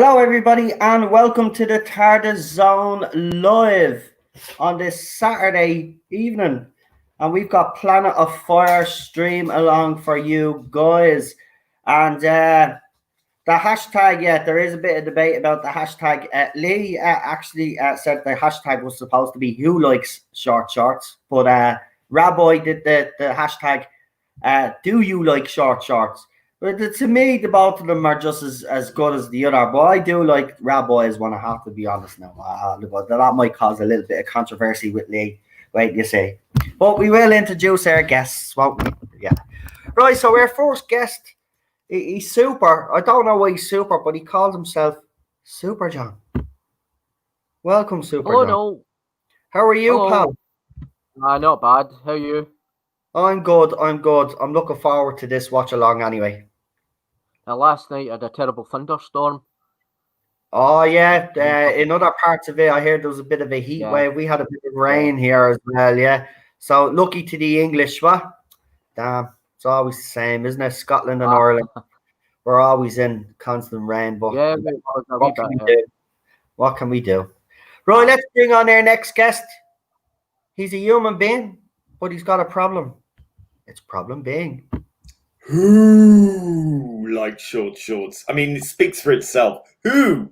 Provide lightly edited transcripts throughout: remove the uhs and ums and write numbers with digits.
Hello, everybody, and welcome to the TARDIS Zone live on this Saturday evening. And we've got Planet of Fire stream along for you guys. And the hashtag, there is a bit of debate about the hashtag. Lee actually said the hashtag was supposed to be who likes short shorts, but Rabbi did the hashtag do you like short shorts? But to me, the both of them are just as good as the other. But I do like Rabbi as one. I have to be honest now. But that might cause a little bit of controversy with Lee. Wait, you see. But we will introduce our guests, won't we? Yeah. Right, so our first guest, he's super. I don't know why he's super, but he calls himself Super John. Welcome, Super John. No. How are you, pal? Not bad. How are you? I'm good. I'm looking forward to this watch along anyway. Last night I had a terrible thunderstorm. Oh, yeah. In other parts of it, I heard there was a bit of a heat wave. We had a bit of rain here as well, yeah. So, lucky to the English, what? Damn. It's always the same, isn't it? Scotland and Ireland. We're always in constant rain. But what can we do? Right, let's bring on our next guest. He's a human being, but he's got a problem. It's problem being. Who likes short shorts? I mean, it speaks for itself. Who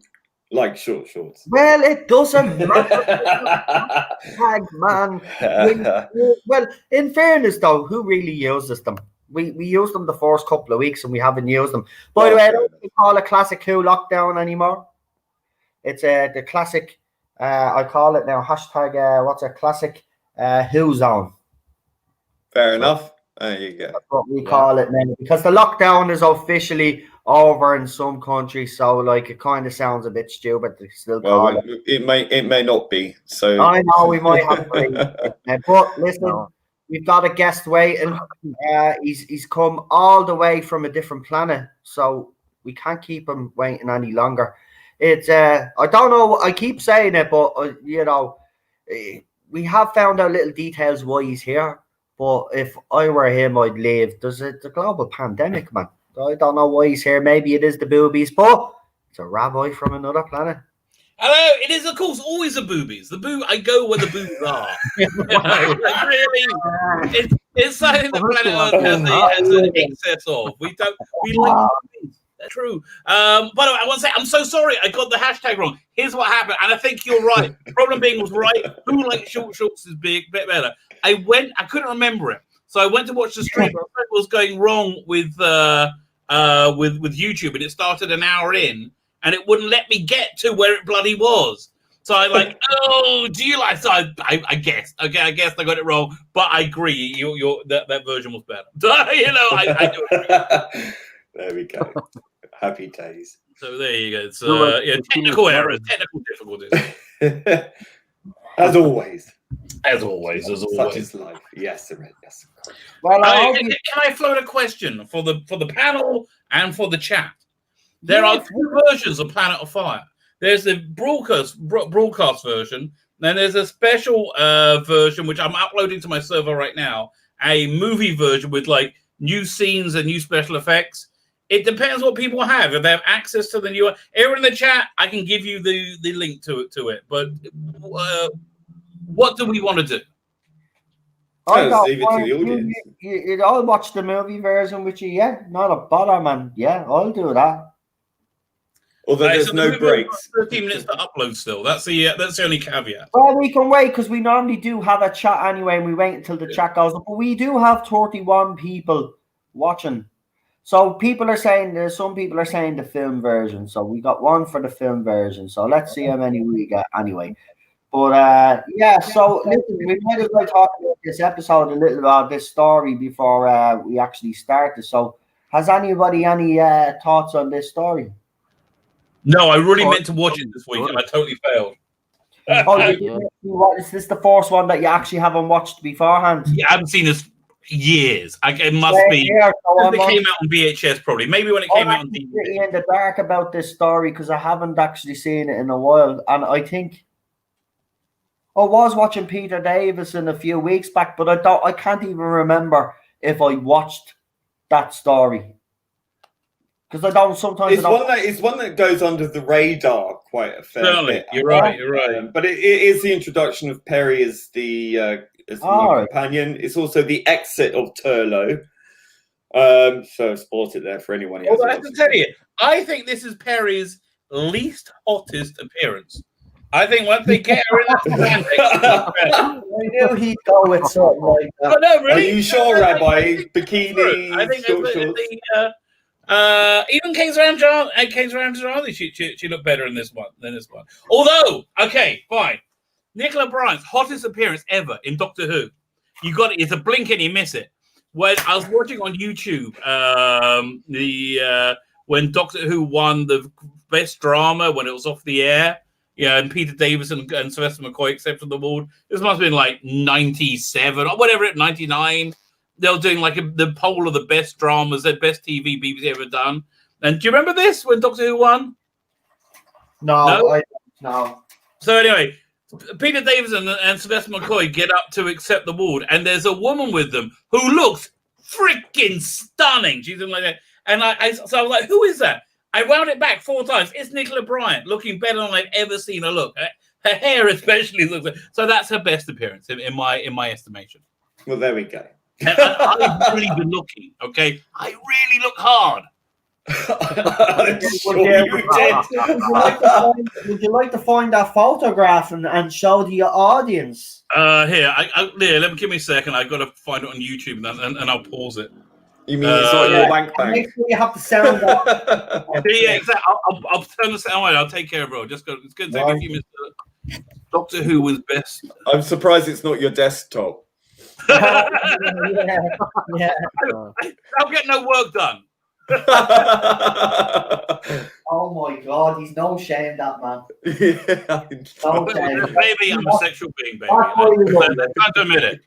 likes short shorts? Well, it doesn't matter. Man. Well, in fairness, though, who really uses them? We used them the first couple of weeks and we haven't used them. By the way, I don't call it classic Who lockdown anymore. It's the classic, I call it now, hashtag, what's a classic Who zone. Fair enough. There you go. That's what we call it now, because the lockdown is officially over in some countries. So, like, it kind of sounds a bit stupid to still call it. It may not be. So I know we might have to. But listen, we've got a guest waiting. He's come all the way from a different planet, so we can't keep him waiting any longer. It's I don't know. I keep saying it, but we have found out little details why he's here. But if I were him, I'd leave. There's a global pandemic, man. I don't know why he's here. Maybe it is the boobies, but it's a rabbi from another planet. Hello, it is, of course, always the boobies. I go where the boobies are. Really, it's something that planet Earth has an excess of. We like boobies. That's true. By the way, I want to say, I'm so sorry. I got the hashtag wrong. Here's what happened, and I think you're right. Problem being was right. Who likes short shorts is bit better. I couldn't remember it, so I went to watch the stream. What was going wrong with YouTube, and it started an hour in, and it wouldn't let me get to where it bloody was. So I'm like, oh, do you like? So I guess, okay, I guess I got it wrong, but I agree. That version was better. I do agree. There we go. Happy days. So there you go. So technical errors, technical difficulties. As always. Such is life. Yes. Well, can I float a question for the panel and for the chat? There are two versions of Planet of Fire. There's the broadcast version. Then there's a special version which I'm uploading to my server right now. A movie version with like new scenes and new special effects. It depends what people have. If they have access to the new, everyone in the chat, I can give you the link to it. But what do we want to do? Leave it to the audience. I'll watch the movie version with you. Yeah, not a bother, man. Yeah, I'll do that. Although there's no breaks. 13 minutes to upload still. That's the only caveat. Well, we can wait because we normally do have a chat anyway, and we wait until the chat goes up. But we do have 31 people watching. So some people are saying the film version. So we got one for the film version. So let's see how many we get anyway. But so listen, we might as well talk about this episode a little about this story before we actually start this. So has anybody any thoughts on this story? No, I really meant to watch it this week and I totally failed. Is this the first one that you actually haven't watched beforehand? Yeah, I haven't seen this years. It must be. It came out on VHS probably. Maybe when it came out on DVD. I'm pretty in the dark about this story because I haven't actually seen it in a while, and I think I was watching Peter Davison a few weeks back, but I can't even remember if I watched that story. Because I don't sometimes. It's one that goes under the radar quite a fair Certainly, bit. you're right. You're right. But it is the introduction of Perry as the new companion. It's also the exit of Turlo. So sport it there for anyone who Although I have to tell you, I think this is Perry's least hottest appearance. I think once they get her in that I knew he'd go with something like that. Oh, no, really? Are you sure, Rabbi? Bikini, I think short shorts. Even King's Ramsey, she looked better in this one than this one. Although, okay, fine. Nicola Bryant's hottest appearance ever in Doctor Who. You got it. It's a blink and you miss it. When I was watching on YouTube, when Doctor Who won the best drama when it was off the air. Yeah, and Peter Davison and Sylvester McCoy accepted the award. This must have been like 97 or whatever, 99. They were doing like the poll of the best dramas, the best TV BBC ever done. And do you remember this when Doctor Who won? No. So anyway, Peter Davison and Sylvester McCoy get up to accept the award, and there's a woman with them who looks freaking stunning. She's in like that, and so I was like, "Who is that?" I wound it back 4 times. It's Nicola Bryant, looking better than I've ever seen her look. Her hair, especially, looks so. That's her best appearance in my estimation. Well, there we go. And I've really been looking. Okay, I really look hard. Would you like to find that photograph and show the audience? Here, let me give me a second. I've got to find it on YouTube and I'll pause it. You mean it's on your wank bank? Make sure you have the sound up. Yeah, exactly. I'll turn the sound on. I'll take care of it. It's going to take a few minutes. Doctor Who was best. I'm surprised it's not your desktop. Yeah. I'll get no work done. Oh my God, he's no shame, that man. Yeah, No shame. Baby, I'm a sexual being, baby. I can't admit it.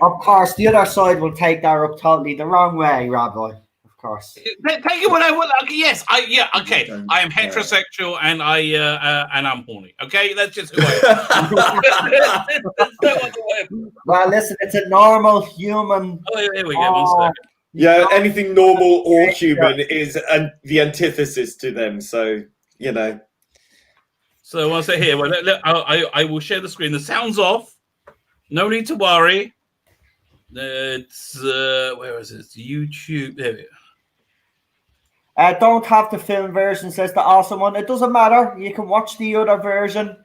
Of course, the other side will take that up totally the wrong way, Rabbi. Of course. Take it what I want. Yes, okay. I am heterosexual and and I'm horny. Okay, that's just who I am. Well, listen, it's a normal human. Oh, here we go. 1 second. Yeah, anything normal or human is the antithesis to them. So you know. So I'll say here. Well, I will share the screen. The sound's off. No need to worry. It's where is it? It's YouTube. There we go. Don't have the film version, says the awesome one. It doesn't matter. You can watch the other version.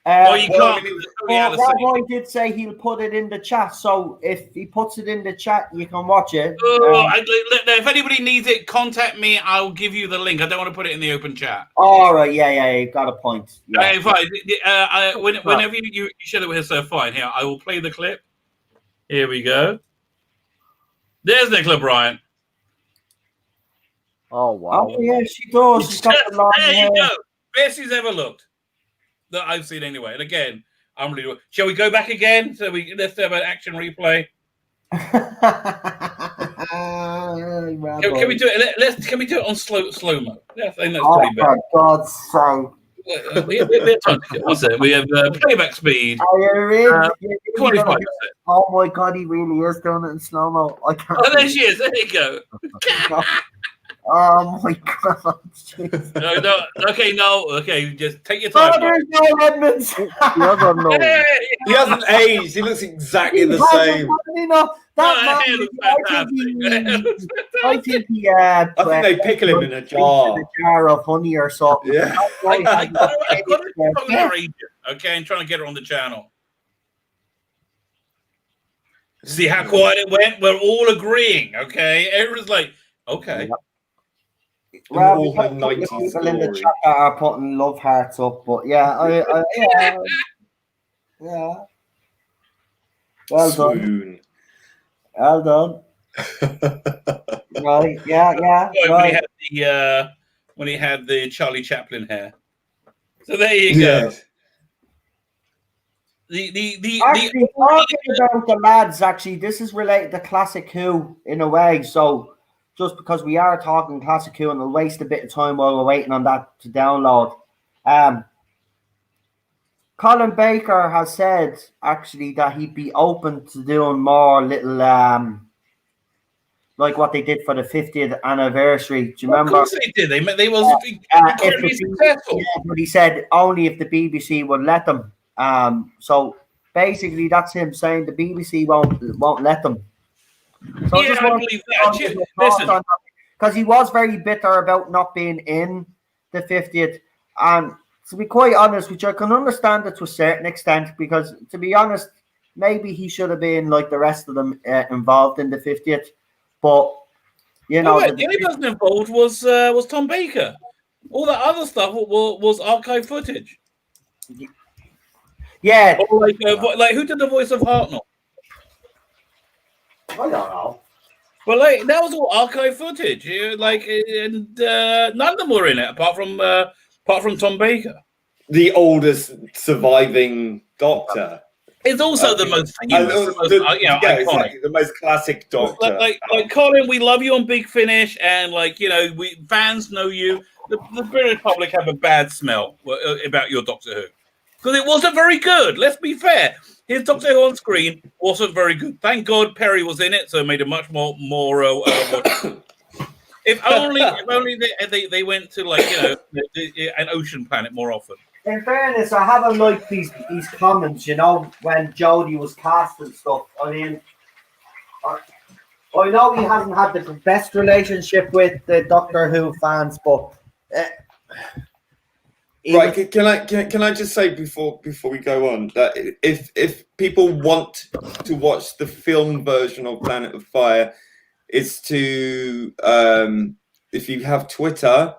You can't. Rabbi did say he'll put it in the chat, so if he puts it in the chat, you can watch it. If anybody needs it, contact me. I'll give you the link. I don't want to put it in the open chat. All right, yeah, you've got a point. Yeah. Fine. Whenever you share it with us, so fine. Here, I will play the clip. Here we go. There's Nicola Bryant. Oh wow! Oh yeah, she does. She's got the long there hair. you go. Best she's ever looked that I've seen anyway. And again, I'm really. Shall we go back again? Let's have an action replay. Can we do it? Can we do it on slow mo? Yeah, I think that's pretty bad. For God's sake! We have playback speed. 25%. Oh my God, he really is doing it in slow mo. Oh, there she is. There you go. Oh my God! Okay, just take your time. There's no Edmonds. He hasn't aged. He looks exactly the same. I think they pickle him in a jar. Of honey or something. Yeah. I got it. Okay, and trying to get her on the channel. See how quiet it went? We're all agreeing. Okay, everyone's like, okay. Well, we have people in the chat that are putting love hearts up, but yeah, yeah. Well done. Well done. Right, yeah. Right. When he had the Charlie Chaplin hair. So there you go. Actually, talking about the lads, actually, this is related to Classic Who in a way. So just because we are talking Classic Who and we'll waste a bit of time while we're waiting on that to download. Colin Baker has said actually that he'd be open to doing more little like what they did for the 50th anniversary. Do you remember? Of course they did. They was incredibly successful. Yeah, but he said only if the BBC would let them. So basically, that's him saying the BBC won't let them. So Yeah, I believe that. Listen, because he was very bitter about not being in the 50th, and to be quite honest, which I can understand it to a certain extent, because to be honest, maybe he should have been like the rest of them involved in the 50th, but you know, the only person involved was Tom Baker. All that other stuff was archive footage. Yeah, or like who did the voice of Hartnell? I don't know. Well, like that was all archive footage. And none of them were in it apart from Tom Baker, the oldest surviving Doctor. It's also the most famous, iconic. Exactly, the most classic Doctor. Like Colin, we love you on Big Finish, and we fans know you. The British public have a bad smell about your Doctor Who because it wasn't very good. Let's be fair. His Doctor Who on screen wasn't very good. Thank God Perry was in it, so it made it much more. If only they went to an ocean planet more often. In fairness, I haven't liked these comments, when Jodie was cast and stuff. I mean, I know he hasn't had the best relationship with the Doctor Who fans, but right. Can I just say before we go on that if people want to watch the film version of Planet of Fire, is to if you have Twitter,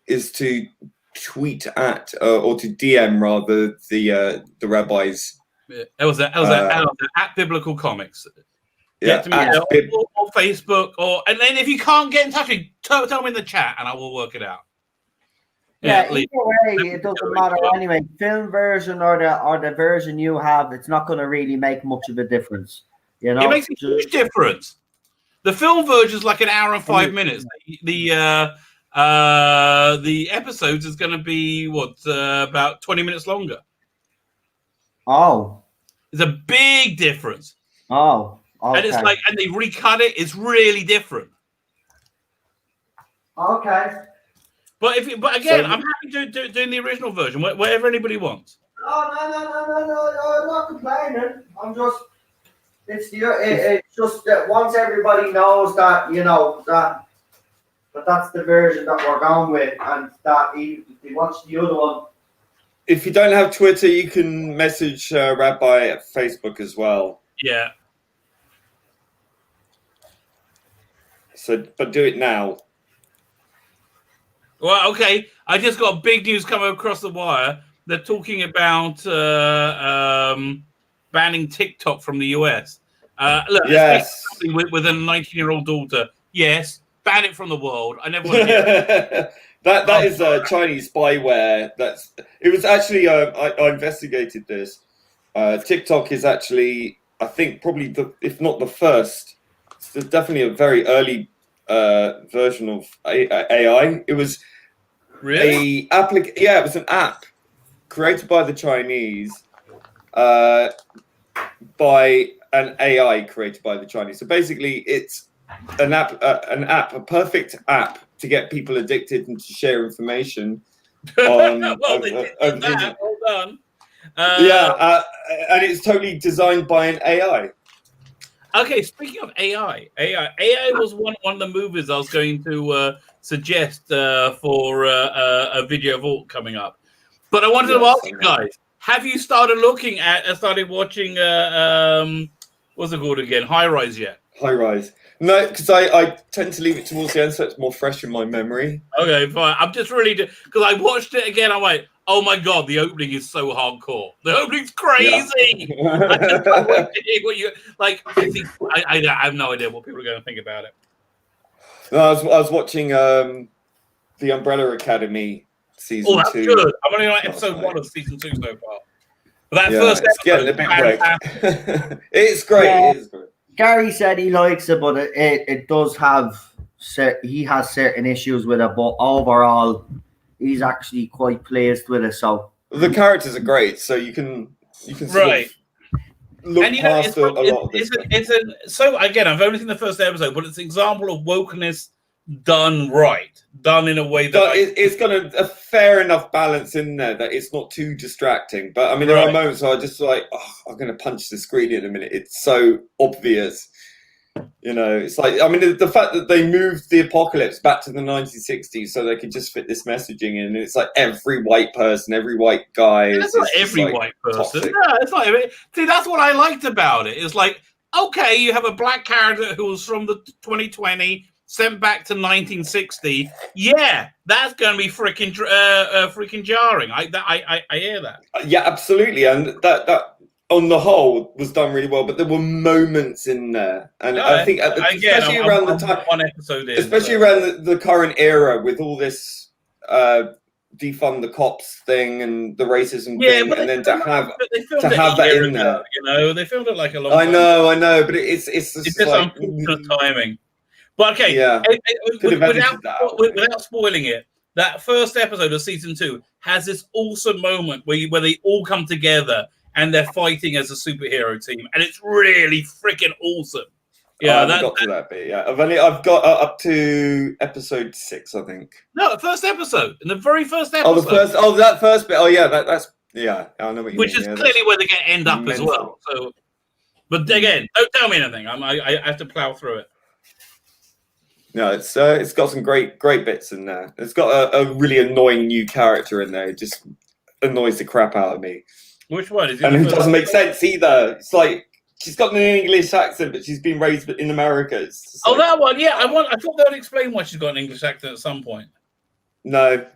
is to tweet at or to DM rather the rabbis. Yeah, it was at Biblical Comics. Yeah, to me or Facebook, and then if you can't get in touch, tell me in the chat and I will work it out. Yeah, either way, it doesn't matter anyway. Film version or the version you have, it's not going to really make much of a difference. It makes a huge difference. The film version is like an hour and 5 minutes. The episodes is going to be about 20 minutes longer. Oh, it's a big difference. Oh, okay. And it's and they recut it. It's really different. Okay. But I'm happy doing the original version, whatever anybody wants. No, I'm not complaining. It's just that once everybody knows that that's the version that we're going with, and that he wants the other one. If you don't have Twitter, you can message Rabbi at Facebook as well. Yeah. But do it now. Well, okay. I just got big news coming across the wire. They're talking about banning TikTok from the US. Look, yes. With a 19-year-old daughter, yes, ban it from the world. I never want to hear that is Chinese spyware. It was actually I investigated this. TikTok is actually, I think, probably if not the first, it's definitely a very early version of AI. It was really it was an app created by the Chinese by an AI created by the Chinese. So basically, it's a perfect app to get people addicted and to share information. On, well done. And it's totally designed by an AI. Okay, speaking of AI was one of the movies I was going to suggest for a video vault coming up. But I wanted to ask you guys: have you started watching? What's it called again? High Rise yet? High Rise. No, because I tend to leave it towards the end, so it's more fresh in my memory. Okay, fine. I'm just really because I watched it again. I'm like, oh my god, the opening is so hardcore. The opening's crazy. Yeah. I just can't wait to hear what you like. I have no idea what people are going to think about it. No, I was watching the Umbrella Academy season 2. Oh, that's good. I'm only on episode 1 of season 2 so far. But that first episode, getting a bit quick. It's great. Yeah. It is great. Gary said he likes it, but it does have he has certain issues with it. But overall, he's actually quite pleased with it. So the characters are great. So you can right. look And you know, past a lot of this. So again, I've only seen the first episode, but it's an example of wokeness done right, done in a way that It's got a fair enough balance in there that it's not too distracting. But I mean, there are moments where I just like, oh, I'm going to punch the screen in a minute. It's so obvious. You know, it's like, I mean, the fact that they moved the apocalypse back to the 1960s so they could just fit this messaging in. And it's like every white person, every white guy. It's not every white person. No, it's not. See, that's what I liked about it. It's like, okay, you have a black character who was from the 2020, sent back to 1960. Yeah, that's going to be freaking jarring. I hear that. Yeah, absolutely. And that on the whole was done really well, but there were moments in there, and I think especially around the time, one episode in, especially around the current era with all this defund the cops thing and the racism thing, and then to have that in there, you know, they filmed it like a long. I know, but it's just like unfortunate timing. But okay, yeah, without spoiling it, that first episode of season 2 has this awesome moment where they all come together and they're fighting as a superhero team, and it's really freaking awesome. Yeah, I got to that bit. Yeah, I've got up to episode 6, I think. No, the first episode, in the very first episode. That first bit. Oh yeah, that's yeah. I know what you mean. Which is clearly where they're going to end up as well. So, but again, don't tell me anything. I have to plow through it. No, it's got some great bits in there. It's got a really annoying new character in there. It just annoys the crap out of me. Which one is it? And it doesn't make sense either. It's like she's got an English accent, but she's been raised in America. That one, yeah. I thought they would explain why she's got an English accent at some point. No.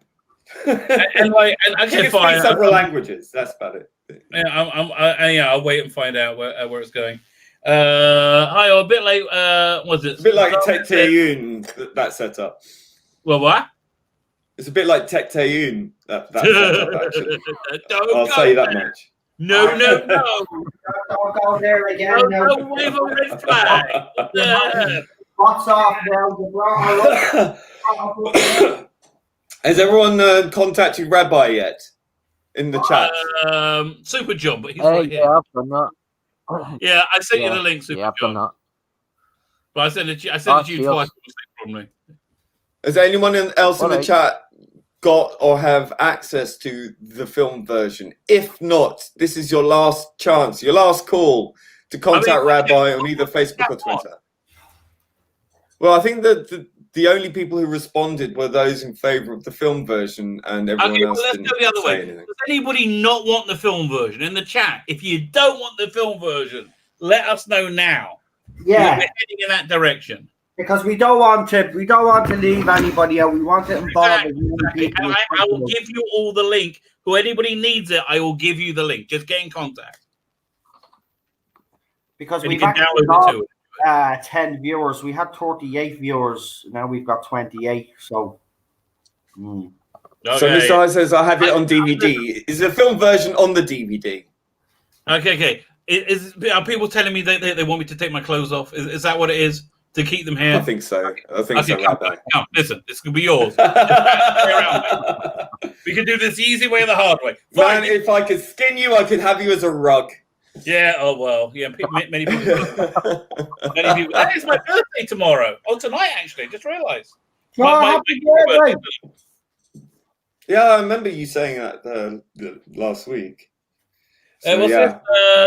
and I can speak several languages. That's about it. Yeah, I'll wait and find out where it's going. A bit like was it? A bit like Tectayun, that setup. Well, what? It's a bit like Tectayun, that setup, actually. I'll say that much. No. Don't go there again. No, wave a red flag. What's off now? Has everyone contacted Rabbi yet in the chat? Super John, but he's right here. Yeah, I've done that. Yeah, I sent you the link, Super I've John. done that. But I sent it to you twice, probably. Has anyone else in the chat got or have access to the film version? If not, this is your last chance, your last call to contact Rabbi on either Facebook or Twitter. Well, I think that the only people who responded were those in favour of the film version, and everyone else let's didn't go the other way. anything. Does anybody not want the film version in the chat? If you don't want the film version, let us know now. Yeah, we're heading in that direction. Because we don't want to leave anybody out. We want it involved. Exactly. And I will give you all the link. Who anybody needs it, I will give you the link. Just get in contact. Because we we've can download it to 10 viewers. We had 38 viewers. Now we've got 28. So. Okay. So Mr. I says, I have it on DVD. Is the film version on the DVD? Okay. Are people telling me they want me to take my clothes off? Is that what it is? To keep them here? I think so. Come, listen, this could be yours. We can do this the easy way or the hard way. Man, if I could skin you, I could have you as a rug. Yeah, oh well. Yeah, many people. That is my birthday tomorrow. Oh, tonight, actually. Just realised. Happy birthday. Yeah, I remember you saying that last week. What's this?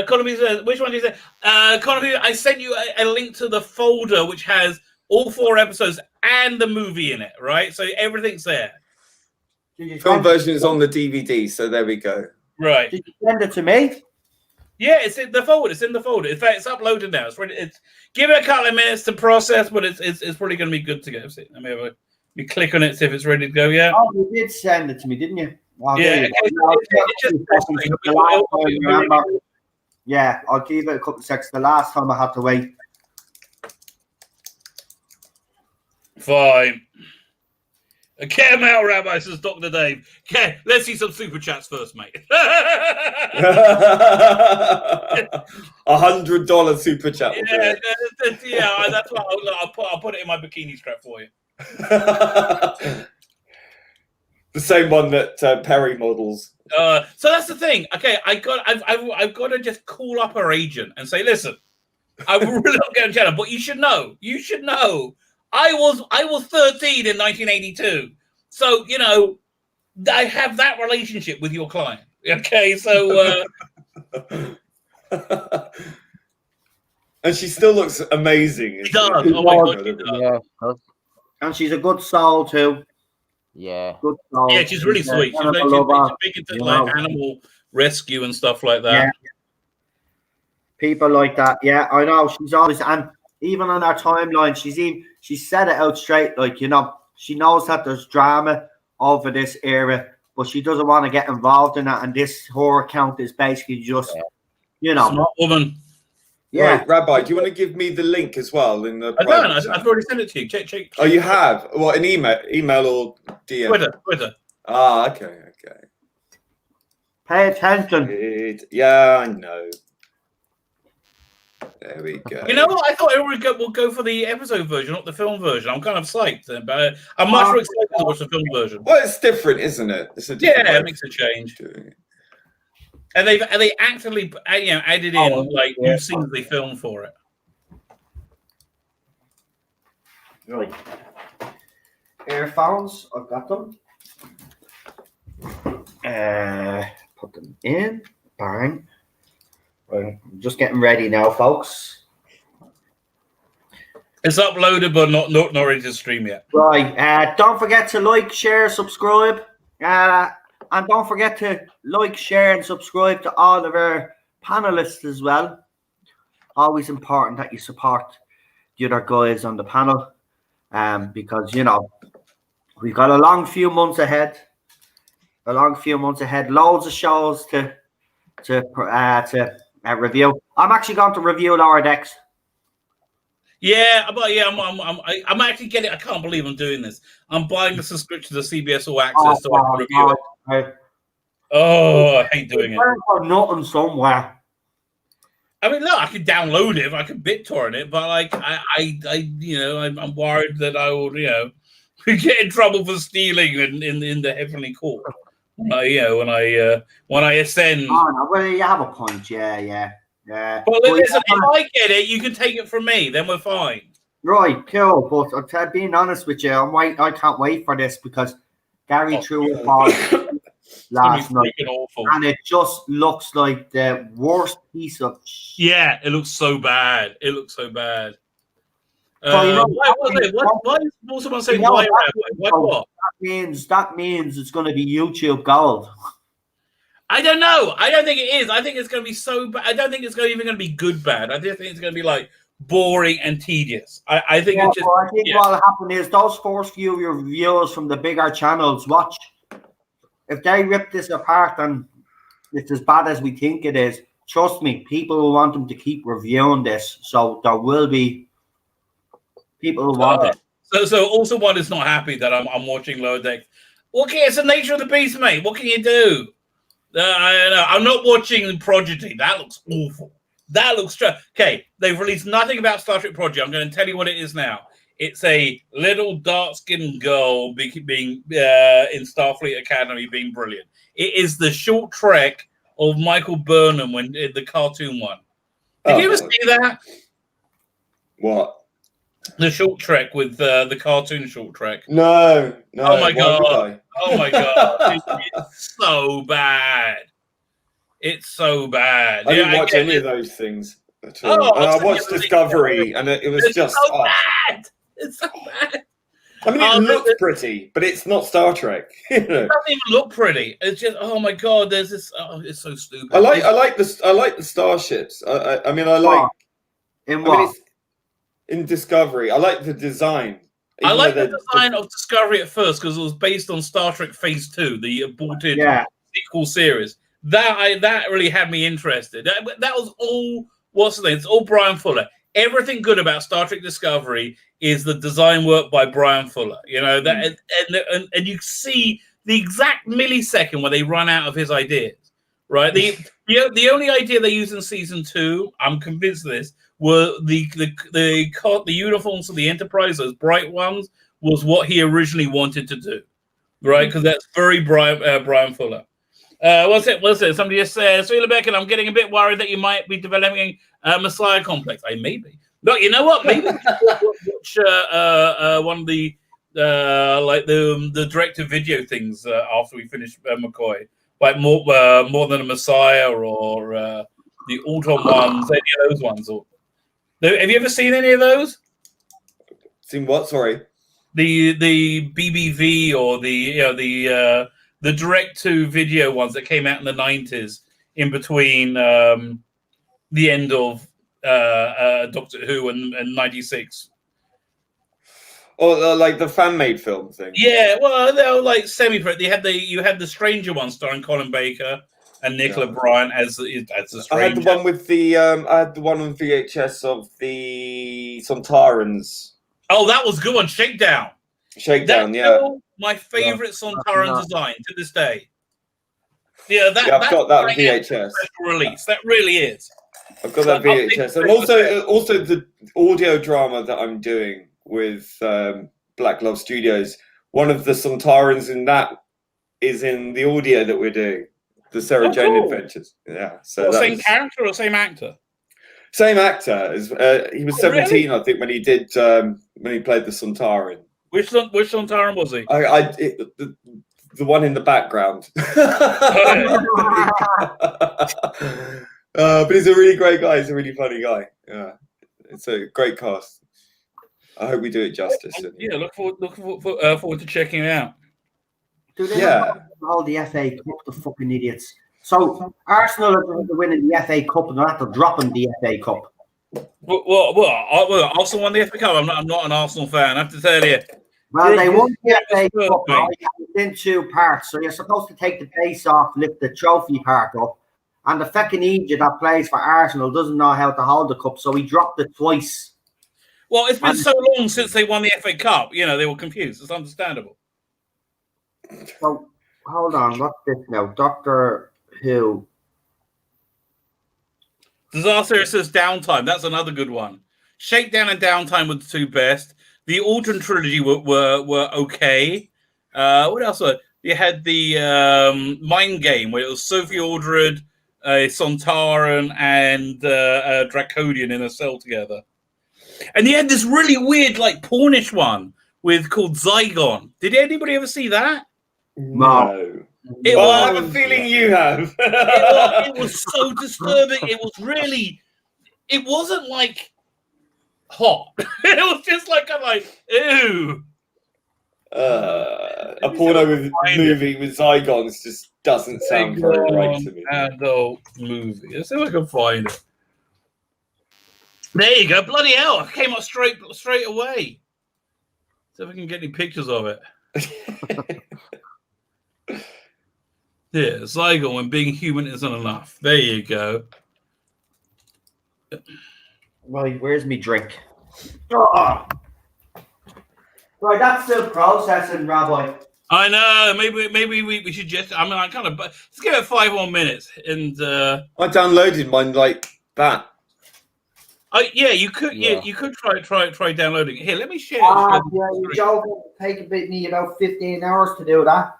Economy says, which one is it? Economy, I sent you a link to the folder which has all 4 episodes and the movie in it, right? So everything's there. Film version is on the DVD, so there we go. Right. Did you send it to me? Yeah, it's in the folder. In fact, it's uploaded now. It's give it a couple of minutes to process, but it's probably going to be good to go. Let me you click on it, see if it's ready to go. Yeah. Oh, you did send it to me, didn't you? Well, yeah. Yeah, I'll give it a couple of seconds. The last time I had to wait. Fine. Get him out, Rabbi, says Dr. Dave. Okay, let's see some super chats first, mate. $100 super chat. Yeah, that's what I'll put it in my bikini strap for you. The same one that Perry models. So that's the thing. Okay, I've got to just call up her agent and say, listen, I will really not get on channel, but you should know. I was 13 in 1982, so I have that relationship with your client. Okay, so. And she still looks amazing. She does. Oh my God, she does. Yeah. And she's a good soul too. Yeah. Good soul. Yeah, she's really sweet. She's big into like animal rescue and stuff like that. Yeah. People like that. Yeah, I know. She's always, and even on our timeline, she said it out straight. Like, she knows that there's drama over this era, but she doesn't want to get involved in that. And her account is basically just, Smart woman. Yeah. Right, Rabbi, do you want to give me the link as well in the? I've already sent it to you. Check. Oh, you have? What, an email or DM? Twitter. Ah, okay. Pay attention. Yeah, I know. There we go. You know what? I thought we'll go for the episode version, not the film version. I'm kind of psyched, but I'm much more excited to watch the film version. Well, it's different, isn't it? It's a different it makes a change. And they actively added in new scenes they filmed for it. Right. Earphones, I've got them. Put them in. Bang. Right. I'm just getting ready now, folks. It's uploaded, but not ready to stream yet. Right. Don't forget to like, share, subscribe. And don't forget to like, share, and subscribe to all of our panelists as well. Always important that you support the other guys on the panel, because we've got a long few months ahead. Loads of shows to review. I'm actually going to review Lower Decks. Yeah, but I'm actually getting. I can't believe I'm doing this. I'm buying the subscription to CBS All Access so I can review it. Oh, I hate doing it. Nothing somewhere. I mean, look, I could download it, I could BitTorrent it, but like, I'm worried that I will, get in trouble for stealing in the heavenly court. When I ascend. Oh, no, well, you have a point. Yeah. But listen, if I get it, you can take it from me. Then we're fine. Right, cool. But being honest with you, I can't wait for this because Gary threw it on last night, and it just looks like the worst piece of. Yeah, it looks so bad. So, why is someone saying why? What? That means it's going to be YouTube gold. I don't know. I don't think it is. I think it's going to be so bad. I don't think it's even going to be good bad. I just think it's going to be like boring and tedious. I think it's just. Well, I think what'll happen is those first few reviewers from the bigger channels watch. If they rip this apart and it's as bad as we think it is, trust me, people will want them to keep reviewing this. So there will be people who want it. So also one is not happy that I'm watching Lower Decks. Okay, it's the nature of the beast, mate. What can you do? I'm not watching Prodigy. That looks awful. That looks okay. They've released nothing about Star Trek Prodigy. I'm going to tell you what it is now. It's a little dark-skinned girl being in Starfleet Academy, being brilliant. It is the short trek of Michael Burnham when the cartoon one. Did you ever see that? What? The short trek with the cartoon short trek. No. Oh my god! Oh my god! It's so bad. It's so bad. I didn't watch any of those things at all. I watched Discovery, and it was just so bad. It's so bad. I mean, it looks pretty, but it's not Star Trek. It doesn't even look pretty. It's just, oh my god, there's this. Oh, it's so stupid. I like the starships. I mean, in what? In Discovery, I like the design. I like the design of Discovery at first because it was based on Star Trek Phase 2, the aborted sequel series. That really had me interested. That was all. What's the name? It's all Brian Fuller. Everything good about Star Trek Discovery is the design work by Brian Fuller. You know that, and you see the exact millisecond where they run out of his ideas. Right. The only idea they used in season 2, I'm convinced of this, were the uniforms of the Enterprise, those bright ones, was what he originally wanted to do. right? Because that's very Brian Fuller. What's it? Somebody just said, Sweela Beckett, I'm getting a bit worried that you might be developing a Messiah complex. I may be. Look, you know what? Maybe watch one of the like the direct-to-video things after we finish McCoy, like more than a Messiah or the Autumn ones, any of those ones. Or have you ever seen any of those? Seen what? Sorry. The BBV or the direct-to-video ones that came out in the 90s, in between the end of Doctor Who and 96. Or like the fan-made film thing. Yeah, well, they were like semi-pro. You had the Stranger one starring Colin Baker and Nicola Bryant as the Stranger. I had the one with I had the one on VHS of the Sontarans. Oh, that was a good one. Shakedown. Shakedown, That's still my favorite Sontaran design to this day. Yeah, I've got that on VHS release. That really is. I've got that VHS, and also the audio drama that I'm doing with Black Love Studios. One of the Sontarans in that is in the audio that we're doing, the Sarah Jane Adventures. Yeah, so same character or same actor? Same actor. He was 17, really? I think, when he did when he played the Sontaran. Which Sontaran was he? The one in the background. But he's a really great guy. He's a really funny guy. Yeah, it's a great cast. I hope we do it justice. Yeah, look forward to checking it out. Do they hold the FA Cup, the fucking idiots? So Arsenal are winning the FA Cup and they're after dropping the FA Cup. Well, Arsenal won the FA Cup. I'm not an Arsenal fan, I have to tell you. Well, they won the FA Cup, right? In two parts. So you're supposed to take the base off, lift the trophy part up. And the fucking idiot that plays for Arsenal doesn't know how to hold the cup, so he dropped it twice. Well, it's been so long since they won the FA Cup. You know, they were confused. It's understandable. So, hold on. What's this now? Doctor Who. Disaster says Downtime. That's another good one. Shakedown and Downtime were the two best. The Autumn trilogy were okay. What else? You had the Mind Game, where it was Sophie Aldred, Sontaran, and Dracodian in a cell together. And you had this really weird, like, pornish one called Zygon. Did anybody ever see that? No. I have a feeling you have. It was so disturbing. It wasn't like hot. It was just like, ew. A porno movie with Zygons just doesn't sound very right to me. Adult movie. Let's see if I can find it. There you go. Bloody hell. I came up straight away. See if I can get any pictures of it. Yeah, Zygon, when being human isn't enough. There you go. Right, where's me drink? Oh. Right, that's still processing, Rabbi. I know. Maybe we should just. I mean, let's give it 5 more minutes. And I downloaded mine like that. Yeah, you could. Yeah, you could try downloading it. Here, let me share. Yeah, you're joking. Take me about 15 hours to do that.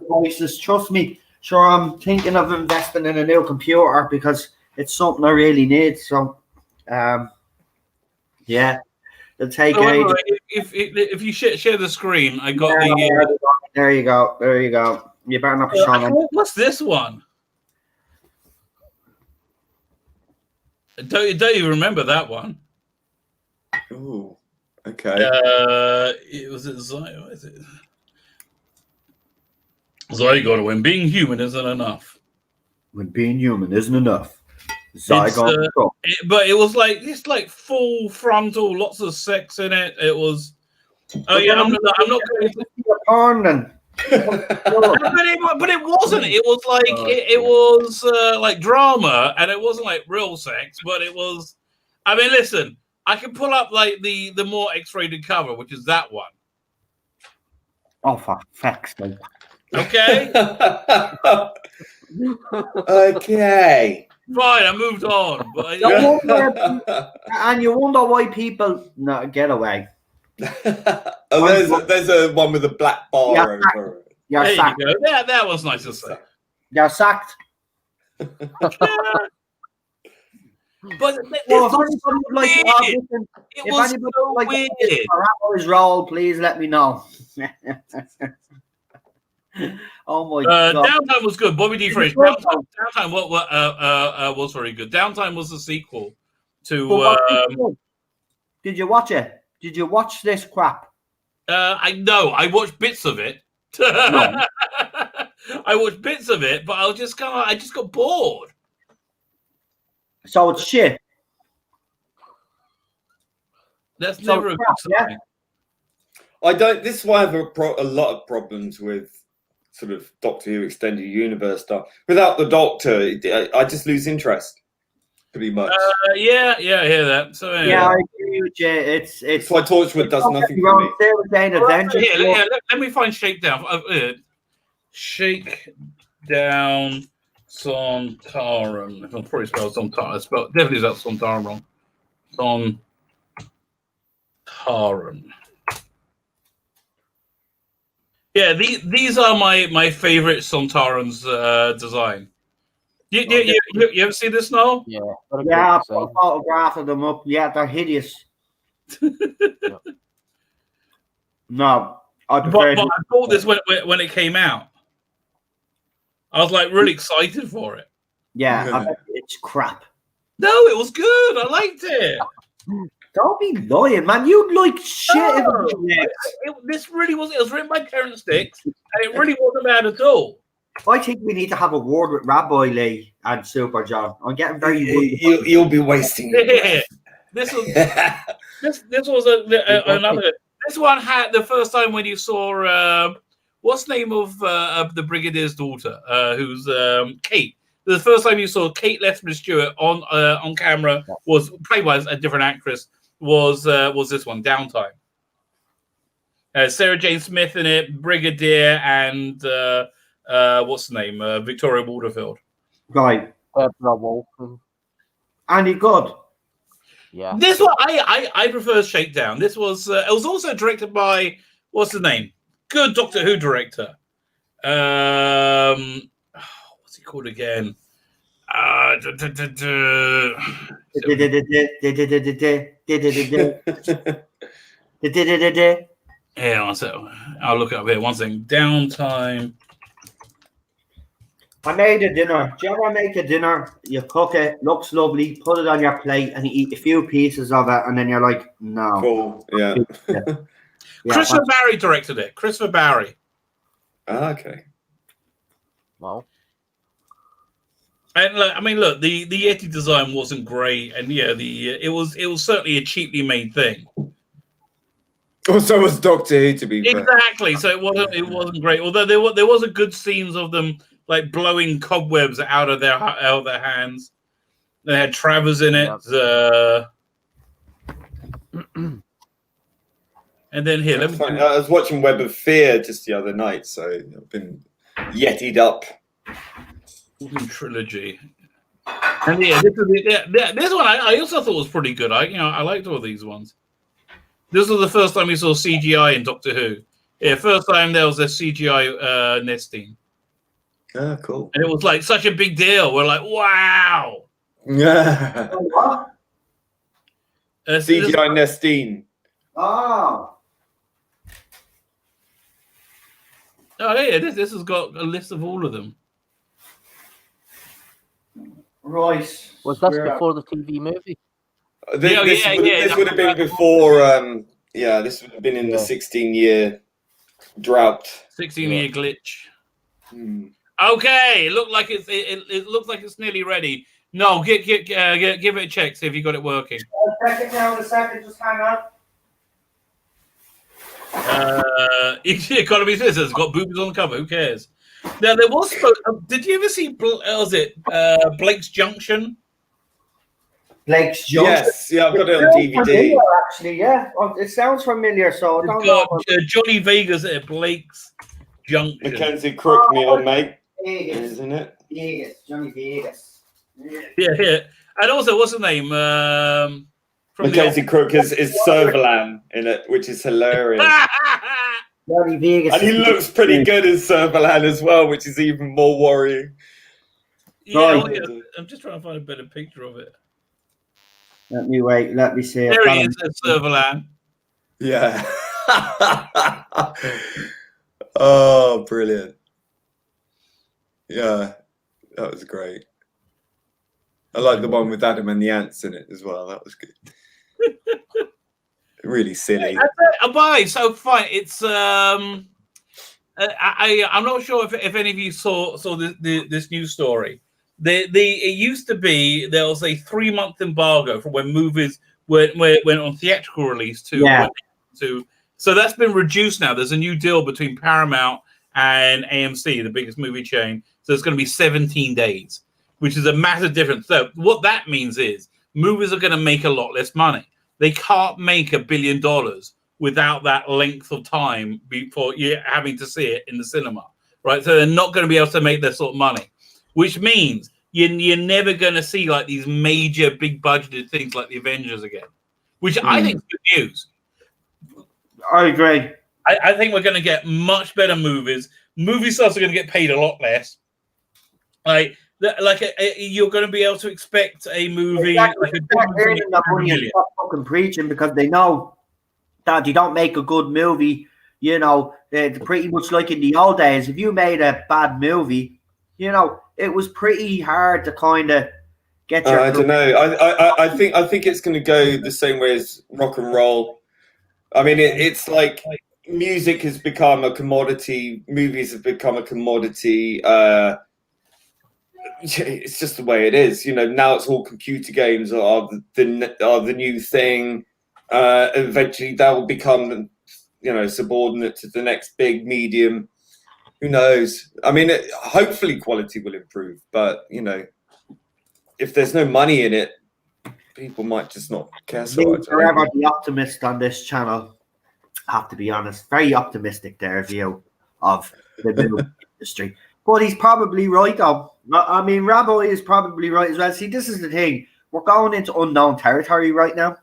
Voices, trust me. Sure, I'm thinking of investing in a new computer because it's something I really need. So, yeah, it'll take ages. If you share the screen, I got There you go. You better not be showing. What's this one? Don't even remember that one. Oh, okay. Zygon. Is it Zygon? When being human isn't enough. When being human isn't enough. Zygon. But it was like it's like full frontal, lots of sex in it. It was. Oh yeah, I'm not going to porn then. but it wasn't. It was like it was like drama, and it wasn't like real sex. But it was. I mean, listen. I can pull up like the more X-rated cover, which is that one. Oh, for fuck's sake! Okay. Okay. Fine, I moved on. But and you wonder why people get away. Oh, there's a one with a black bar over it. You're There sacked. you go. That was nice to see. You're sacked. But Well, if anybody would like to audition, it if was anybody so would like to weird. audition for Apple's role, please let me know. Oh my god! Downtime was good. Bobby D. Fresh. Downtime was very good. Downtime was the sequel to. Did you watch it? Did you watch this crap? I know. I watched bits of it. I watched bits of it, but I was just I just got bored. So it's shit. That's So never a crap, good sign. I don't. This is why I have a lot of problems with sort of Doctor Who extended universe stuff. Without the Doctor, I just lose interest. Pretty much. Yeah, I hear that. So anyway. Yeah, I agree with you. It's That's why Torchwood does nothing for me. Let me find Shakedown. Shakedown Sontaran. I'll probably spell Sontaran. Definitely that's Sontaran wrong. Sontaran. Yeah, these are my favorite Sontaran's design. You ever see this now? Yeah. Yeah, I put a photograph of them up. Yeah, they're hideous. No, I prefer. But I bought this when it came out. I was like really excited for it. Yeah, I bet it's crap. No, it was good. I liked it. Don't be lying, man. You like shit. No, this really was. It was written by Terrence Dicks, and it really wasn't bad at all. I think we need to have a word with Rabbi Lee and Super John. I'm getting very. You'll be wasting. Yeah. This was another. This one had the first time when you saw what's the name of the Brigadier's daughter, who's Kate. The first time you saw Kate Lethbridge Stewart on camera was played by a different actress. Was this one Downtime? Sarah Jane Smith in it, Brigadier, and what's the name? Victoria Waterfield. Right. Andy Good. Yeah. This one I prefer Shakedown. This was it was also directed by what's the name? Good Doctor Who director. What's he called again? Yeah, I'll look it up here. One thing. Downtime. I made a dinner. Do you ever make a dinner? You cook it, looks lovely, put it on your plate, and you eat a few pieces of it, and then you're like, no. Cool. Yeah. Christopher Barry directed it. Christopher Barry. Okay. Wow. And look, I mean, look, the Yeti design wasn't great, and yeah, it was certainly a cheaply made thing. Also, was Doctor Who, to be fair. Exactly. So it wasn't great. Although there was a good scenes of them like blowing cobwebs out of their hands. They had Travers in it. And then here, I was watching Web of Fear just the other night, so I've been yetied up. Trilogy. And yeah, this one I also thought was pretty good. I liked all these ones. This was the first time we saw CGI in Doctor Who. Yeah, first time there was a CGI nesting. Oh, cool. And it was like such a big deal. We're like, wow. Yeah. CGI nesting. Oh. Oh yeah, this has got a list of all of them. Right. Was this before the TV movie? This would have been before. This would have been in the 16-year drought. 16-year glitch. Okay, it looks like it's nearly ready. No, give it a check. See if you got it working. I'll check it now in a second. Just hang on. Economy says it's got boobies on the cover. Who cares? Now there was. Did you ever see? Was it Blake's Junction? Blake's Junction. Yes, yeah, I've got it on DVD. Familiar, actually, yeah, it sounds familiar. So I don't know. Johnny Vegas at Blake's Junction. Mackenzie Crook, me old mate, isn't it? Vegas, Johnny Vegas. Yeah. And also, what's the name? from Mackenzie the Crook is Servalan in it, which is hilarious. Johnny Vegas. And he looks pretty good as Servalan as well, which is even more worrying. Right. I'm just trying to find a better picture of it. Let me wait. Let me see. There he is as Servalan. Yeah. Oh, brilliant. Yeah, that was great. I like the one with Adam and the ants in it as well. That was good. Really silly. So fine. It's I'm not sure if any of you saw this news story. It used to be there was a 3-month embargo for when movies went on theatrical release to so that's been reduced now. There's a new deal between Paramount and AMC, the biggest movie chain. So it's going to be 17 days, which is a massive difference. So what that means is movies are going to make a lot less money. They can't make $1 billion without that length of time before you're having to see it in the cinema, right? So they're not going to be able to make that sort of money, which means you're never going to see like these major big budgeted things like the Avengers again, which I think is good news. I agree. I think we're going to get much better movies. Movie stars are going to get paid a lot less. You're going to be able to expect a movie Exactly. like They're earning that money and stop fucking preaching because they know that you don't make a good movie. You know, they're pretty much like in the old days. If you made a bad movie, you know, it was pretty hard to kind of get your. I don't know. I think it's going to go the same way as rock and roll. I mean, it's like music has become a commodity. Movies have become a commodity. It's just the way it is. You know, now it's all computer games are the new thing. Eventually, that will become, you know, subordinate to the next big medium. Who knows? I mean, hopefully quality will improve, but you know, if there's no money in it, people might just not care so much. Forever the optimist on this channel. Have to be honest, very optimistic their view of the movie industry. But he's probably right, though. I mean, Rabbi is probably right as well. See, this is the thing. We're going into unknown territory right now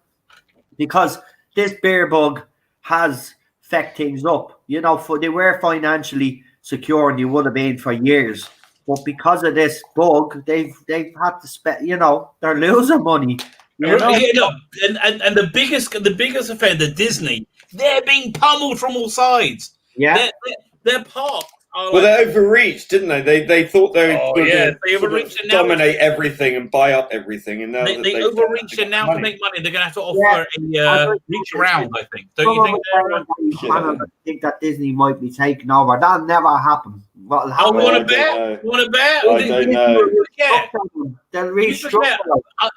because this bear bug has fucked things up. You know, they were financially secure and you would have been for years. But because of this bug, they've had to spend, you know, they're losing money. You know? And the biggest offender, Disney, they're being pummeled from all sides. Yeah. Their parks are well, they overreached, didn't they? They thought they were they overreached sort of dominate everything and buy up everything, and now they overreached, and now to make money, they're going to have to offer a reach around. I think. Don't you think? I think that Disney might be taking over. That'll never happen. What'll happen? Want to bet? Want to bet? I don't know. Yeah. They'll restructure.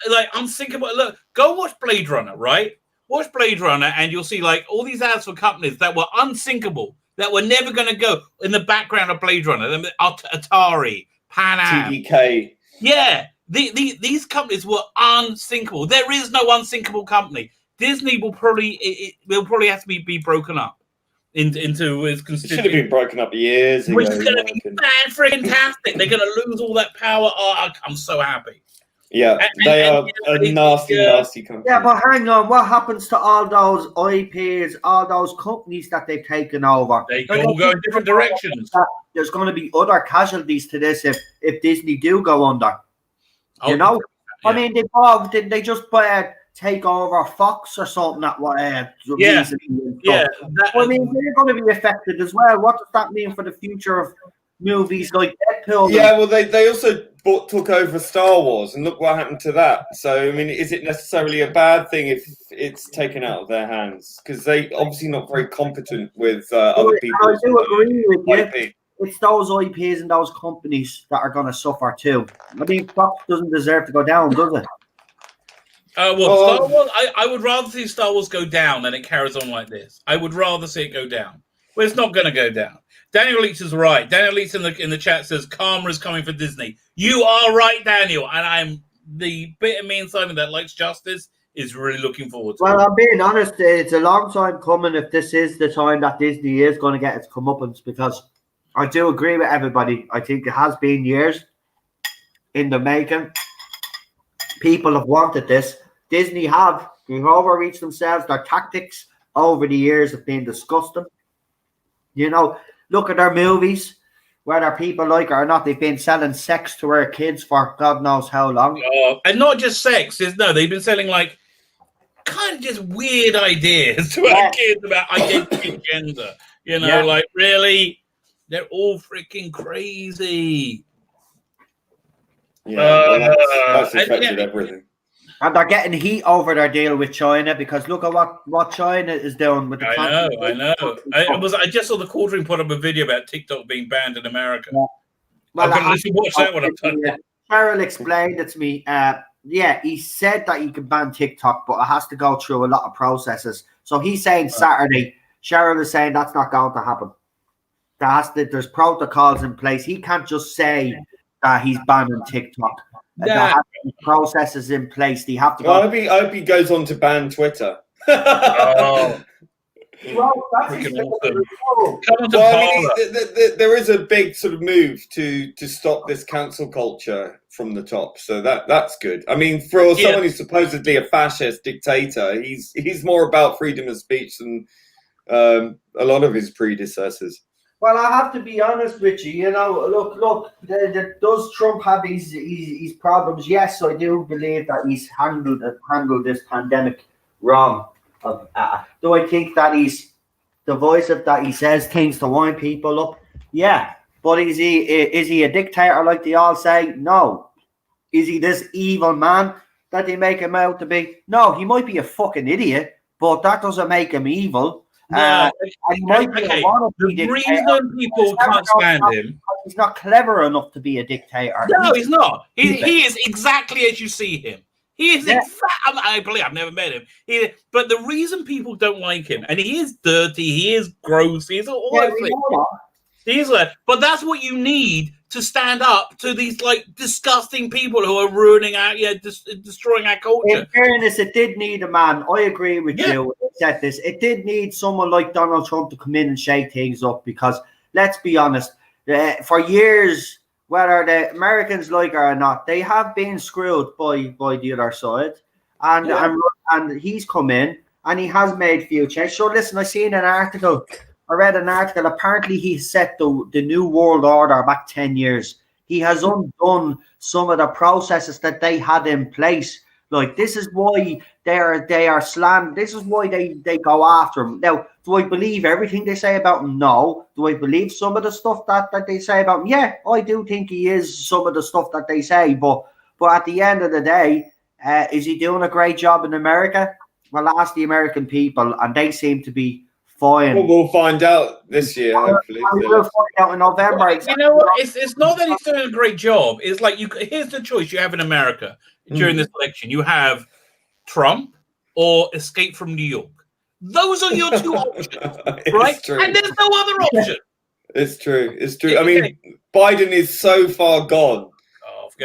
Like I'm thinking about. Look, go watch Blade Runner, right? Watch Blade Runner, and you'll see like all these ads for companies that were unsinkable, that were never going to go in the background of Blade Runner. Atari, Pan Am, TDK. Yeah, these companies were unsinkable. There is no unsinkable company. Disney will probably have to be broken up into its constituents. It should have been broken up years ago. Which is going to be fantastic. They're going to lose all that power. Oh, I'm so happy. Yeah, they are a nasty company. Yeah, but hang on. What happens to all those IPs, all those companies that they've taken over? They all go in different directions. There's going to be other casualties to this if Disney do go under. You know? Yeah. I mean, did they just take over Fox or something that I mean, they're going to be affected as well. What does that mean for the future of movies like Deadpool? Yeah, well, they also took over Star Wars, and look what happened to that. So, I mean, is it necessarily a bad thing if it's taken out of their hands? Because they obviously not very competent with other people. I do agree with you. It's those IPs and those companies that are going to suffer too. I mean, Fox doesn't deserve to go down, does it? Star Wars, I would rather see Star Wars go down than it carries on like this. I would rather see it go down. Well, it's not going to go down. Daniel Leach is right. Daniel Leach in the chat says karma is coming for Disney. You are right, Daniel. And I'm the bit of me inside me that likes justice is really looking forward to it. Well, I'm being honest. It's a long time coming if this is the time that Disney is going to get its comeuppance, because I do agree with everybody. I think it has been years in the making. People have wanted this. Disney have They've overreached themselves. Their tactics over the years have been disgusting. You know, look at their movies, whether people like it or not. They've been selling sex to our kids for God knows how long. And not just sex. They've been selling like kind of just weird ideas to our kids about identity and gender. You know, like really, they're all freaking crazy. Yeah, that's affected everything. And they're getting heat over their deal with China because look at what China is doing with the. I know. I just saw the Quartering put up a video about TikTok being banned in America. Yeah. Well, I'm going to watch that one. Cheryl explained it to me. He said that you can ban TikTok, but it has to go through a lot of processes. So he's saying Saturday. Cheryl is saying that's not going to happen. There's protocols in place. He can't just say that he's banning TikTok. There have to be processes in place. They have to go. I hope he goes on to ban Twitter. Well, that's there is a big sort of move to stop this cancel culture from the top, so that's good. I mean, for someone who's supposedly a fascist dictator, he's more about freedom of speech than a lot of his predecessors. Well, I have to be honest with you. You know, look. Does Trump have his problems? Yes, I do believe that he's handled this pandemic wrong. Do I think that he's divisive? That he says things to wind people up? Yeah, but is he a dictator like they all say? No. Is he this evil man that they make him out to be? No, he might be a fucking idiot, but that doesn't make him evil. No, the reason people can't stand him, he's not clever enough to be a dictator. No, he's not. He is exactly as you see him. He is I believe I've never met him. But the reason people don't like him, and he is dirty, he is gross, he's all but that's what you need to stand up to these like disgusting people who are ruining our, destroying our culture. In fairness, it did need a man. I agree with you. Said this. It did need someone like Donald Trump to come in and shake things up because let's be honest, for years, whether the Americans like it or not, they have been screwed by the other side, and he's come in and he has made few changes. So listen, I read an article. Apparently, he set the new world order back 10 years. He has undone some of the processes that they had in place. Like, this is why they are slammed. This is why they go after him. Now, do I believe everything they say about him? No. Do I believe some of the stuff that they say about him? Yeah, I do think he is some of the stuff that they say. But at the end of the day, is he doing a great job in America? Well, ask the American people, and they seem to be fine. Well, we'll find out this year, hopefully. We'll find out in November. Well, you know what? It's not that he's doing a great job. It's like here's the choice you have in America during this election. You have Trump or Escape from New York. Those are your two options, right? True. And there's no other option. It's true. I mean, Biden is so far gone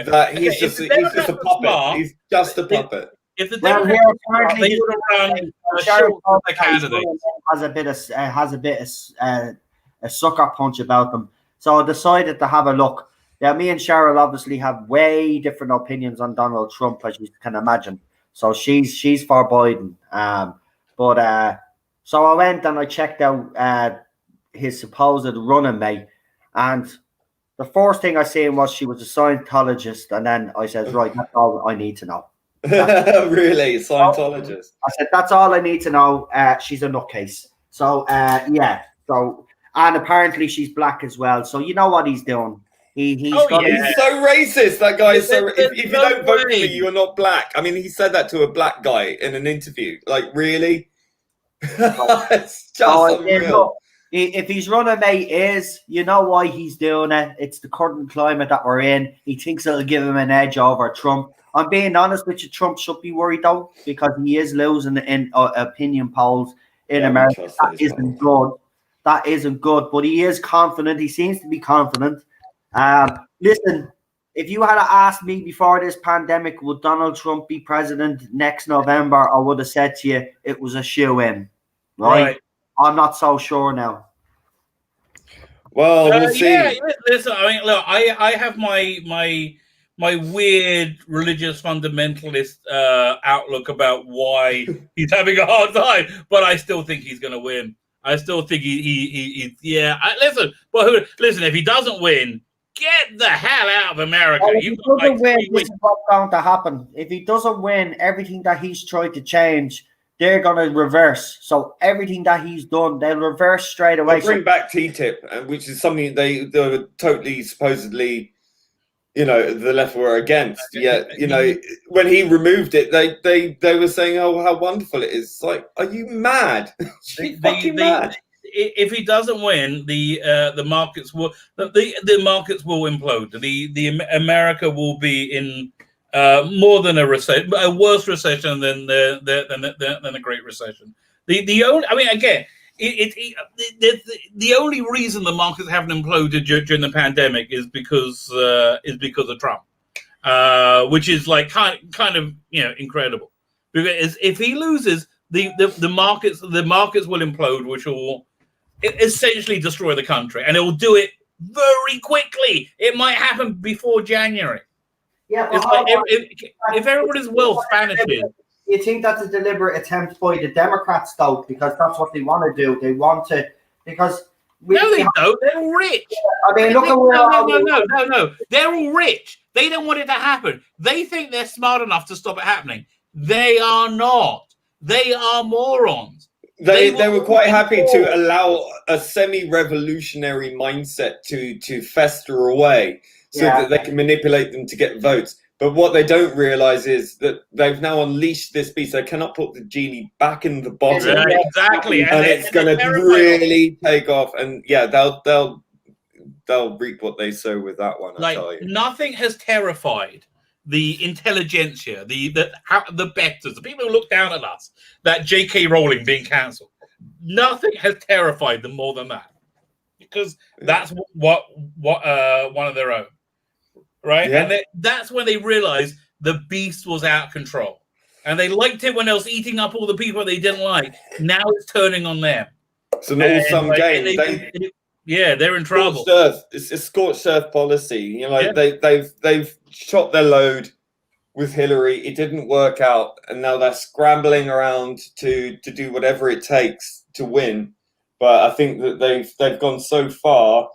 that he's just a puppet. Smart, he's just a puppet. If the Democrats they would have run a short candidate. Has a bit of a sucker punch about them. So I decided to have a look. Yeah, me and Cheryl obviously have way different opinions on Donald Trump, as you can imagine. So she's for Biden. So I went and I checked out his supposed running mate, and the first thing I seen was she was a Scientologist, and then I said, right, that's all I need to know. Really? Scientologist? I said, that's all I need to know. She's a nutcase. So, So, and apparently she's black as well. So, you know what he's doing. He's so racist. That guy is so. If you don't vote for me, you are not black. I mean, he said that to a black guy in an interview. Like, really? It's just unreal. If his running mate is, you know why he's doing it. It's the current climate that we're in. He thinks it'll give him an edge over Trump. I'm being honest with you. Trump should be worried though, because he is losing in opinion polls in America. That isn't good. That isn't good. But he is confident. He seems to be confident. Listen, if you had asked me before this pandemic, would Donald Trump be president next November, I would have said to you it was a shoe-in. Right? I'm not so sure now. Well, we'll see. Yeah, listen, I mean, look, I have my weird religious fundamentalist outlook about why he's having a hard time, but I still think he's going to win. I still think listen, if he doesn't win, get the hell out of America. Well, if he doesn't win, this is what's going to happen. If he doesn't win, everything that he's tried to change, they're going to reverse. So everything that he's done, they'll reverse straight away. They'll bring back TTIP, which is something they were totally, supposedly, the left were against. Yeah, when he removed it, they were saying, "Oh, how wonderful it is." It's like, are you mad? Mad? If he doesn't win, the markets will the markets will implode. The America will be in more than a recession, a worse recession than a Great Recession. The only reason the markets haven't imploded during the pandemic is because of Trump, which is like kind of incredible. Because if he loses, the markets will implode, which will essentially destroy the country, and it will do it very quickly. It might happen before January. Yeah, it's like if everybody's wealth vanishes. You think that's a deliberate attempt by the Democrats, though, because that's what they want to do. They want to, because no, they don't. They're all rich. I mean, look at no. They're all rich. They don't want it to happen. They think they're smart enough to stop it happening. They are not. They are morons. They were quite happy to allow a semi-revolutionary mindset to fester away so that they can manipulate them to get votes. But what they don't realize is that they've now unleashed this beast. They cannot put the genie back in the bottle. Yeah, exactly. And it's going to really take off. And they'll reap what they sow with that one. I tell you. Nothing has terrified the intelligentsia, the betters, the people who look down at us, that J.K. Rowling being cancelled. Nothing has terrified them more than that, because that's what one of their own. Right, and that's when they realized the beast was out of control, and they liked it when it was eating up all the people they didn't like. Now it's turning on them. It's an all-sum game. They're in trouble. It's a scorched earth policy. They've shot their load with Hillary. It didn't work out, and now they're scrambling around to do whatever it takes to win. But I think that they've gone so far.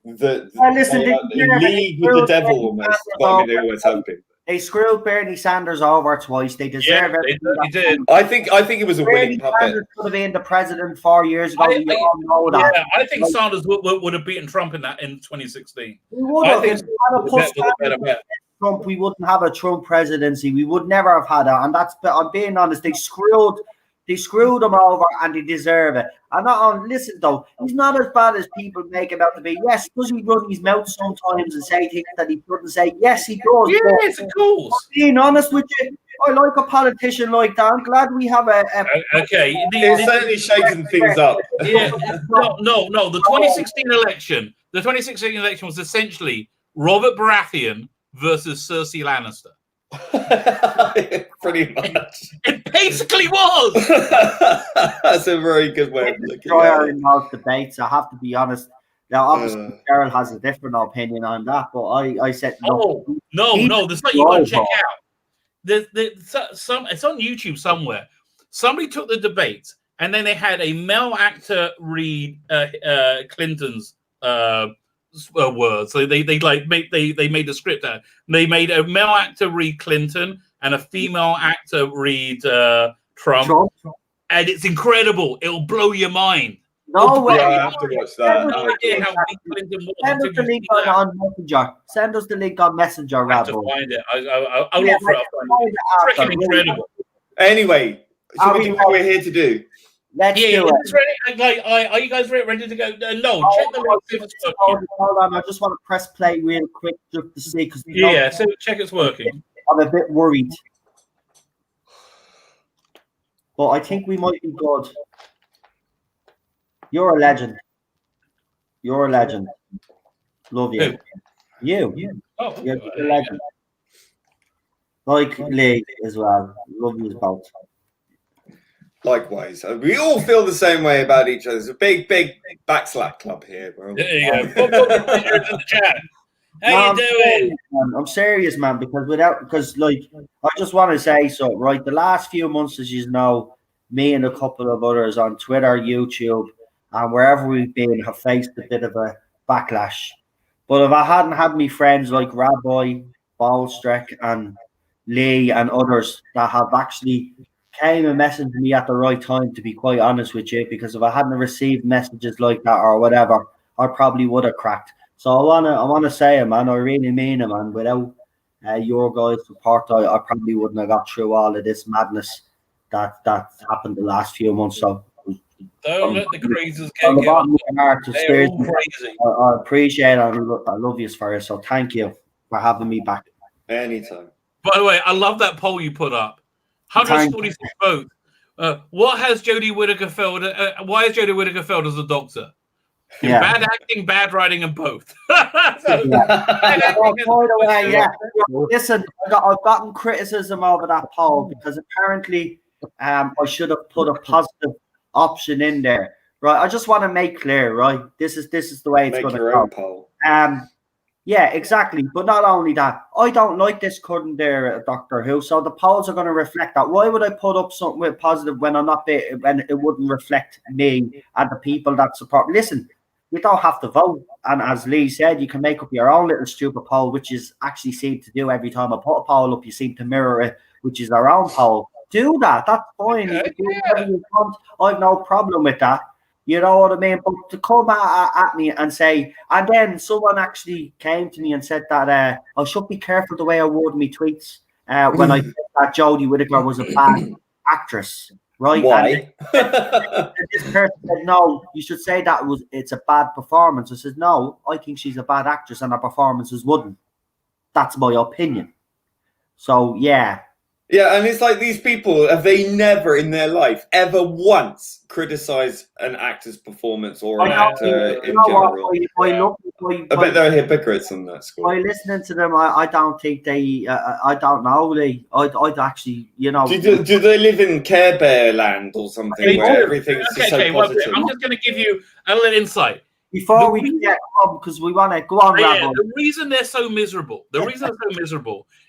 League with the devil almost. They always have been. They screwed Bernie Sanders over twice. They deserve it. They did. I think it was a winning puppet. Sanders could have been the president 4 years ago. We all know that. Yeah, I think Sanders would have beaten Trump in 2016. We would have. Trump, we wouldn't have a Trump presidency. We would never have had that. And I'm being honest. They screwed him over, and they deserve it. And listen though, he's not as bad as people make him out to be. Yes, does he run his mouth sometimes and say things that he shouldn't say? Yes, he does. Yes, of course. Being honest with you, I like a politician like that. I'm glad we have a okay. It's certainly shaking things up. Yeah, no. The 2016 election. The 2016 election was essentially Robert Baratheon versus Cersei Lannister. Pretty much. It basically was. That's a very good way of looking at it. In those debates, I have to be honest. Now, obviously, Carol has a different opinion on that, but I said no. There's not. You got to check out. It's on YouTube somewhere. Somebody took the debates and then they had a male actor read Clinton's words. So they made a script out. They made a male actor read Clinton and a female actor read Trump. And it's incredible. It'll blow your mind. No way. I have to watch that. Send us the link on Messenger. Send us the link on Messenger. I have to find it. I'll look for it. It's freaking incredible. Anyway, should we do what we're here to do? Let's do it. Ready? Are you guys ready to go? No, check the link. Hold on. I just want to press play real quick just to see. So check it's working. I'm a bit worried. But I think we might be good. You're a legend. Love you. Who? You. Oh, you're a legend. Like Lee as well. Love you both. Likewise. We all feel the same way about each other. It's a big backslap club here, bro. There you go. Put the chat. How you doing? I'm serious, man, because like I just want to say so, right? The last few months, as you know, me and a couple of others on Twitter, YouTube, and wherever we've been have faced a bit of a backlash. But if I hadn't had me friends like Rabbi, Ballstreck, and Lee and others that have actually came and messaged me at the right time, to be quite honest with you, because if I hadn't received messages like that or whatever, I probably would have cracked. So I wanna say it, man. I really mean it, man. Without your guys' support, I probably wouldn't have got through all of this madness that happened the last few months. So Don't let the crazes on get the bottom of my heart, They're all crazy. I appreciate it. I love you for it. So thank you for having me back. Anytime. By the way, I love that poll you put up. 146 votes. What has Jodie Whittaker failed? Why has Jodie Whittaker failed as a doctor? In bad acting, bad writing, and both. Listen, I've gotten criticism over that poll because apparently I should have put a positive option in there. Right. I just want to make clear, right? This is the way it's going to go. Own poll. Yeah, exactly. But not only that, I don't like this current there at Doctor Who. So the polls are going to reflect that. Why would I put up something with positive when I'm not when it wouldn't reflect me and the people that support? Listen, you don't have to vote. And as Lee said, you can make up your own little stupid poll, which is actually seem to do every time I put a poll up, you seem to mirror it, which is our own poll. Do that. That's fine. You can do whatever you want. I have no problem with that. You know what I mean? But to come at me and say, and then someone actually came to me and said that I should be careful the way I word my tweets when I said that Jodie Whittaker was a bad actress, right? Why? And this person said, no, you should say that it's a bad performance. I said, no, I think she's a bad actress and her performances wouldn't. That's my opinion. So, yeah. Yeah, and it's like these people, have they never in their life ever once criticized an actor's performance or an actor in general? I bet they're hypocrites on that score. By listening to them, I don't think they, I don't know, I'd actually, you know. Do they live in Care Bear land or something where everything's so positive? Well, I'm just going to give you a little insight. Before we get on, because we want to go on, Rabbi. The reason they're so miserable,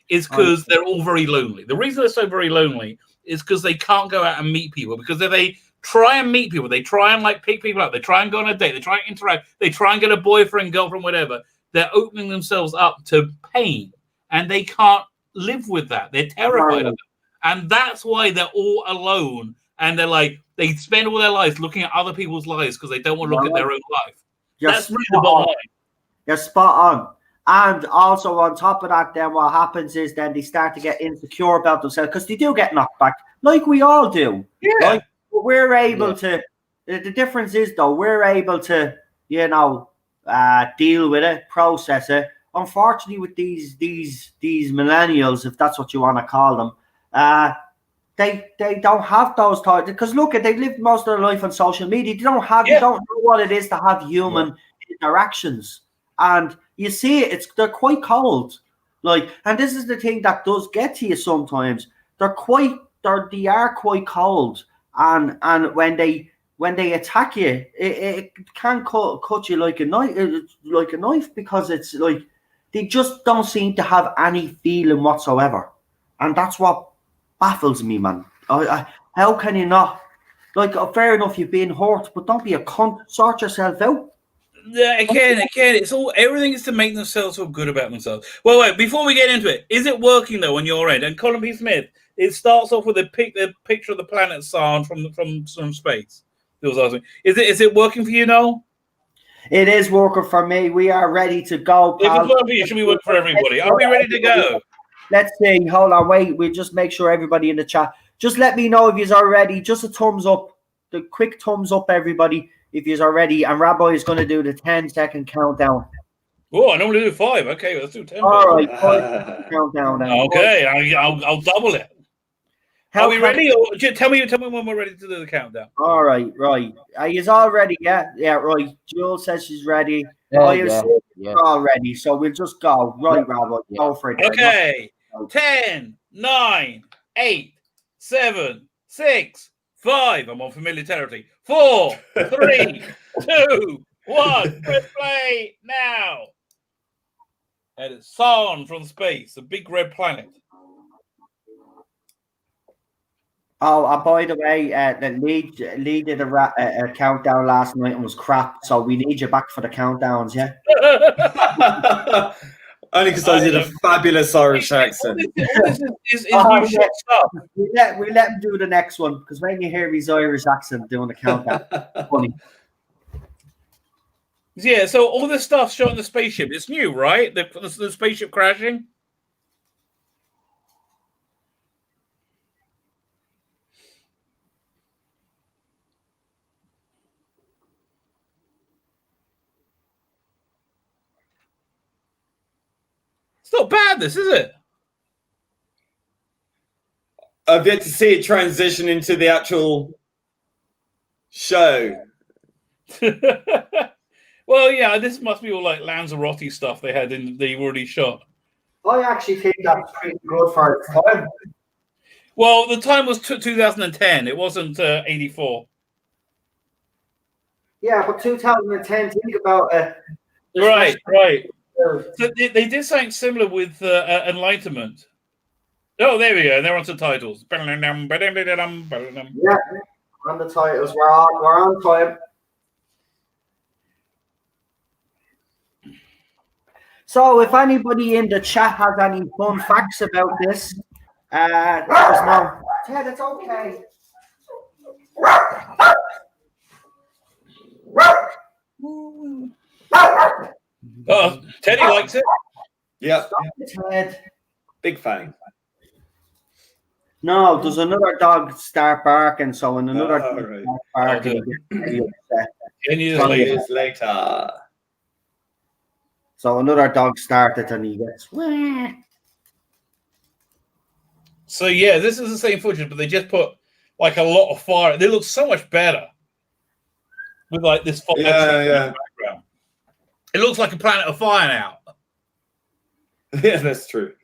is because they're all very lonely. The reason they're so very lonely is because they can't go out and meet people. Because if they try and meet people, they try and like pick people up, they try and go on a date, they try and interact, they try and get a boyfriend, girlfriend, whatever, they're opening themselves up to pain. And they can't live with that. They're terrified of it. And that's why they're all alone. And they're like, they spend all their lives looking at other people's lives because they don't want to look at their own life. That's really the bottom line. You're spot on. And also on top of that, then what happens is then they start to get insecure about themselves because they do get knocked back, like we all do. Yeah. Like we're able to. The difference is though we're able to, you know, deal with it, process it. Unfortunately, with these millennials, if that's what you want to call them, they don't have those types because look, they live most of their life on social media. They don't have, you don't know what it is to have human interactions, and you see it. They're quite cold, like, and this is the thing that does get to you sometimes. They are quite cold, and when they attack you, it can cut you like a knife, because it's like they just don't seem to have any feeling whatsoever, and that's what baffles me, man. How can you not? Like, fair enough, you've been hurt, but don't be a cunt. Sort yourself out. Yeah, again, it's all, everything is to make themselves feel good about themselves. Well, wait, before we get into it, is it working though on your end? And Colin P. Smith, it starts off with a picture of the planet Sarn from space. Is it working for you, Noel? It is working for me. We are ready to go, pal. If it's working for you, it should be working for everybody. Are we ready to go? Let's see. Hold on, wait. We'll just make sure everybody in the chat. Just let me know if you're already. Just a thumbs up. The quick thumbs up, everybody, if you're already. And Rabbi is going to do the 10-second countdown. Oh, I normally do 5. Okay, let's do 10. All right, 5 countdown. Now. Okay, I'll double it. Are we ready? Or tell me when we're ready to do the countdown. All right. Are you all ready? Yeah, right. Jules says she's ready. Yeah. All ready. So we'll just go. Right, Rabbi. Go for it. Okay. 10, 9, 8, 7, 6, 5. I'm on familiar territory. 4, 3, 2, 1. Press play now. And it's Sarn from space, a big red planet. Oh, by the way, the lead did a countdown last night and was crap. So we need you back for the countdowns, yeah. Only because I did a fabulous Irish accent. All this is new shit stuff. We let him do the next one because when you hear his Irish accent doing the countdown, it's funny. Yeah, so all this stuff shot in the spaceship. It's new, right? The spaceship crashing. It's not bad, this, is it? I've yet to see it transition into the actual show. Well, yeah, this must be all like Lanzarote stuff they already shot. I actually think that's pretty good for its time. Well, the time was 2010. It wasn't 84. Yeah, but 2010, think about it. Right. So they did something similar with Enlightenment. Oh, there we go. They're onto titles. Yeah, on the titles. We're on time. So if anybody in the chat has any fun facts about this, let us know. Ted, it's okay. Oh, Teddy likes it. Yeah, Ted. big fan. No, does another dog start barking? So when another dog Right. starts barking, he gets really upset. 10 years 10 later. years later. So another dog started and he gets. Wah. So yeah, this is the same footage, but they just put like a lot of fire. They look so much better with like this fire in the background. It looks like a Planet of Fire now. Yeah, that's true.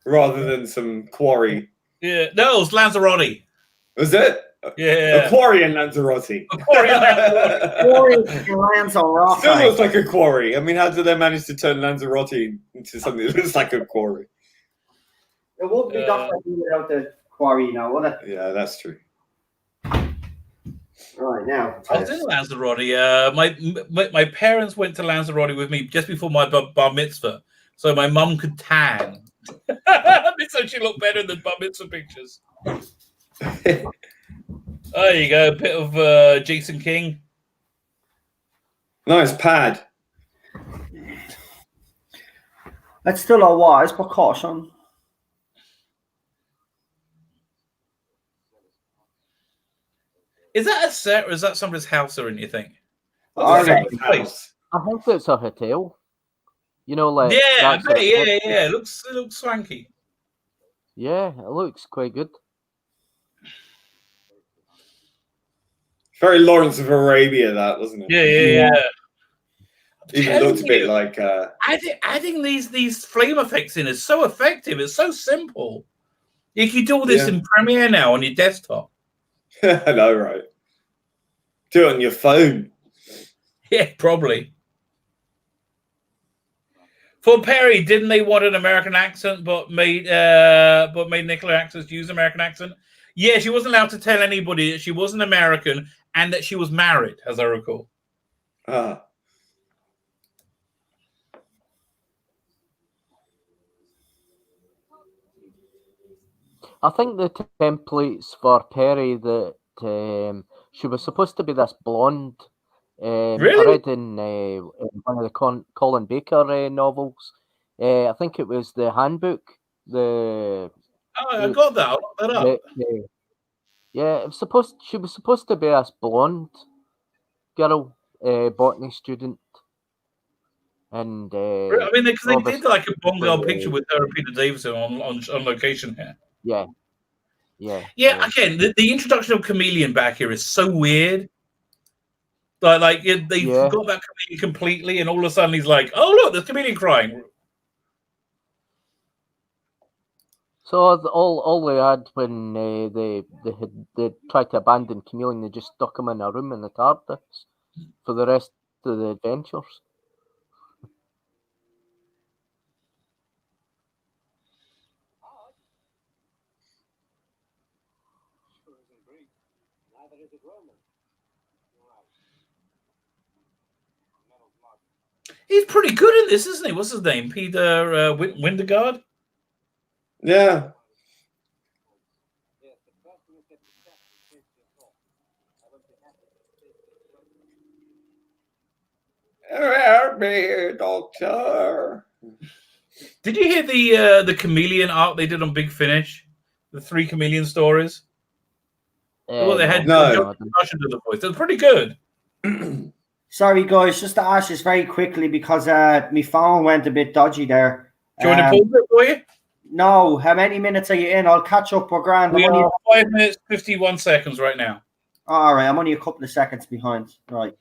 Rather than some quarry. Yeah, no, it was Lanzarote. Was it? Yeah, A quarry in Lanzarote. A quarry in Lanzarote. Lanzarote. Still looks like a quarry. I mean, how did they manage to turn Lanzarote into something that looks like a quarry? It wouldn't be that without the quarry now, would it? Yeah, that's true. Right now. I was in Lanzarote. My parents went to Lanzarote with me just before my bar mitzvah, so my mum could tan. So she looked better than bar mitzvah pictures. There you go, a bit of Jason King. Nice pad. It's still a wise precaution. Is that a set or is that somebody's house or anything? I think it's a hotel. You know, like yeah, It looks swanky. Yeah, it looks quite good. Very Lawrence of Arabia, that wasn't it? Yeah. Even looked a bit like. Adding these flame effects in is so effective. It's so simple. You can do all this in Premiere now on your desktop. I know, right? Do it on your phone. Yeah, probably. For Perry, didn't they want an American accent, but made Nicola actors use American accent? Yeah, she wasn't allowed to tell anybody that she wasn't American and that she was married, as I recall. Ah. I think the templates for Perry that she was supposed to be this blonde. Really? I read in one of the Colin Baker novels. I think it was the handbook. I got that. I'll look that up. Yeah, she was supposed to be this blonde girl, botany student. And I mean, because they did like a Bongo picture with her and Peter Davison on location here. Yeah. Again, the introduction of Chameleon back here is so weird. Like they forgot about Chameleon completely, and all of a sudden he's like, "Oh look, there's Chameleon crying." So all they had when they tried to abandon Chameleon, they just stuck him in a room in the TARDIS for the rest of the adventures. He's pretty good in this, isn't he? What's his name? Peter Windegaard? Yeah. Help me, doctor. Did you hear the chameleon art they did on Big Finish? The 3 chameleon stories? Well, they had no. Russian to the voice. They're pretty good. Sorry, guys, just to ask this very quickly because my phone went a bit dodgy there. Do you want to pause it for you? No. How many minutes are you in? I'll catch up. We're grand. We are 5 minutes, 51 seconds right now. All right. I'm only a couple of seconds behind. Right.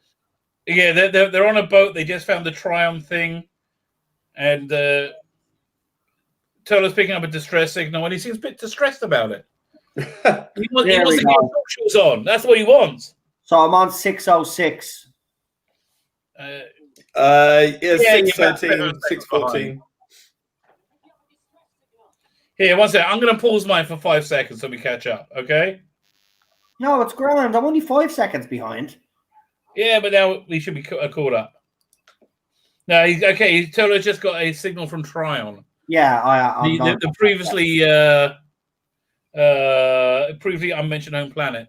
Yeah, they're on a boat. They just found the Triumph thing. And Turtle's picking up a distress signal, and he seems a bit distressed about it. He wants to get shoes on. That's what he wants. So I'm on 606. Yeah, 613, 614. Here, one second. I'm going to pause mine for 5 seconds so we catch up, okay? No, it's grand. I'm only 5 seconds behind. Yeah, but now we should be caught up. No, Turtle's just got a signal from Tryon. Yeah, the previously unmentioned home planet.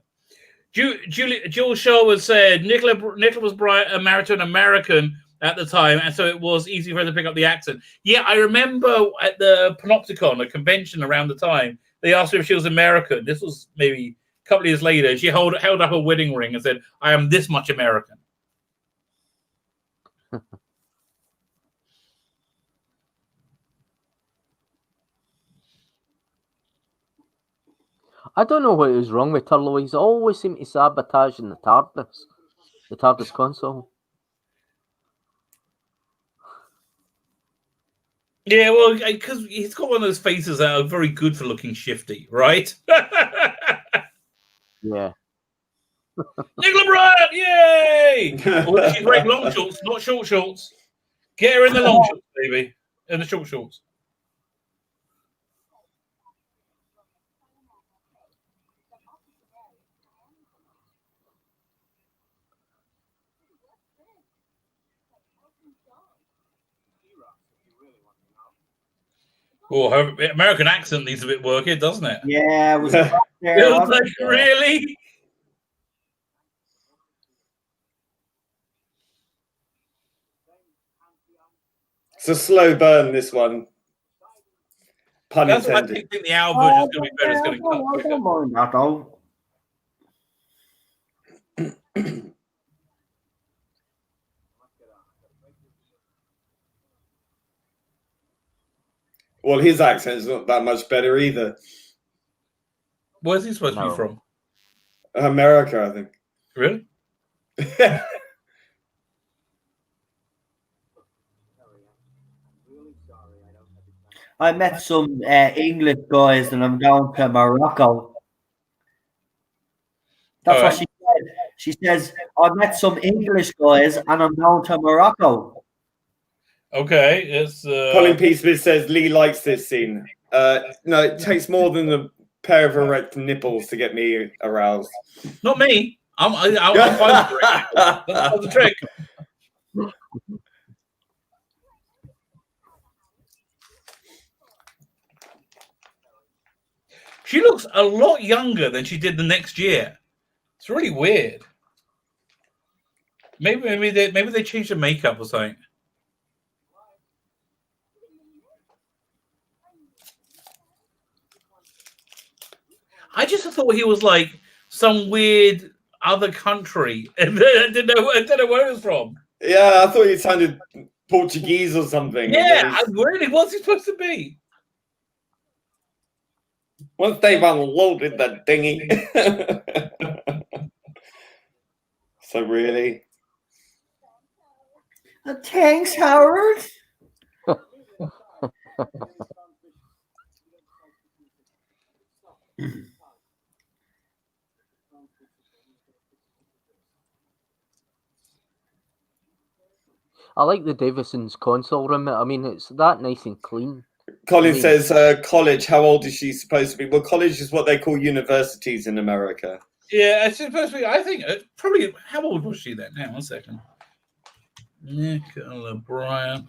Jules Shaw had said Nicola was married to an American at the time, and so it was easy for her to pick up the accent. Yeah, I remember at the Panopticon, a convention around the time, they asked her if she was American. This was maybe a couple of years later. She held up a wedding ring and said, "I am this much American." I don't know what is wrong with Turtle. He's always seemed to sabotage in the TARDIS console. Yeah, well, because he's got one of those faces that are very good for looking shifty, right? Yeah. Nicola Bryant, yay! Well, she's wearing long shorts, not short shorts. Get her in the long shorts, baby. In the short shorts. Oh, her American accent needs a bit work here, doesn't it? Yeah, it was there, it was like, really? It's a slow burn, this one. Pun That's intended. why I think the hour version is going to be better. It's going to cut I quicker. don't mind that, though. Well, his accent's not that much better either. Where's he supposed to be from? America, I think. Really? I met some English guys and I'm down to Morocco. That's what she said. She says, I met some English guys and I'm down to Morocco. Okay, it's Colin P. Smith says Lee likes this scene. No, it takes more than a pair of erect nipples to get me aroused. Not me. I'm fine with it. That's the trick. She looks a lot younger than she did the next year. It's really weird. Maybe they changed the makeup or something. I just thought he was like some weird other country, and I didn't know where it was from. Yeah, I thought he sounded Portuguese or something. Yeah, really, what's he supposed to be? Once they've unloaded the dinghy. So really? Thanks, Howard. I like the Davison's console room. I mean, it's that nice and clean. Colin says, college, how old is she supposed to be? Well, college is what they call universities in America. Yeah, it's supposed to be. I think probably. How old was she then? Hang on 1 second. Nicola Bryant.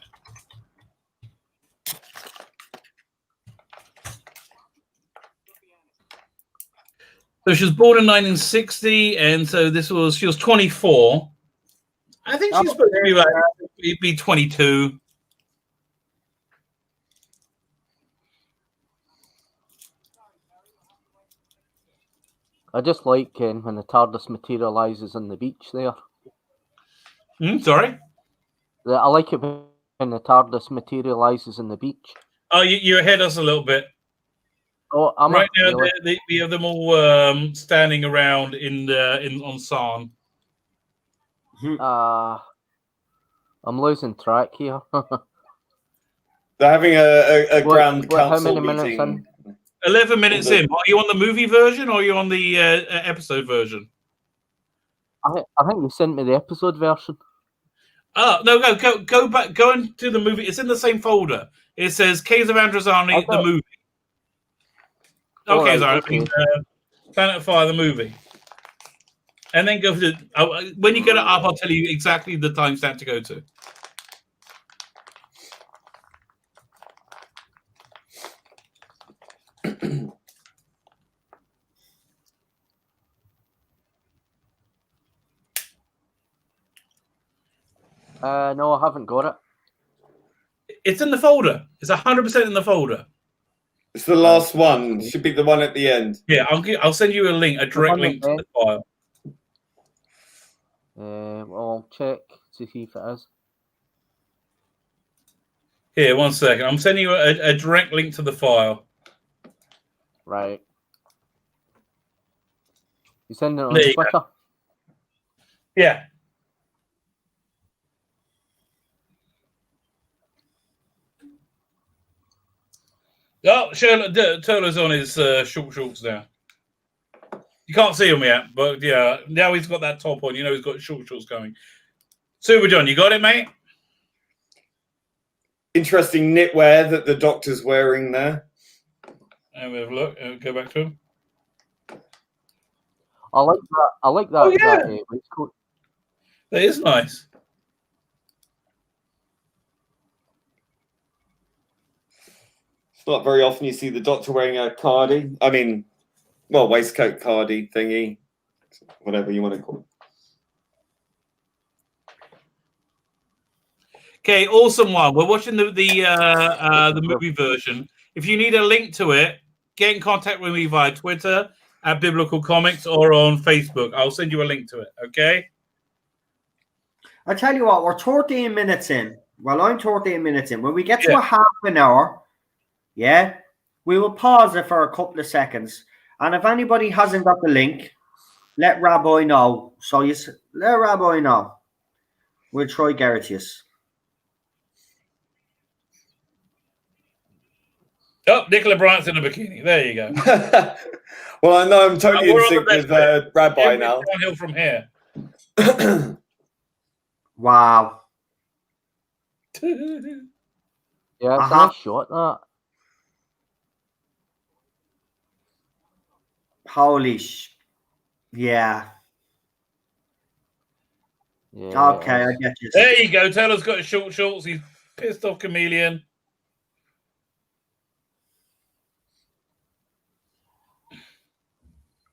So she was born in 1960, and so she was 24. I think she's supposed to be like be 22. I just like when the TARDIS materializes on the beach there. Sorry? I like it when the TARDIS materializes on the beach. Oh, you're ahead of us a little bit. Oh, I'm right now. Really? We have them all standing around on Sarn. I'm losing track here. They're having a grand council how many meeting. minutes in? 11 minutes in. Are you on the movie version or are you on the episode version? I think you sent me the episode version. Oh no! Go back. Go into the movie. It's in the same folder. It says Caves of Androzani, the movie. Okay, sorry. I mean, Planet of Fire, the movie. And then go to when you get it up, I'll tell you exactly the timestamp to go to. No, I haven't got it. It's in the folder. It's 100% in the folder. It's the last one. Should be the one at the end. Yeah, I'll send you a direct link to the file. I'll check to see if it is. Here, 1 second. I'm sending you a direct link to the file. Right. You sending it on Twitter? Yeah. Oh, Turlo's on his shorts now. You can't see him yet, but yeah, now he's got that top on. You know he's got shorts coming. Super John, you got it, mate? Interesting knitwear that the Doctor's wearing there. And we have a look. Go back to him. I like that. Oh, yeah. That waistcoat. That is nice. It's not very often you see the Doctor wearing a cardi. I mean, well, waistcoat cardi thingy, whatever you want to call it. Okay, awesome one. We're watching the movie version. If you need a link to it, get in contact with me via Twitter at Biblical Comics or on Facebook. I'll send you a link to it. Okay. I tell you what, we're 13 minutes in. Well, I'm 13 minutes in. When we get to a half an hour, we will pause it for a couple of seconds. And if anybody hasn't got the link, let Rabbi know. So let Rabbi know. We'll try Garretius. Oh, Nicola Bryant's in a bikini. There you go. Well, I know I'm totally in sync with Rabbi now. Downhill from here. Wow. Yeah, it's a nice shot, that. Holy yeah. Okay, I get you. There you go. Taylor's got his shorts. He's pissed off Chameleon.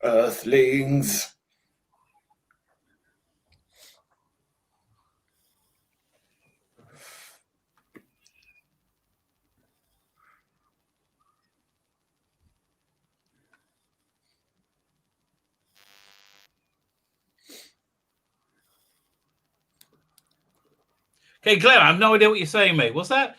Earthlings. Okay, Glenn, I have no idea what you're saying, mate. What's that?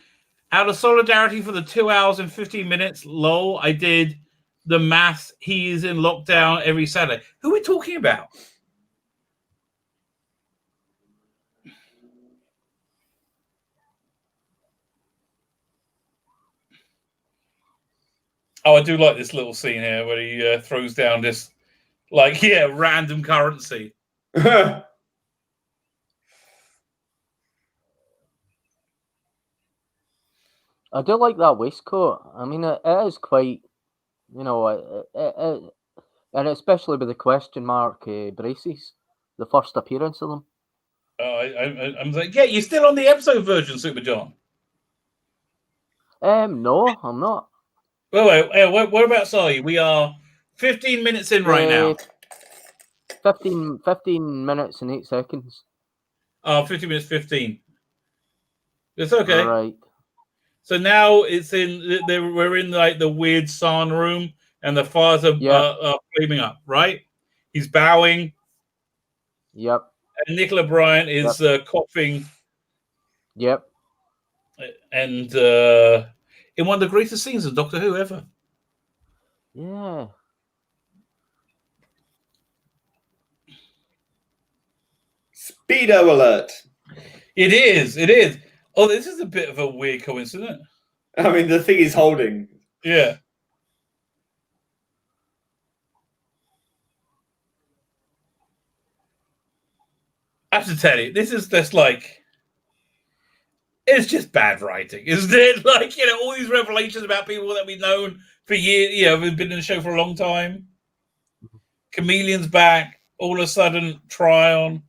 Out of solidarity for the 2 hours and 15 minutes, lol, I did the math. He is in lockdown every Saturday. Who are we talking about? Oh, I do like this little scene here where he throws down this, random currency. I do like that waistcoat. I mean, it is quite, And especially with the question mark braces, the first appearance of them. I'm like, yeah, you're still on the episode version, Super John. No, I'm not. Wait, whereabouts are you? We are 15 minutes in right now. 15 minutes and 8 seconds. Oh, 15 minutes 15. It's okay. Right. So now it's we're in like the weird San room, and the fires are flaming up. Right? He's bowing. Yep. And Nicola Bryant is coughing. Yep. And in one of the greatest scenes of Doctor Who ever. Yeah. Speedo alert. It is. Oh, this is a bit of a weird coincidence. I mean, the thing is holding. Yeah. I have to tell you, this is just like, it's just bad writing, isn't it? Like, all these revelations about people that we've known for years, we've been in the show for a long time. Chameleon's back, all of a sudden, Tryon.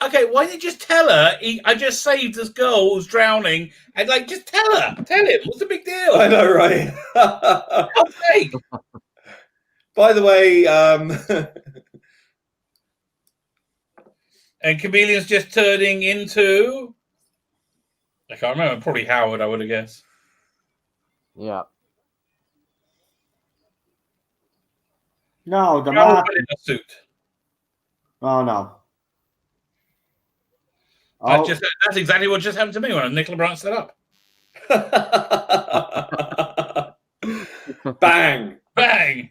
Okay, why didn't you just tell her? I just saved this girl who's drowning, and just tell her. Tell him. What's the big deal? I know, right? Okay. By the way, and Chameleon's just turning into, I can't remember, probably Howard, I would have guessed. Yeah. No, the Howard man. in a suit. Oh no. Oh. That's exactly what just happened to me when Nicola Bryant set up. Bang! Bang!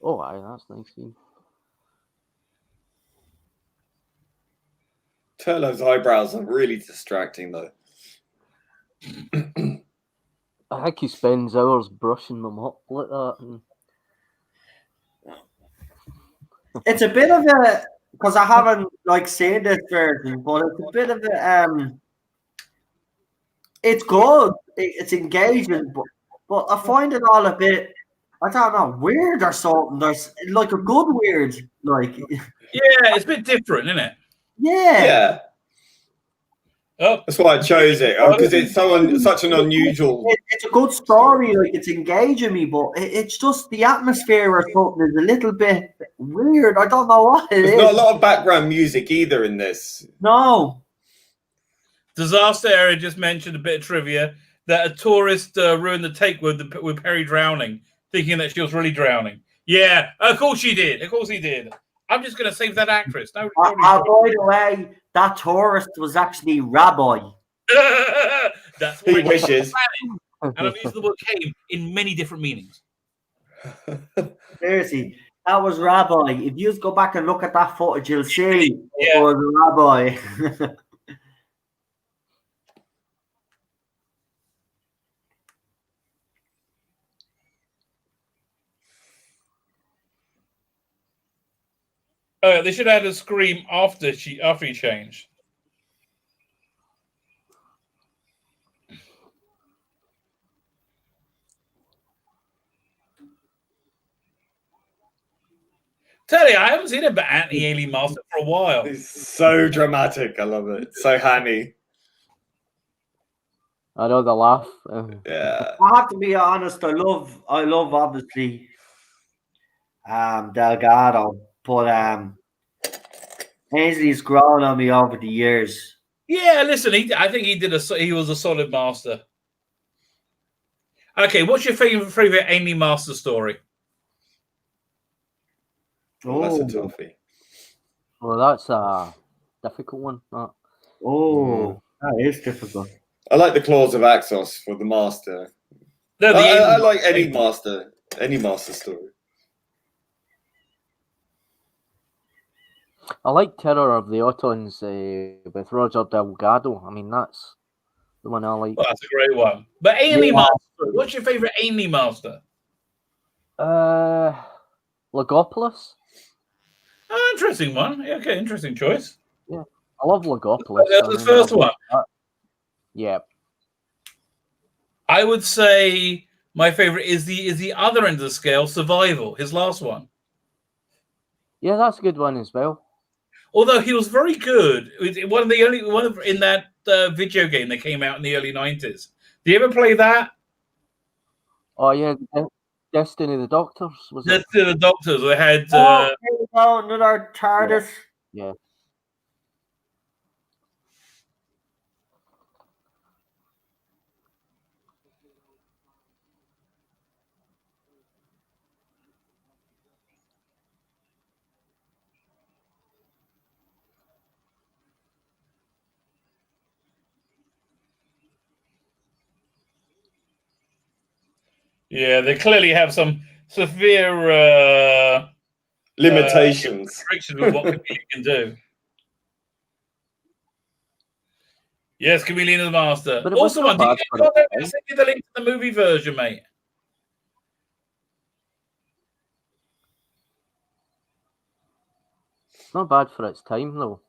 Oh, aye, that's nice scene. Turlo's eyebrows are really distracting, though. I think he spends hours brushing them up like that. And... It's a bit of a, because I haven't seen this version, but it's a bit of a it's good, it's engaging, but I find it all a bit, I don't know, weird or something. There's like a good weird, yeah, it's a bit different, isn't it? Yeah. Oh, that's why I chose it, because it's such an unusual. It's a good story, it's engaging me, but it's just the atmosphere or something is a little bit weird. I don't know what it is. There's not a lot of background music either in this. No. Disaster Area just mentioned a bit of trivia that a tourist ruined the take with Perry drowning, thinking that she was really drowning. Yeah, of course she did. Of course he did. I'm just going to save that actress. No, by the way, that tourist was actually Rabbi. That's he wishes. And I'm using the word came in many different meanings. Seriously, that was Rabbi. If you just go back and look at that footage, you'll see it was Rabbi. Oh, they should have had a scream after he changed. Tell you, I haven't seen a anti-alien master for a while. It's so dramatic. I love it. So hammy. I know the laugh. Yeah. I have to be honest. I love obviously Delgado, but Ainsley's grown on me over the years. Yeah, listen, I think he was a solid master. Okay, what's your favorite Ainley master story? Oh, that's a toughie. Well, that's a difficult one. That is difficult. I like the Claws of Axos for the master. No, I like any master story. I like Terror of the Autons with Roger Delgado. I mean, that's the one I like. Well, that's a great one. But Ainley Master, what's your favorite Ainley Master? Logopolis. Oh, interesting one. Yeah, okay, interesting choice. Yeah, I love Logopolis. That's his first one. Yeah. I would say my favorite is the other end of the scale, Survival, his last one. Yeah, that's a good one as well. Although he was very good, one of in that video game that came out in the early 90s. Do you ever play that? Oh yeah, Destiny of the Doctors was it? That's the Doctors. They had. There you go, another TARDIS. Yeah. Yeah, they clearly have some severe limitations. restrictions with what Chameleon can do. Yes, Chameleon is the master. But it was Also, not one. bad Did for it, you send you the link to the movie version, mate? It's not bad for its time though.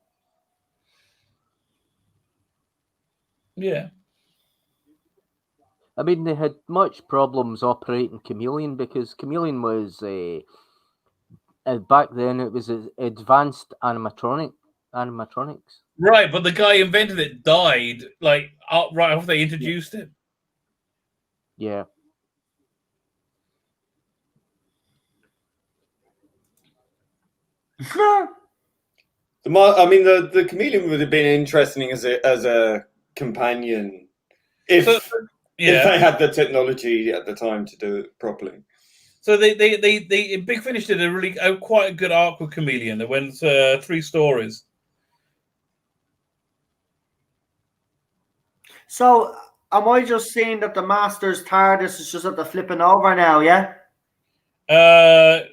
Yeah. I mean, they had much problems operating Chameleon because Chameleon was back then it was advanced animatronics. Right, but the guy who invented it died like right after they introduced him. Yeah. I mean, the chameleon would have been interesting as a companion if they had the technology at the time to do it properly. So they Big Finish did quite a good arc with Chameleon. They went 3 stories. So, am I just saying that the Master's TARDIS is just at the flipping over now? Yeah. It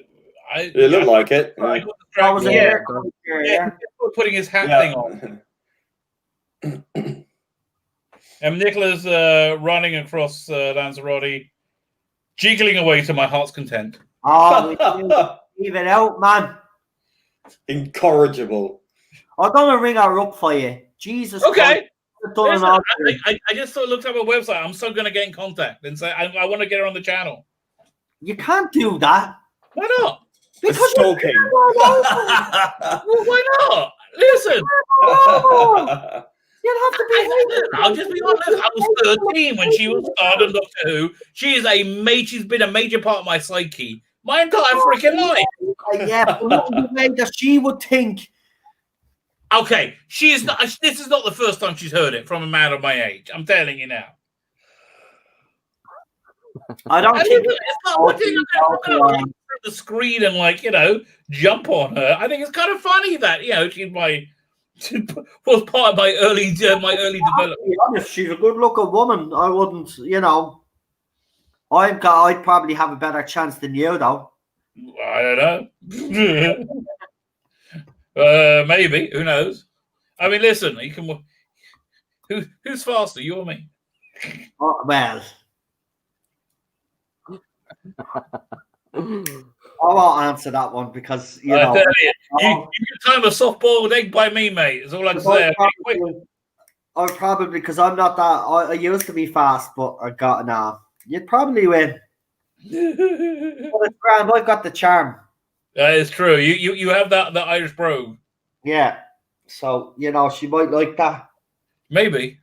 looked like it. That was yeah. Yeah. Putting his hat thing on. And Nicola's running across Lanzarote, jiggling away to my heart's content. Oh, leave it out, man. Incorrigible. I'm gonna ring her up for you. Jesus. Okay. Christ. I just looked up her website. I'm so going to get in contact and say I want to get her on the channel. You can't do that. Why not? Because stalking. Well, why not? Listen. You'd have to be. I'll just be honest. I was 13 when she was starred on Doctor Who. She's been a major part of my psyche my entire freaking life. Yeah, but not the way that she would think. Okay, she is not. This is not the first time she's heard it from a man of my age. I'm telling you now. I don't think it's not watching the screen and jump on her. I think it's kind of funny that she was part of my early development. To be honest, she's a good-looking woman. I wouldn't, I'd probably have a better chance than you, though. I don't know. Maybe. Who knows? I mean, listen. You can. Who's faster, you or me? Oh, well, I won't answer that one because you can time a soft-boiled egg by me, mate. Is all I can say. I probably because I'm not that. I used to be fast, but I got now. You'd probably win. But it's grand. I've got the charm. That is true. You have that Irish brogue. Yeah. So she might like that. Maybe.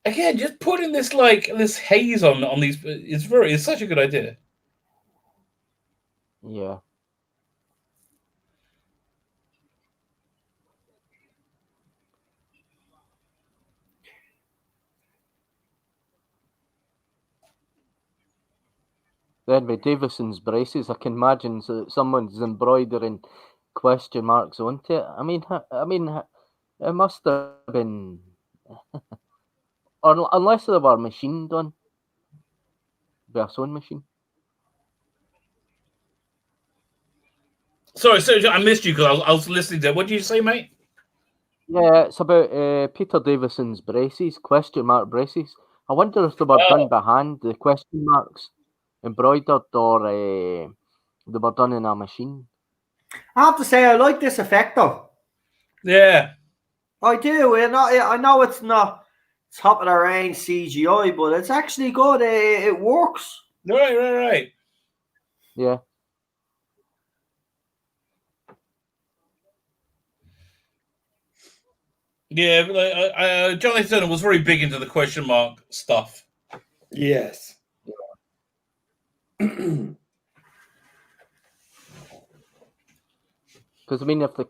Again, just putting this haze on these it's such a good idea. Yeah. Then with Davison's braces, I can imagine that someone's embroidering question marks onto it. I mean, it must have been, or unless they were machine done, by a sewing machine. Sorry, I missed you because I was listening to it. What did you say, mate? Yeah, it's about Peter Davison's braces, question mark braces. I wonder if they were done by hand, the question marks, embroidered, or they were done in a machine. I have to say, I like this effect though. Yeah. I do. I know it's not top of the range CGI, but it's actually good. It works. Right. Yeah. Yeah, but Johnny Turner was very big into the question mark stuff. Yes. Because, I mean, if the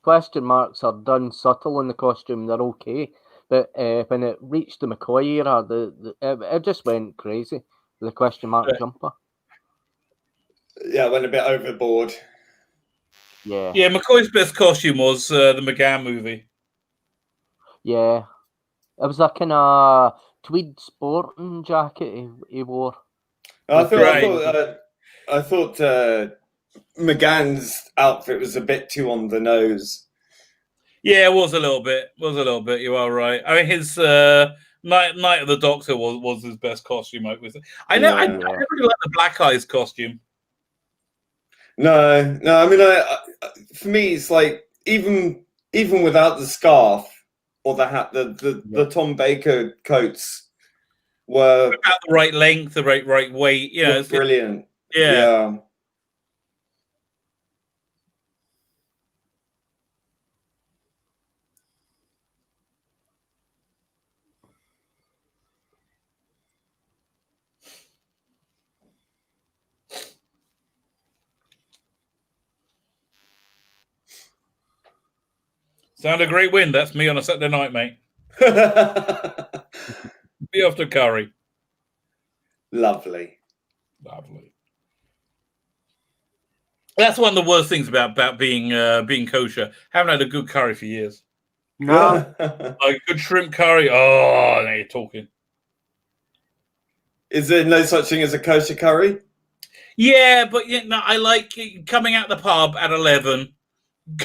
question marks are done subtle in the costume, they're okay. But when it reached the McCoy era, it just went crazy. The question mark jumper. Yeah, went a bit overboard. Yeah. Yeah, McCoy's best costume was the McGann movie. Yeah. It was a kind of tweed sporting jacket he wore. I thought McGann's outfit was a bit too on the nose. Yeah, it was a little bit. You are right. I mean, his Night of the Doctor was his best costume. I never really liked the Black Eyes costume. No. I mean, for me, it's like even without the scarf or the hat, the Tom Baker coats were about the right length, the right weight. You know, it's brilliant. Yeah. Sound a great win. That's me on a Saturday night, mate. Be off to curry. Lovely. That's one of the worst things about being kosher. Haven't had a good curry for years. No. Like good shrimp curry. Oh, now you're talking. Is there no such thing as a kosher curry? Yeah, but I like coming out the pub at 11,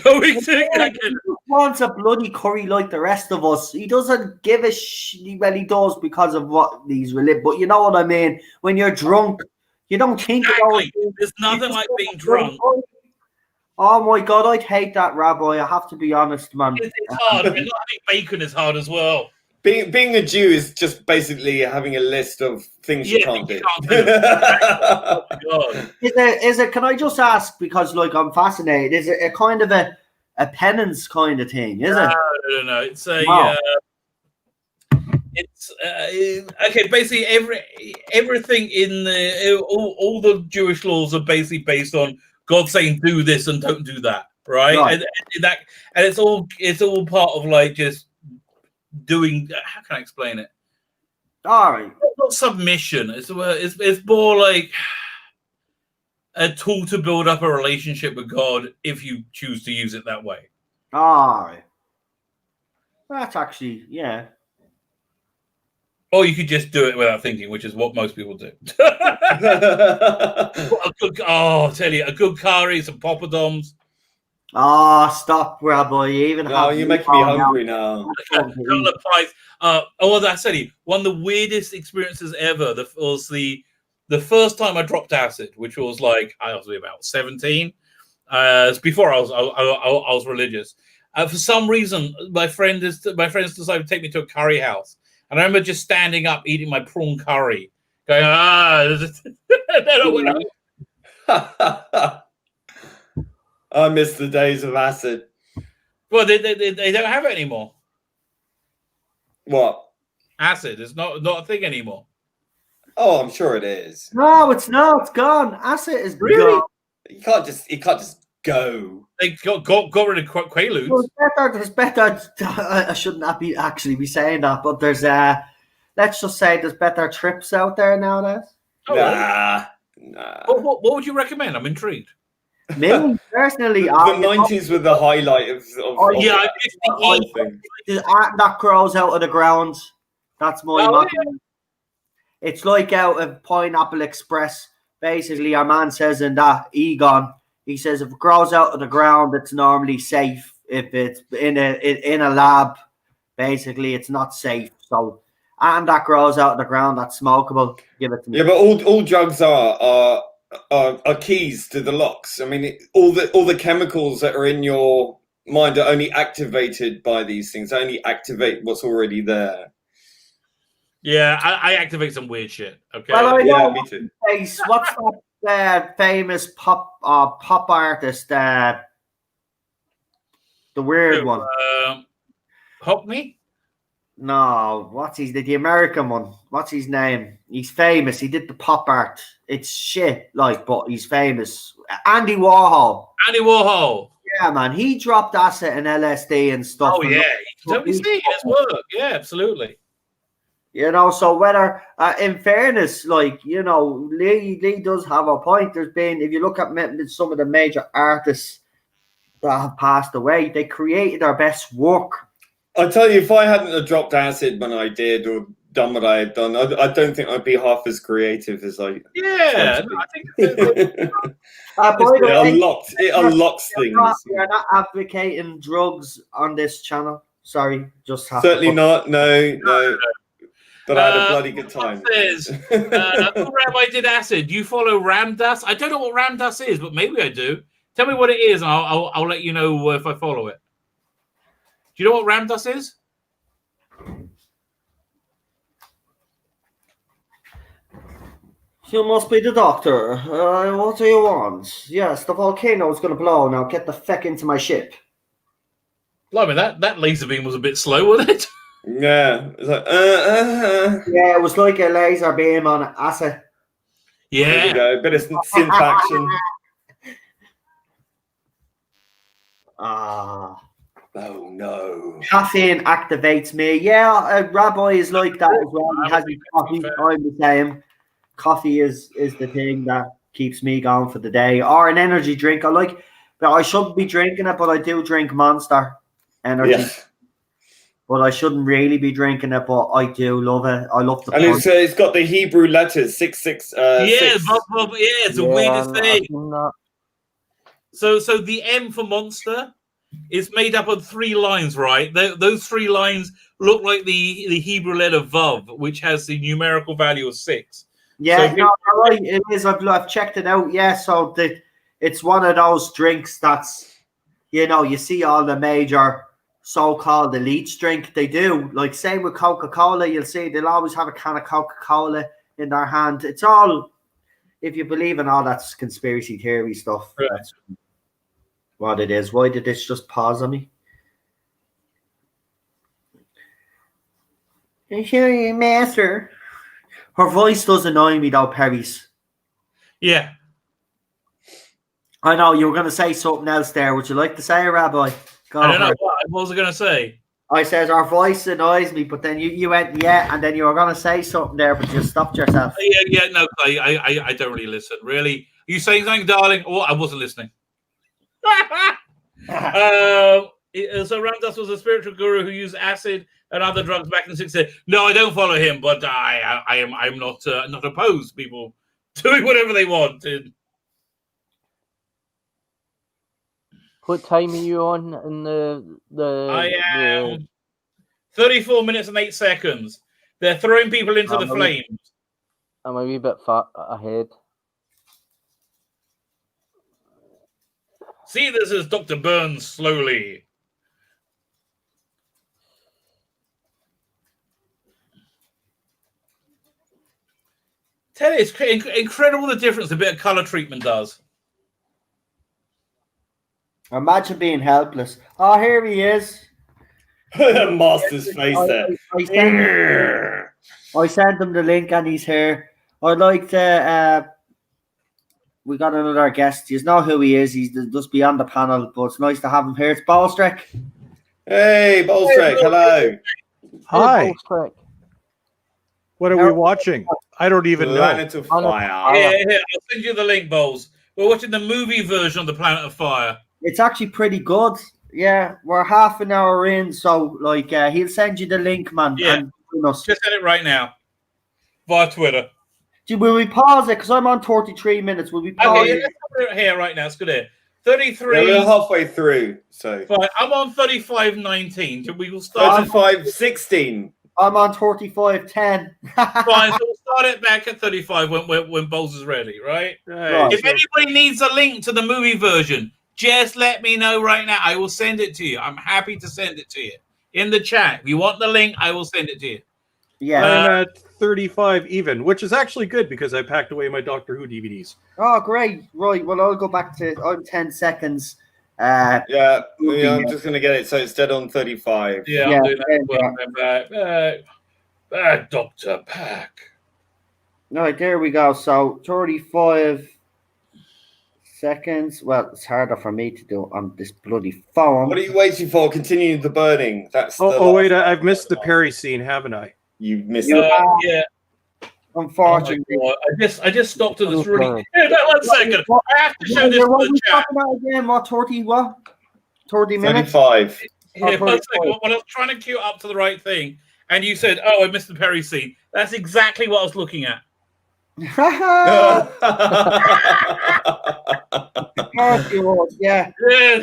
going to. He wants a bloody curry like the rest of us. He doesn't give a well, he does because of what he's religious. But you know what I mean? When you're drunk, you don't think about it. There's nothing like being drunk. Oh my God, I'd hate that, Rabbi. I have to be honest, man. It's hard. And not having bacon is hard as well. Being a Jew is just basically having a list of things you can't do. Oh my God. Is it? Can I just ask, because like I'm fascinated? Is it a kind of a penance kind of thing? Is it? No. It's a. Wow. It's okay. Basically, everything in all the Jewish laws are basically based on God saying do this and don't do that, right? And it's all part of like just doing. How can I explain it? All right. It's not submission. It's more like a tool to build up a relationship with God if you choose to use it that way. All right. That's actually, yeah. Or you could just do it without thinking, which is what most people do. I'll tell you, a good curry, some poppadoms. Stop, Rabbi. You're making me hungry now. That's it. One of the weirdest experiences ever was the first time I dropped acid, which was like I was about 17. It's before I was religious. For some reason, my friends decided to take me to a curry house. And I remember just standing up, eating my prawn curry, going, then I miss the days of acid. Well, they don't have it anymore. What? Acid is not a thing anymore. Oh, I'm sure it is. No, it's not. It's gone. Acid is really gone. You can't just go. They got rid of Quaaludes. Well, there's better. I shouldn't actually be saying that, but there's let's just say there's better trips out there nowadays. Nah. What would you recommend? I'm intrigued. Me personally, The 90s were the highlight of Yeah, I that missed the whole E. thing. the art that grows out of the ground. That's my Oh, motto. It's like out of Pineapple Express. Basically, our man says in that Egon, he says if it grows out of the ground, it's normally safe. If it's in a lab, basically, it's not safe. So, and that grows out of the ground, that's smokable. Give it to me. Yeah, but all drugs are keys to the locks. I mean, all the chemicals that are in your mind are only activated by these things. Only activate what's already there. Yeah, I activate some weird shit. Okay. Well, I Yeah, know me too. what's that famous pop artist, the weird one? Hockney? No, what's the American one? What's his name? He's famous. He did the pop art. It's shit, like, but he's famous. Andy Warhol. Andy Warhol. Yeah, man. He dropped acid and LSD and stuff. Oh, and yeah. You can totally see it in his work. Yeah, absolutely. You know, so whether, in fairness, like, you know, Lee does have a point. There's been, if you look at some of the major artists that have passed away, they created their best work. I tell you, if I hadn't have dropped acid when I did or done what I had done, I don't think I'd be half as creative as I. Yeah, no, I think it unlocks things. We're not advocating drugs on this channel. Sorry, just have Certainly not. No. But I had a bloody good time. Says, Rabbi did acid. You follow Ramdas? I don't know what Ramdas is, but maybe I do. Tell me what it is, and I'll let you know if I follow it. Do you know what Ramdas is? You must be the doctor. What do you want? Yes, the volcano is going to blow. Now get the feck into my ship. Blimey, that laser beam was a bit slow, wasn't it? Yeah, it's like Yeah, it was like a laser beam on acid. There Yeah. you go. Bit of synth action. Oh no. Caffeine activates me. Yeah, Rabbi is like that as well. He has his coffee. I'm the same. Coffee is the thing that keeps me going for the day. Or an energy drink. But I shouldn't be drinking it, but I do drink Monster energy. Yeah. But I shouldn't really be drinking it, but I do love it. I love the And it's got the Hebrew letters 666. Yeah, it's the weirdest thing. Not. So the M for Monster is made up of 3 lines, right? Those 3 lines look like the Hebrew letter Vav, which has the numerical value of 6. Yeah, So no, right. It is. I've checked it out. Yeah, so it's one of those drinks that's, you know, you see all the major so-called elites drink. They do. Like, same with Coca-Cola. You'll see they'll always have a can of Coca-Cola in their hand. It's all, if you believe in all that conspiracy theory stuff, Right. That's what it is. Why did this just pause on me? Master. Her voice does annoy me though, Perry's. Yeah. I know you were going to say something else there. Would you like to say it, Rabbi? Go I don't for know. it. What was I going to say? I says our voice annoys me, but then you went and then you were going to say something there, but you stopped yourself. Yeah, no, I don't really listen. Really? Are you saying something, darling? Oh, I wasn't listening. So Ramdas was a spiritual guru who used acid and other drugs back in the 60s. No, I don't follow him, but I'm not opposed to people doing whatever they want. What time are you on in the I am 34 minutes and 8 seconds. They're throwing people into the flames. I'm a wee bit fat ahead. See this as Dr. Burns slowly. Tell you, it's incredible the difference a bit of color treatment does. Imagine being helpless. Oh, here he is. Master's face there. I sent him the link and he's here. I'd like to. We got another guest. You know who he is. He's just beyond the panel, but it's nice to have him here. It's Ballstrick. Hey, Bolstrek, hello. Hi. What are we watching? I don't even know. Planet of Fire. Yeah, I'll send you the link, Bowles. We're watching the movie version of the Planet of Fire. It's actually pretty good. Yeah, we're half an hour in, so like he'll send you the link, man. Yeah. And join us. Just send it right now via Twitter. Will we pause it? Because I'm on 33 minutes. Will we pause Okay, it? let's put it here right now. It's good here. Yeah, 33. we're halfway through, so Fine. I'm on 35.19. We will start. 35.16. I'm on 35:10. Fine, so we'll start it back at 35 when Bowles is ready, right? Right. If anybody needs a link to the movie version, just let me know right now. I will send it to you. I'm happy to send it to you in the chat. If you want the link, I will send it to you. Yeah. I'm at 35 even, which is actually good because I packed away my Doctor Who DVDs. Oh, great. Right. Well, I'll go back to. I'm 10 seconds. Yeah, I'm just going to get it. So it's dead on 35. Yeah, Yeah, I'm doing that. yeah. Well, Dr. Pack. All right, there we go. So 35 seconds. Well, it's harder for me to do on this bloody phone. What are you waiting for? Continue the burning. That's Oh, wait, I've missed the Perry scene, haven't I? You missed You it. have- Yeah. Unfortunately. Oh my God. I just stopped to this Okay. really. No, 1 second. I have to show this to What the we chat. talking about again? What 30? What 30 minutes? 35. Yeah, Oh, 1 second. When I was trying to queue up to the right thing, and you said, "Oh, I missed the Perry scene." That's exactly what I was looking at. Yeah. Yes.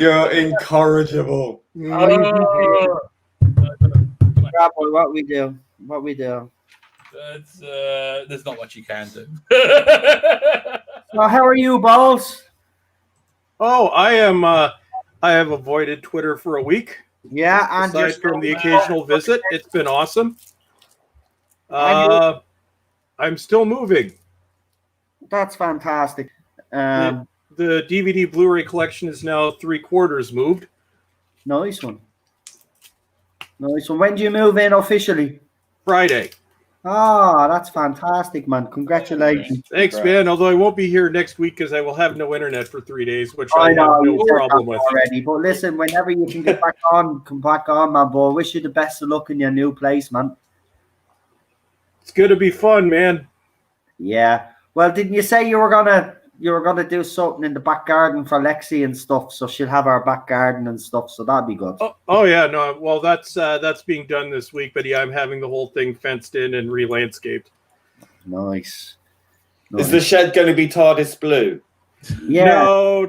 You're incorrigible. Oh. Crap, boy, what we do? What we do? There's not much you can do. So how are you, Balls? Oh, I am. I have avoided Twitter for a week. Yeah, and Aside just from the occasional visit, it's been awesome. And I'm still moving. that's fantastic. The DVD Blu-ray collection is now 3/4 moved. Nice one. Nice one. When do you move in officially? Friday. Ah, that's fantastic, man. Congratulations. Thanks, Right. man. Although I won't be here next week because I will have no internet for 3 days, which I I know have you no said problem that with. already. But listen, whenever you can get back on, come back on, man, boy. Wish you the best of luck in your new place, man. It's going to be fun, man. Yeah. Well, didn't you say you were gonna do something in the back garden for Lexi and stuff? So she'll have our back garden and stuff. So that'd be good. Oh yeah, no. Well, that's being done this week, but yeah, I'm having the whole thing fenced in and re-landscaped. Nice. Is the shed going to be TARDIS blue? Yeah.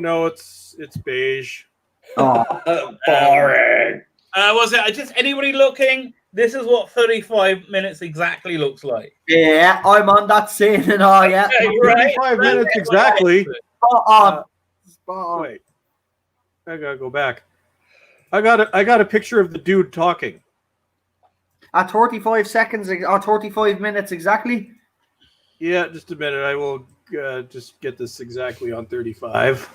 No, it's beige. Oh, Boring. Was it just anybody looking? This is what 35 minutes exactly looks like. yeah, I'm on that scene and all. Yeah. Okay, right. 35 minutes exactly. Spot on. Spot on. Wait, I gotta go back. I got a picture of the dude talking. At 35 seconds or 35 minutes exactly. Yeah, just a minute. I will just get this exactly on 35.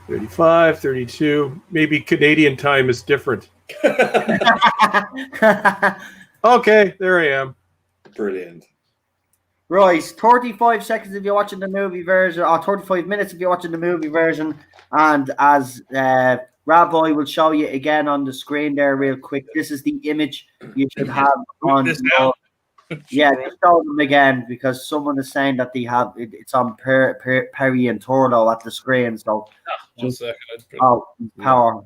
35, 32. Maybe Canadian time is different. Okay, there I am. Brilliant. Right, 35 seconds if you're watching the movie version, or 35 minutes if you're watching the movie version. And as Rabbi will show you again on the screen there real quick, this is the image you should have on This your, now. yeah, just show them again because someone is saying that they have it's on Perry and Torlo at the screen. So 1 second. power.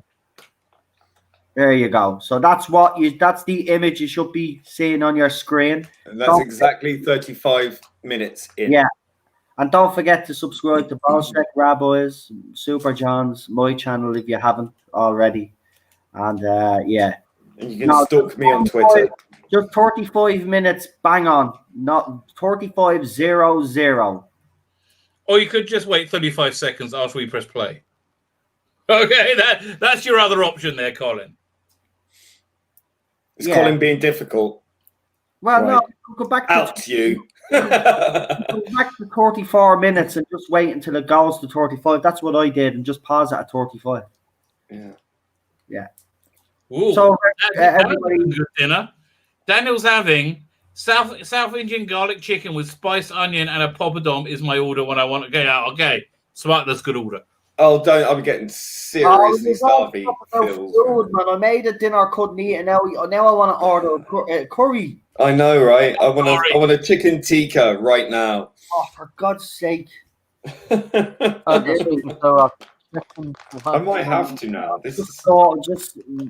There you go. So that's the image you should be seeing on your screen. And that's exactly 35 minutes in. Yeah. And don't forget to subscribe to Ballstrek Rabbis, Super John's, my channel if you haven't already. And yeah. And you can stalk me on Twitter. Just 35 minutes, bang on. Not 45:00. Or you could just wait 35 seconds after we press play. Okay, that's your other option there, Colin. Is Colin being difficult? Well, Right. no, go back to Out you. go back to 34 minutes and just wait until it goes to 35. That's what I did and just pause it at 35. Yeah. Ooh, So that's everybody, a good dinner. Daniel's having South Indian garlic chicken with spiced onion and a poppadom is my order when I want to get out. Okay, smart. That's good order. Oh, don't. I'm getting seriously starvy. food, man. I made a dinner I couldn't eat, and now I want to order curry. I know, right? I want a chicken tikka right now. Oh, for God's sake. I might have to now. This is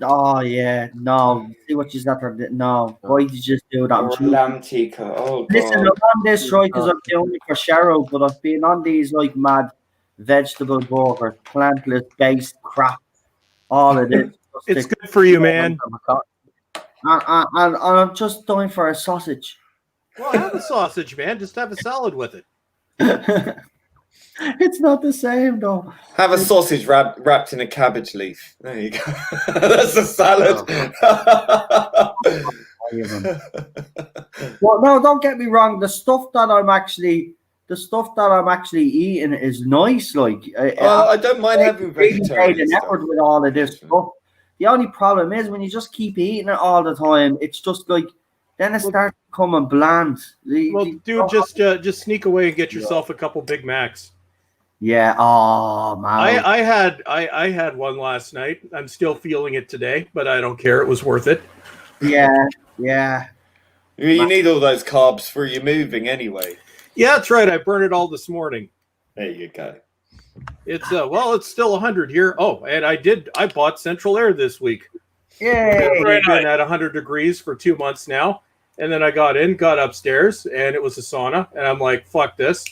Oh yeah, no. See what you said for no. Why did you just do that? or lamb tikka. Oh Listen, I'm god. on this right because I'm doing it for Cheryl, but I've been on these like mad vegetable burgers, plantless based crap. All of this. It's good for you, man. And I'm just dying for a sausage. Well, have a sausage, man. Just have a salad with it. It's not the same though. Have a sausage wrapped in a cabbage leaf. There you go. That's a salad. Well, no, don't get me wrong. The stuff that I'm actually eating is nice. Like I don't mind having vegetarian stuff. effort with all of this stuff. The only problem is when you just keep eating it all the time, it's just like then it starts becoming bland. Well, dude, just sneak away and get yourself a couple Big Macs. Yeah. Oh man. I had one last night. I'm still feeling it today, but I don't care. It was worth it. Yeah. You need all those carbs for your moving anyway. Yeah, that's right. I burned it all this morning. There you go. It's it's still 100 here. Oh, and I bought central air this week. Yeah. We've been at 100 degrees for 2 months now. And then I got upstairs, and it was a sauna. And I'm like, fuck this.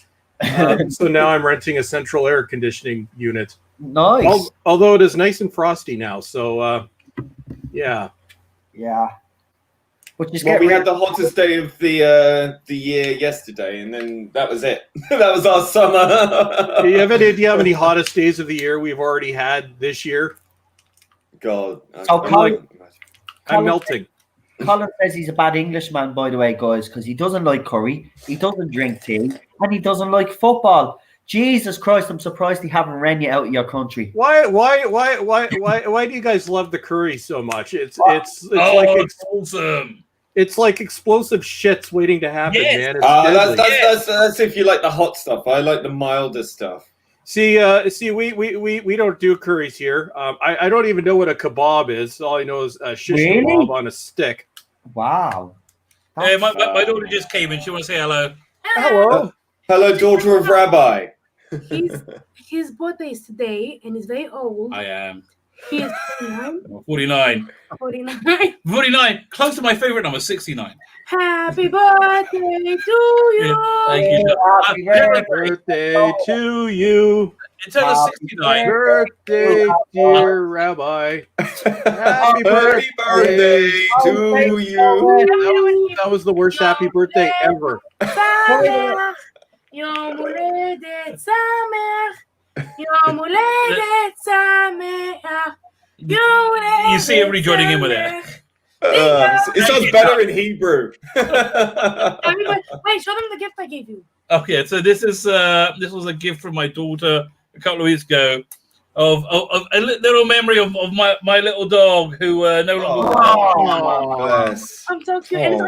So now I'm renting a central air conditioning unit. Nice. Although it is nice and frosty now. So, yeah. Yeah. But we had the hottest day of the year yesterday, and then that was it. That was our summer. Do you have any hottest days of the year we've already had this year? God. I'm melting. Colin says he's a bad Englishman, by the way, guys, because he doesn't like curry, he doesn't drink tea, and he doesn't like football. Jesus Christ, I'm surprised they haven't ran you out of your country. Why do you guys love the curry so much? It's awesome. It's like explosive shits waiting to happen, man. That's if you like the hot stuff. I like the milder stuff. See, we don't do curries here. I don't even know what a kebab is. All I know is a shish kebab on a stick. Wow. Hey, my daughter just came in. She wants to say hello. Hello. Hello, daughter of Rabbi. His birthday is today, and he's very old. I am. He is 49. 49. Close to my favorite number, 69. Happy birthday to you. Yeah, thank you. Happy birthday to you. It's over 69. Birthday, dear Rabbi. Happy birthday to you. That was the worst happy birthday ever. Yom Huledet Sameach. Yom Huledet Sameach. You see everybody joining in with it. It sounds better in Hebrew. Wait, show them the gift I gave you. Okay, so this was a gift from my daughter a couple of weeks ago of a little memory of my little dog who no longer. Bless. I'm so cute. And it's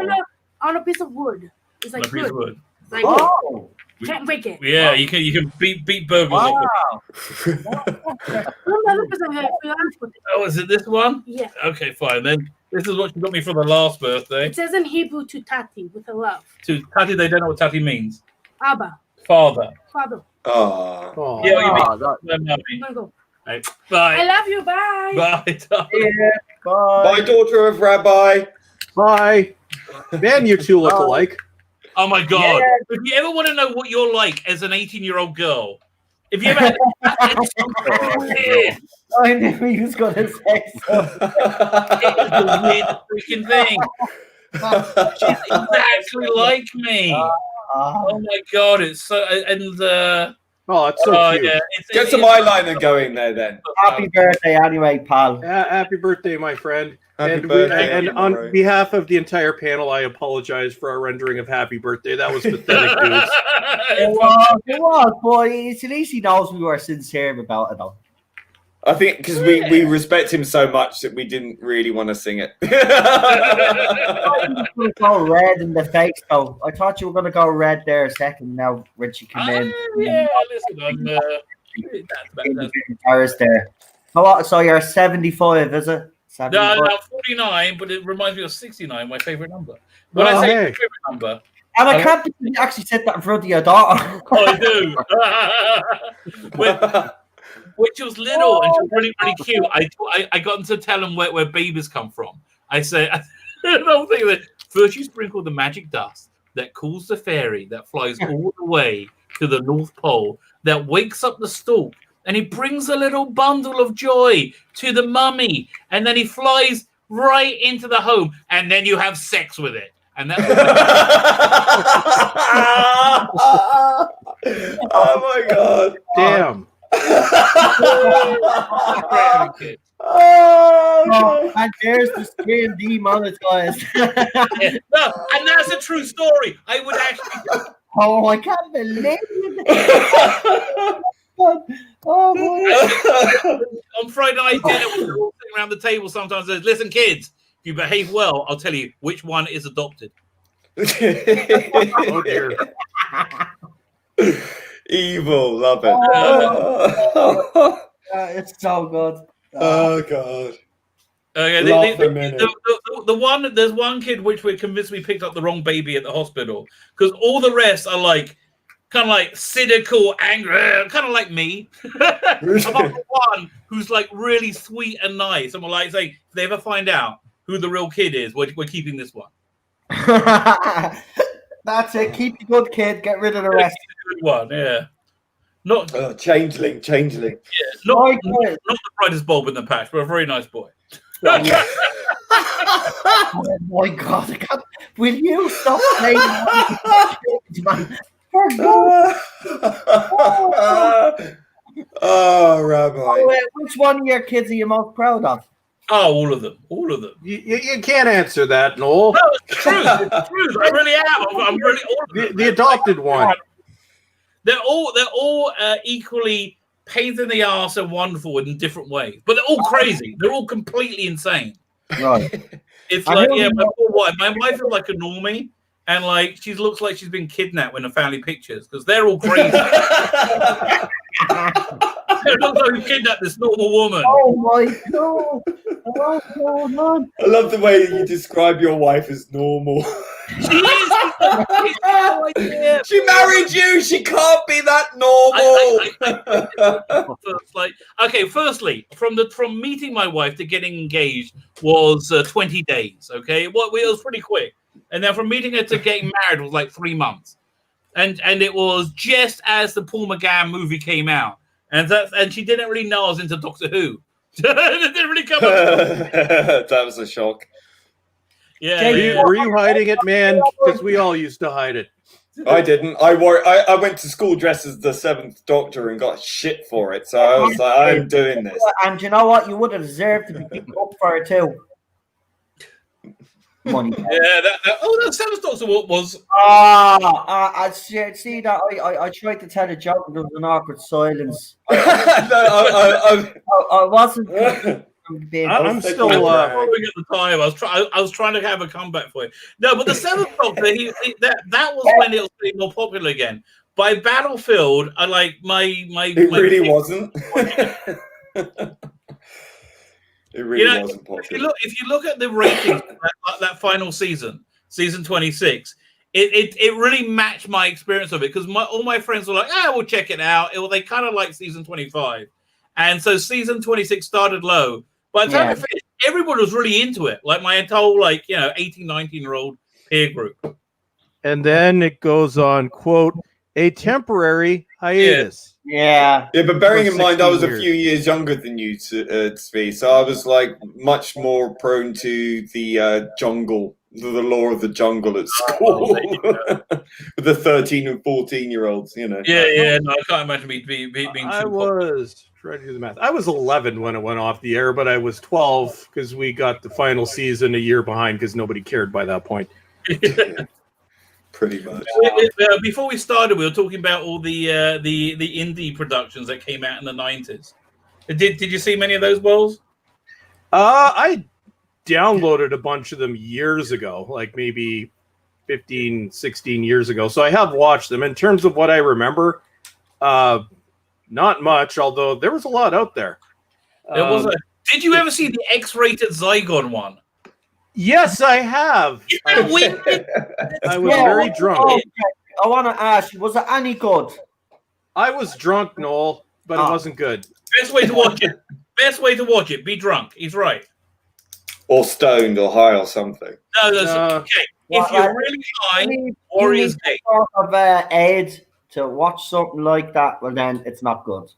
on a piece of wood. It's like piece of wood. It's like wood. Can't break it. Yeah, you can beat burglars. Wow. Oh, is it this one? Yeah. Okay, fine. Then this is what she got me for the last birthday. It says in Hebrew to Tati with a love. To Tati, they don't know what Tati means. Abba. Father. Oh. Yeah, you I'm gonna go. Right. Bye. I love you. Bye. Bye. Yeah, bye. Bye, daughter of Rabbi. Bye. Man, you two look alike. Oh my God! Yeah. If you ever want to know what you're like as an 18-year-old girl, if you ever had I knew he was going to say something. it was the weirdest freaking thing. She's exactly like me. Oh my God! It's so and. Oh, it's so cute. Yeah, Get some eyeliner going there, then. Happy birthday, anyway, pal. Happy birthday, my friend. Happy birthday, and on behalf of the entire panel, I apologize for our rendering of Happy Birthday. That was pathetic, dudes. It was, boy. At least he knows we were sincere about it, though. I think because we respect him so much that we didn't really want to sing it. You were go red in the face, though. I thought you were going to go red there a second now when she came in. Yeah, listen, I'm there. So you're 75, is it? 75? No, 49, but it reminds me of 69, my favorite number. When I say favorite number, And I can't believe you actually said that in front of your daughter. I do. when she was little and she was really, really cute, I got them to tell them where babies come from. I said, I don't think that first you sprinkle the magic dust that cools the fairy that flies all the way to the North Pole, that wakes up the stork, and he brings a little bundle of joy to the mummy, and then he flies right into the home, and then you have sex with it. And that's what oh my god. Damn. Oh, and there's the screen demonetized. No, and that's a true story. I would actually. Oh, I can't believe it. Oh boy. On Friday night dinner, we were all sitting around the table. Sometimes says, "Listen, kids, if you behave well, I'll tell you which one is adopted." Oh dear. Evil, love it. It's so good. Oh god. Okay, there's one kid which we're convinced we picked up the wrong baby at the hospital, because all the rest are like kind of like cynical, angry, kind of like me. Apart from one who's like really sweet and nice, and we're like saying, if they ever find out who the real kid is, we're keeping this one. That's it. Keep the good kid. Get rid of the rest. Good one, yeah. Not changeling. Yeah, not the brightest bulb in the patch, but a very nice boy. Oh my god! I can't. Will you stop playing, man? For God. Oh, Rabbi. Which one of your kids are you most proud of? Oh, all of them. You can't answer that, Noel. No, it's true. It's true. I really am. I'm really all of them. The adopted one. They're all equally pains in the ass and wonderful in different ways, but they're all crazy. They're all completely insane. Right. It's like, yeah, my wife is like a normie, and like she looks like she's been kidnapped in the family pictures because they're all crazy. It looks like we kidnapped this normal woman. Oh my god! Oh god! I love the way you describe your wife as normal. She is. She married you. She can't be that normal. Firstly, from meeting my wife to getting engaged was 20 days. Okay, it was pretty quick, and then from meeting her to getting married was like 3 months, and it was just as the Paul McGann movie came out, and she didn't really know I was into Doctor Who. It didn't really come up. That was a shock. Yeah, Were you hiding it, man? Because we all used to hide it. I didn't. I went to school dressed as the Seventh Doctor and got shit for it. So I was like, I'm doing this. And you know what? You would have deserved to be picked up for it too. Money. Yeah. The Seventh Doctor was. I see that. I tried to tell a joke and there was an awkward silence. I wasn't. I'm still following at the time. I was trying to have a comeback for it. No, but the Seventh Doctor, that was when it was getting more popular again. By Battlefield, I like my. It really wasn't. It really wasn't popular. If you look at the ratings that final season 26, it really matched my experience of it, because all my friends were like, we'll check it out. They kind of like season 25, and so season 26 started low. By the time it finished, everyone was really into it. Like my whole 18, 19-year-old peer group. And then it goes on, quote, a temporary hiatus. Yeah, but bearing in mind, I was years. a few years younger than you, Svi, so I was like much more prone to the jungle, the law of the jungle at school, with the 13 and 14-year-olds, you know. Yeah, no, I can't imagine me being too was trying to do the math. I was 11 when it went off the air, but I was 12 because we got the final season a year behind because nobody cared by that point. Pretty much. Before we started, we were talking about all the indie productions that came out in the 90s. Did you see many of those, Bowles? I downloaded a bunch of them years ago, like maybe 15, 16 years ago. So I have watched them. In terms of what I remember, not much, although there was a lot out there. Did you ever see the X-rated Zygon one? Yes, I have. Isn't that weird? I was Yeah, very okay. drunk. I want to ask you, was it any good? I was drunk, Noel, but it Oh. wasn't good. Best way to watch it. Best way to watch it. Be drunk. He's right. Or stoned or high or something. No, that's okay. If you're really high, Warriors Gate. Sort of aid to watch something like that, well then it's not good.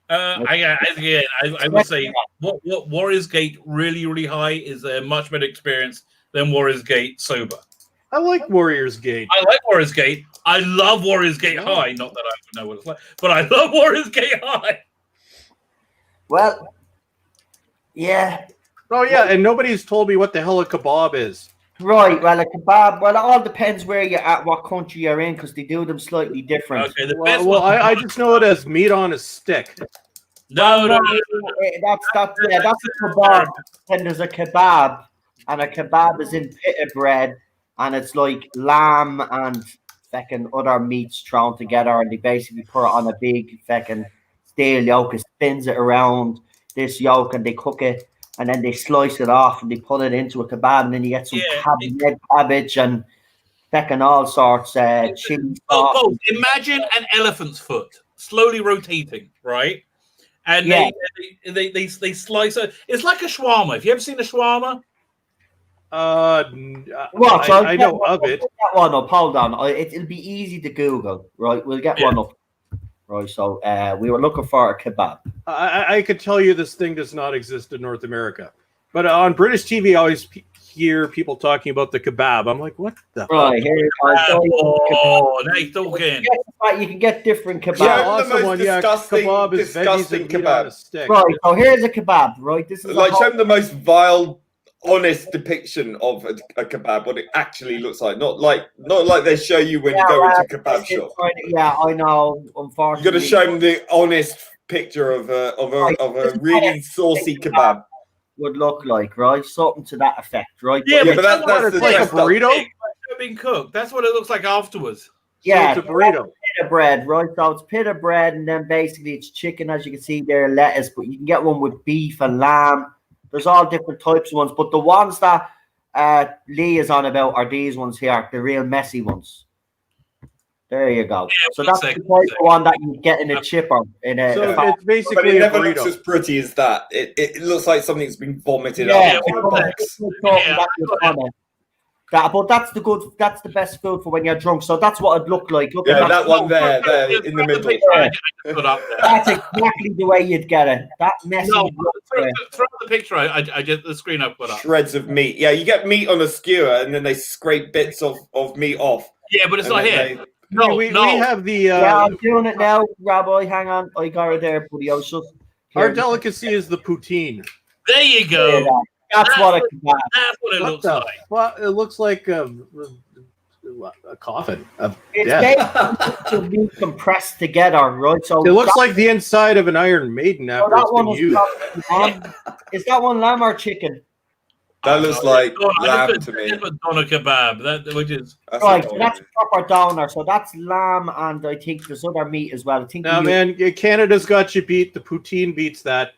I would say what Warriors Gate really high is a much better experience than Warriors Gate sober. I like Warriors Gate. I like Warriors Gate. I love Warriors Gate High. Not that I know what it's like, but I love Warriors Gate High. Well, yeah. Oh yeah, and nobody's told me what the hell a kebab is. Right, well, a kebab, well, it all depends where you're at, what country you're in, because they do them slightly different. Okay, the best Well, one. I just know it as meat on a stick. No. That's a kebab. Then there's a kebab, and a kebab is in pita bread, and it's like lamb and feckin' other meats thrown together, and they basically put it on a big feckin' steel yoke, and spins it around this yoke, and they cook it, and then they slice it off, and they put it into a kebab, and then you get some red cabbage and feckin' all sorts chili sauce. Imagine an elephant's foot slowly rotating, right? And they slice it. It's like a shawarma. Have you ever seen a shawarma? What? I know of it. Get one up. Hold on. It'll be easy to Google. Right, we'll get one up. Right. So we were looking for a kebab. I could tell you this thing does not exist in North America, but on British TV, I always hear people talking about the kebab. I'm like, what the? Right here. Oh, now you're talking. You can get different kebabs. Yeah, the most kebab is disgusting veggies and meat on a kebab. stick. Right. So here's a kebab. Right. This is Like, show them the most vile, honest depiction of a kebab, what it actually looks like. Not like they show you when you go into a kebab shop. Yeah, I know. Unfortunately, You got to show them the honest picture of a really saucy kebab. Would look like, right? Something to that effect, right? Yeah, but that's It's like a burrito. It's been cooked. That's what it looks like afterwards. Yeah, So it's a burrito. Pita bread, right? So it's pita bread, and then basically it's chicken, as you can see there, lettuce, but you can get one with beef and lamb. There's all different types of ones, but the ones that Lee is on about are these ones here, the real messy ones. There you go. Yeah, so that's the type of one that you get in a chipper. In a, So a it's But basically it a never looks burrito. as pretty as that. It looks like something's been vomited yeah, out of a box. but that's the best food for when you're drunk. So that's what it'd look like. Look at Yeah, that one there in the middle. That's exactly the way you'd get it. That messy. No, throw the picture. I get the screen I put up. Shreds of meat. Yeah, you get meat on a skewer, and then they scrape bits of meat off. Yeah, but it's not here. We have the yeah, I'm doing it now, Rabbi. Hang on, I got it there, buddy. I was just our delicacy is the poutine. There you go. That's what it kebab. That's what it looks like. Well, it looks like a coffin. It's basically meat compressed together, right? So it looks like the inside of an Iron Maiden after that it's one been is used. is that one lamb or chicken? That looks like lamb to me. Doner kebab, which is Right, so that's proper downer. So that's lamb, and I think there's other meat as well. I think. Now, man, Canada's got you beat. The poutine beats that.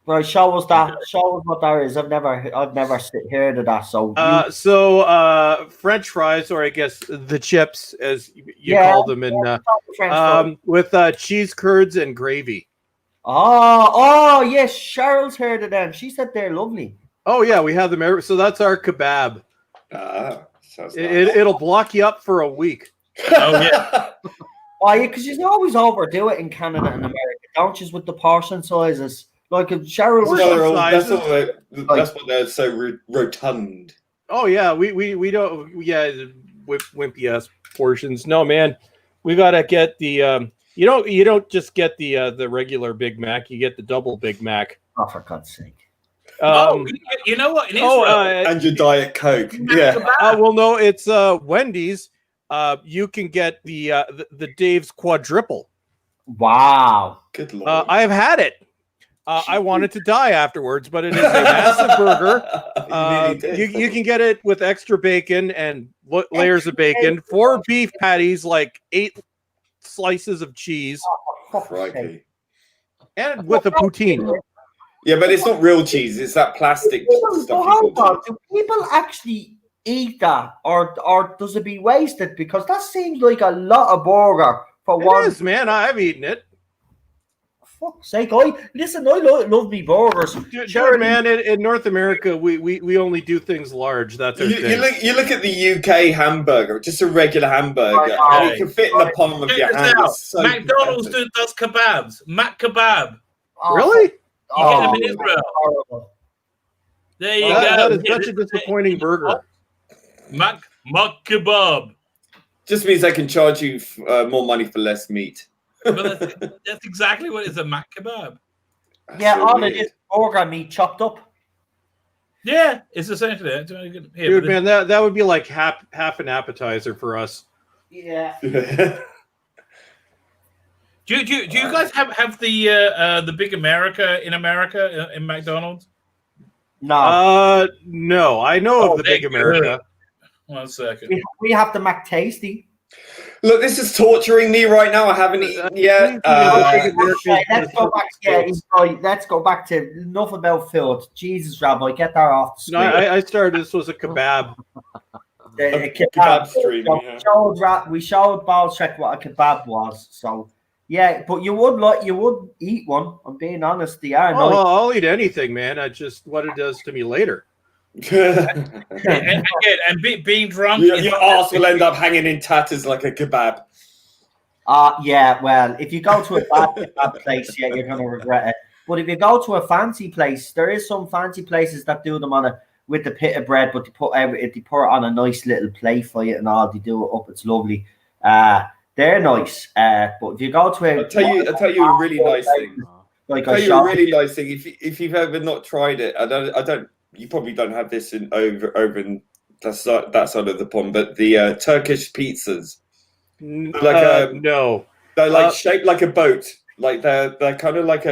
Right, show us that. Show us what that is. I've never heard of that. So, French fries, or I guess the chips, as you call them, with cheese curds and gravy. Oh, yes, Cheryl's heard of them. She said they're lovely. Oh yeah, we have them. So that's our kebab. It'll block you up for a week. Oh yeah. Oh yeah, because you always overdo it in Canada and America, don't you? With the portion sizes. Like if Cheryl's that's what they're so rotund. Oh yeah, we don't wimpy ass portions. No man, we gotta get the you don't just get the regular Big Mac, you get the double Big Mac. Oh, for God's sake. You know what? In Israel, and your Diet Coke. Yeah. Well, no, it's Wendy's. You can get the Dave's quadruple. Wow. Good Lord. I have had it. I wanted to die afterwards, but it is a massive burger. You can get it with extra bacon and layers of bacon, 4 beef patties, like 8 slices of cheese, Crikey. and with a poutine. Yeah, but it's not real cheese. It's that plastic stuff. So you hold call on, do people actually eat that, or does it be wasted? Because that seems like a lot of burger for one. It is, man. I've eaten it. Fuck's sake! I love me burgers. Dude, man, in North America, we only do things large. That's our thing. You look at the UK hamburger, just a regular hamburger, Right. and it can fit in the palm of Check your this hand. out. It's so McDonald's pathetic. does kebabs. Mac kebab. Oh, Really? You get them in Israel. horrible. There you That go. is such a disappointing burger. Mac kebab. Just means they can charge you more money for less meat. But that's exactly what it is, a Mac kebab. That's Yeah, so all weird. it is burger meat chopped up. Yeah, it's essentially it. Here, Dude, but man, that would be like half an appetizer for us. Yeah. do you guys have the Big America in McDonald's? No, No, I know of the Big they're America. good. 1 second. we have the McTasty. Look, this is torturing me right now. I haven't eaten yet. Okay, let's go back. Yeah, he's right. Let's go back to enough about food. Jesus, Rabbi, get that off the No, screen. I started. This was a kebab. The kebab stream, So yeah. we showed Baltrek what a kebab was. So yeah, but you would eat one. I'm being honest. They are Oh, nice. I'll eat anything, man. I just what it does to me later. and being drunk. Your arse will end up hanging in tatters like a kebab. Yeah. Well, if you go to a bad kebab place, yeah, you're gonna regret it. But if you go to a fancy place, there is some fancy places that do them with the pita bread, but they put it on a nice little plate for you and all. They do it up. It's lovely. They're nice. But if you go to I'll tell you a really nice thing. like I'll a tell you a shop, really nice thing. If you've ever not tried it, I don't. You probably don't have this over in that side of the pond, but the Turkish pizzas, No. they're like shaped like a boat. Like they're kind of like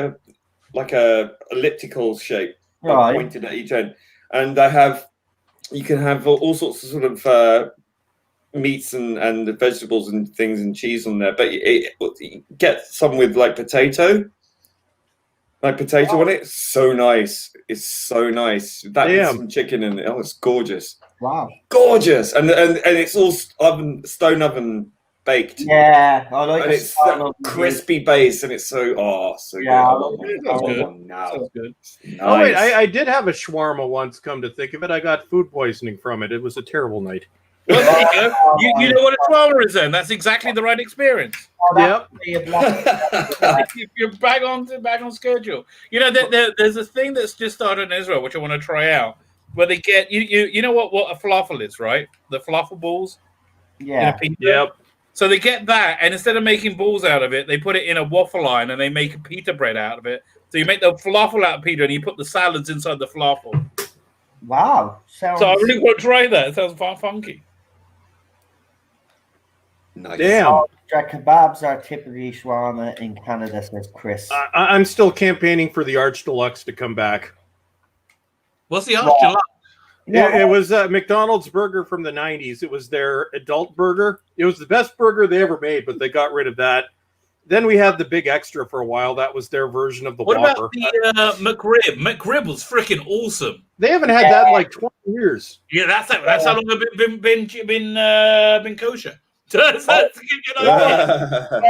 a elliptical shape, Right. pointed at each end, and you can have all sorts of sort of meats and vegetables and things and cheese on there, but you get some with like potato on it. So nice. It's so nice. That is some chicken in it. Oh, it's gorgeous. Wow. Gorgeous. And it's all stone oven baked. Yeah, I like And the it's style that of the- crispy base, and it's so Yeah, good. I want one. Sounds I want good. one now. Sounds good. Nice. Oh wait, I did have a shawarma once. Come to think of it, I got food poisoning from it. It was a terrible night. Well, there you go. You know what a shawarma is then. That's exactly the right experience. Oh, Yep. You're back on schedule. You know, there's a thing that's just started in Israel, which I want to try out, where they get you know what a falafel is, right? The falafel balls. Yeah. In a pita. Yep. So they get that, and instead of making balls out of it, they put it in a waffle line, and they make a pita bread out of it. So you make the falafel out of pita, and you put the salads inside the falafel. Wow. Sounds... So I really want to try that. It sounds far funky. Nice. Damn. Kebabs are typically shawarma in Canada, says Chris. I'm still campaigning for the Arch Deluxe to come back. What's the option? It was McDonald's burger from the 90s. It was their adult burger. It was the best burger they ever made, but they got rid of that. Then we had the Big Extra for a while. That was their version of the What Whopper. about the McRib? McRib was freaking awesome. They haven't had that in like 20 years. Yeah, that's how long I've been kosher. That's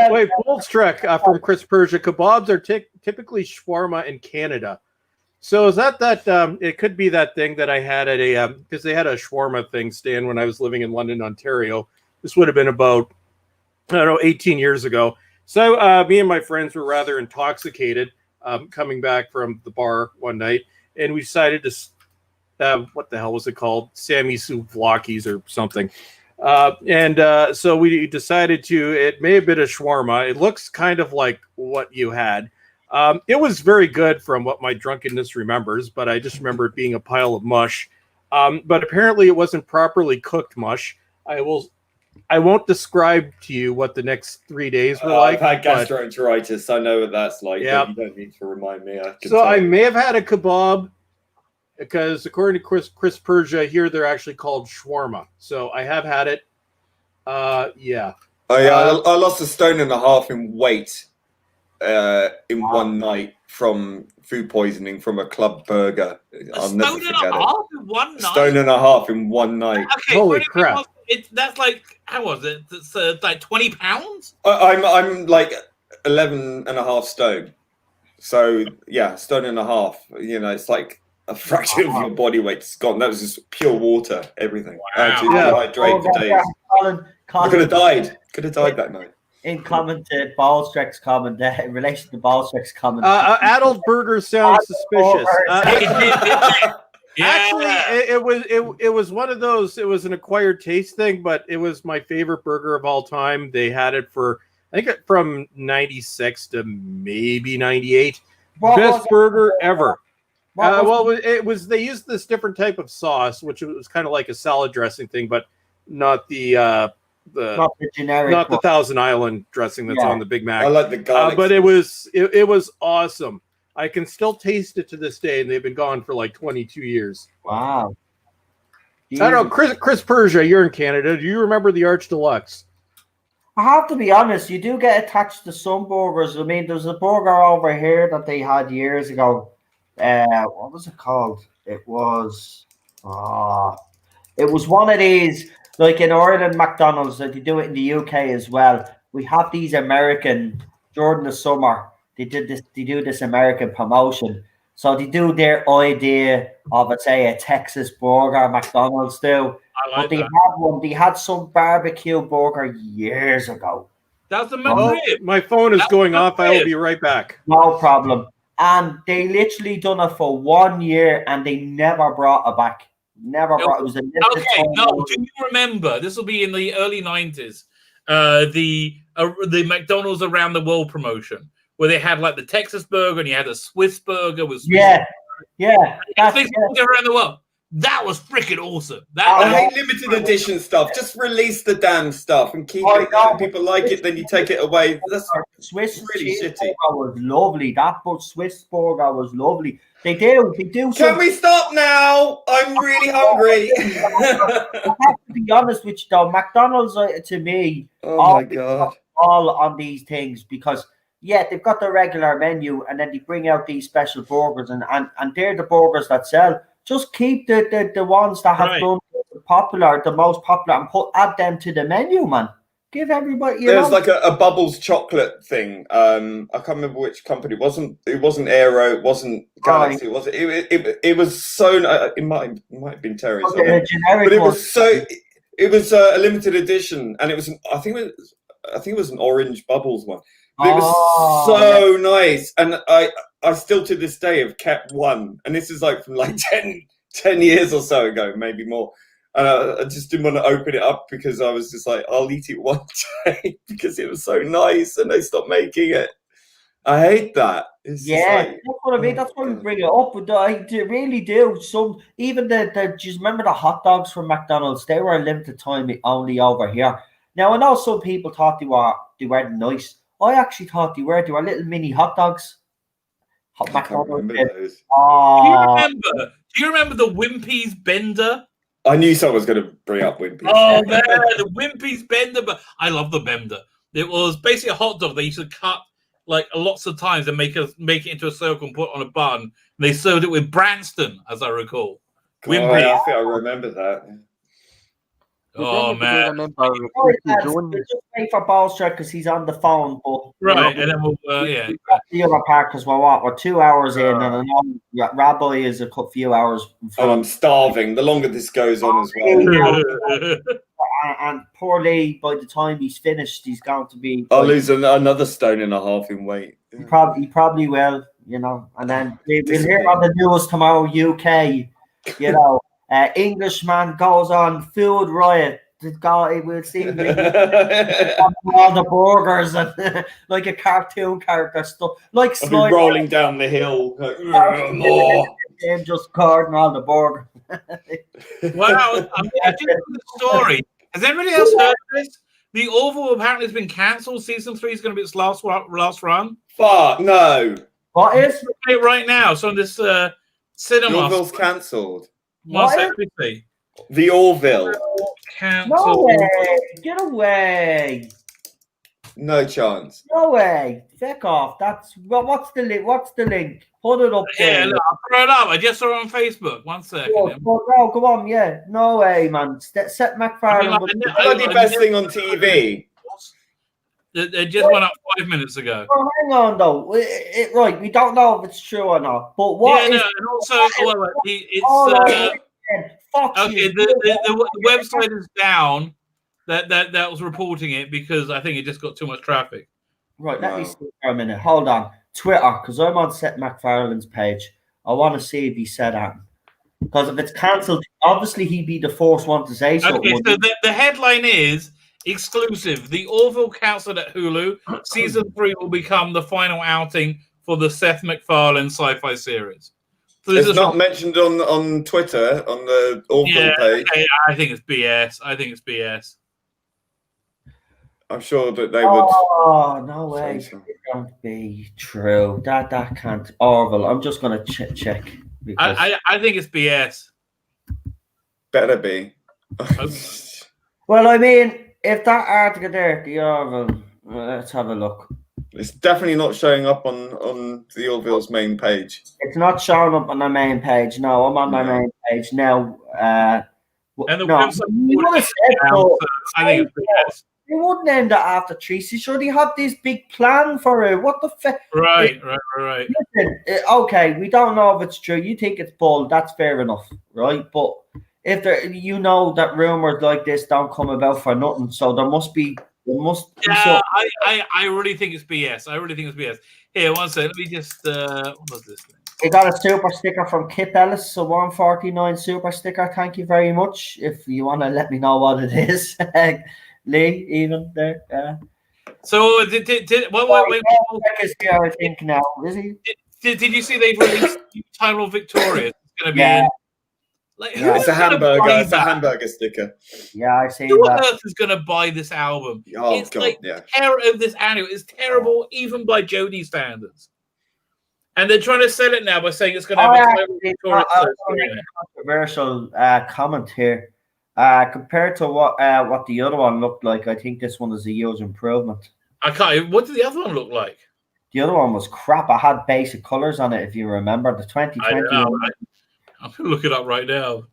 Wait, Bulls Trek from Chris Persia. Kebabs are typically shawarma in Canada. So is that it could be that thing that I had at a because they had a shawarma thing stand when I was living in London, Ontario. This would have been about 18 years ago. So me and my friends were rather intoxicated coming back from the bar one night, and we decided to what the hell was it called? Sammy Souvlakis or something. So we decided it may have been a shawarma. It looks kind of like what you had. It was very good from what my drunkenness remembers, but I just remember it being a pile of mush. But apparently it wasn't properly cooked mush. I won't describe to you what the next 3 days were like. I've had gastroenteritis. I know what that's like. Yep. You don't need to remind me. I may have had a kebab because according to Chris Persia, here they're actually called shawarma. So I have had it. Yeah. Oh yeah, I lost 1.5 stone in weight in one night from food poisoning from a club burger. I'll never forget it. In one night? Stone and a half in one night. Okay, Holy crap. That's like, how was it? It's like 20 pounds? I'm like 11 and a half stone. So, yeah, stone and a half. You know, it's like a fraction of your body weight's gone. That was just pure water, everything. Wow. I had to dehydrate for days. Colin, I could have died. Could have died that night. in comment to Ballstreck's comment, in relation to Ballstreck's comment. Adult burger sounds suspicious. Yeah. Actually, it was one of those. It was an acquired taste thing, but it was my favorite burger of all time. They had it for from '96 to maybe '98. Best burger ever. It was. They used this different type of sauce, which was kind of like a salad dressing thing, but not the generic, not the Thousand Island dressing that's on the Big Mac. I like the garlic. But it was awesome. I can still taste it to this day, and they've been gone for like 22 years. Wow. I don't know, Chris Persia, you're in Canada. Do you remember the Arch Deluxe? I have to be honest, you do get attached to some burgers. I mean, there's a burger over here that they had years ago. What was it called? It was one of these, like in Ireland, McDonald's, that they do it in the UK as well. We have these American, during the summer, they do this American promotion. So they do their idea of, let's say, a Texas burger, McDonald's do. But they had one. They had some barbecue burger years ago. That's the memory. My phone is going off. I will be right back. No problem. And they literally done it for 1 year, and they never brought it back. Never brought it. Was a do you remember? This will be in the early 90s. The McDonald's Around the World promotion, where they had like the Texas burger and you had a Swiss burger with yeah. Around the world. That was freaking awesome. I hate limited edition stuff. Just release the damn stuff and keep it. If people like it, then you take it away. That's Swiss really shitty. Burger was lovely. That Swiss burger was lovely. They do. Can we stop now? I'm really hungry. I have to be honest with you, though. McDonald's, to me, oh my god, all on these things because. Yeah, they've got the regular menu, and then they bring out these special burgers, and they're the burgers that sell. Just keep the ones that have done the most popular, and add them to the menu, man. Give everybody. There's like a Bubbles chocolate thing. I can't remember which company. It wasn't Aero. It wasn't Galaxy. It was so. It might have been Terry's. Okay, but it was so. It was a limited edition, and it was. I think it was an orange Bubbles one. But it was so nice, and I still to this day have kept one, and this is like from like 10 years or so ago, maybe more. And I just didn't want to open it up because I was just like, I'll eat it one day because it was so nice, and they stopped making it. I hate that. It's that's what I mean. That's why we bring it up. But I really do. Some even the just remember the hot dogs from McDonald's. They were a limited time only over here. Now I know some people thought they were nice. I actually thought they were little mini hot dogs. I can't remember those. Do you remember the Wimpy's Bender? I knew someone was going to bring up Wimpy's. Oh man, the Wimpy's Bender! But I love the Bender. It was basically a hot dog they used to cut like lots of times and make it into a circle and put it on a bun. And they served it with Branston, as I recall. Wimpy. I think I remember that. Oh man! Just wait for Ballstreck because he's on the phone. But right, and then we'll the other part because we're 2 hours in, and I know Rabbi is a few hours. And I'm starving. The longer this goes on as well. And poor Lee, by the time he's finished, he's going to be. I'll lose another stone and a half in weight. He probably will, and then we'll hear on the news tomorrow. UK, Englishman goes on food riot. We'll see all the burgers and like a cartoon character stuff, like I'll be rolling down the hill. More. And just guarding all the burgers. Wow, I'm just the story. Has anybody else heard this? The Orville apparently has been cancelled. Season 3 is going to be its last run. Fuck no. What is it right now? So on this cinema. Orville's cancelled. The Orville. Cancelled. No way. Get away. No chance. No way. Feck off. That's what's the link? What's the link? Put it up there. Yeah, look, I'll throw it up. I just saw it on Facebook. 1 second. No, come on, yeah. No way, man. Set McFarlane. I The bloody best thing on TV. It just went up 5 minutes ago. Oh, hang on, though. Right, we don't know if it's true or not. But what Yeah, is? no, and also, Fuck okay. you. The website is down. That was reporting it because I think it just got too much traffic. Right, let me see for a minute. Hold on. Twitter, because I'm on Seth MacFarlane's page. I want to see if he said that. Because if it's cancelled, obviously he'd be the first one to say so. Okay, so the headline is exclusive. The Orville cancelled at Hulu. Season 3 will become the final outing for the Seth MacFarlane sci-fi series. So this It's is not mentioned on Twitter, on the Orville page. Okay, I think it's BS. I'm sure that they would. Oh, no way. So. It can't be true. That can't. Orville, I'm just going to check. Because... I think it's BS. Better be. Well, I mean, if that article there, the Orville, let's have a look. It's definitely not showing up on the Orville's main page. It's not showing up on their main page. No, I'm on their main page now. And the website. I think it's BS. They wouldn't end it after Tracy. Sure, they had this big plan for it. What the fuck? Right. Listen, okay, we don't know if it's true. You think it's bull. That's fair enough, right? But if there, you know that rumors like this don't come about for nothing, so there must be. Yeah, I really think it's BS. Here, one second. Let me just. What was this thing? We got a super sticker from Kip Ellis, a 149 super sticker. Thank you very much. If you want to let me know what it is. Lee, even there. So did what I think now is he? Did you see they've released Title Victorious? It's going to be It's a hamburger. It's a hamburger sticker. Yeah, I see. Who on earth is going to buy this album? Oh it's God, this annual is terrible even by Jodie standards. And they're trying to sell it now by saying it's going to have a Title Victorious. Controversial comment here. Compared to what the other one looked like, I think this one is a huge improvement. I can't. What did the other one look like? The other one was crap. I had basic colors on it, if you remember. The 2020 one. I'm going to look it up right now.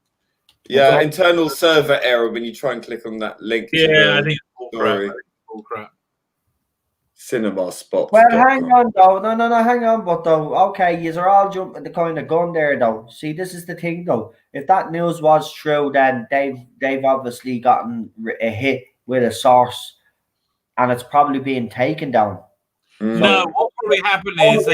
Yeah, internal server error when you try and click on that link. Yeah, I think it's all crap. Cinema spot. Well, hang on, though. No, hang on. But, though, okay, you are all jumping the kind of gun there, though. See, this is the thing, though. If that news was true, then they've obviously gotten a hit with a source, and it's probably being taken down. No, what probably happened is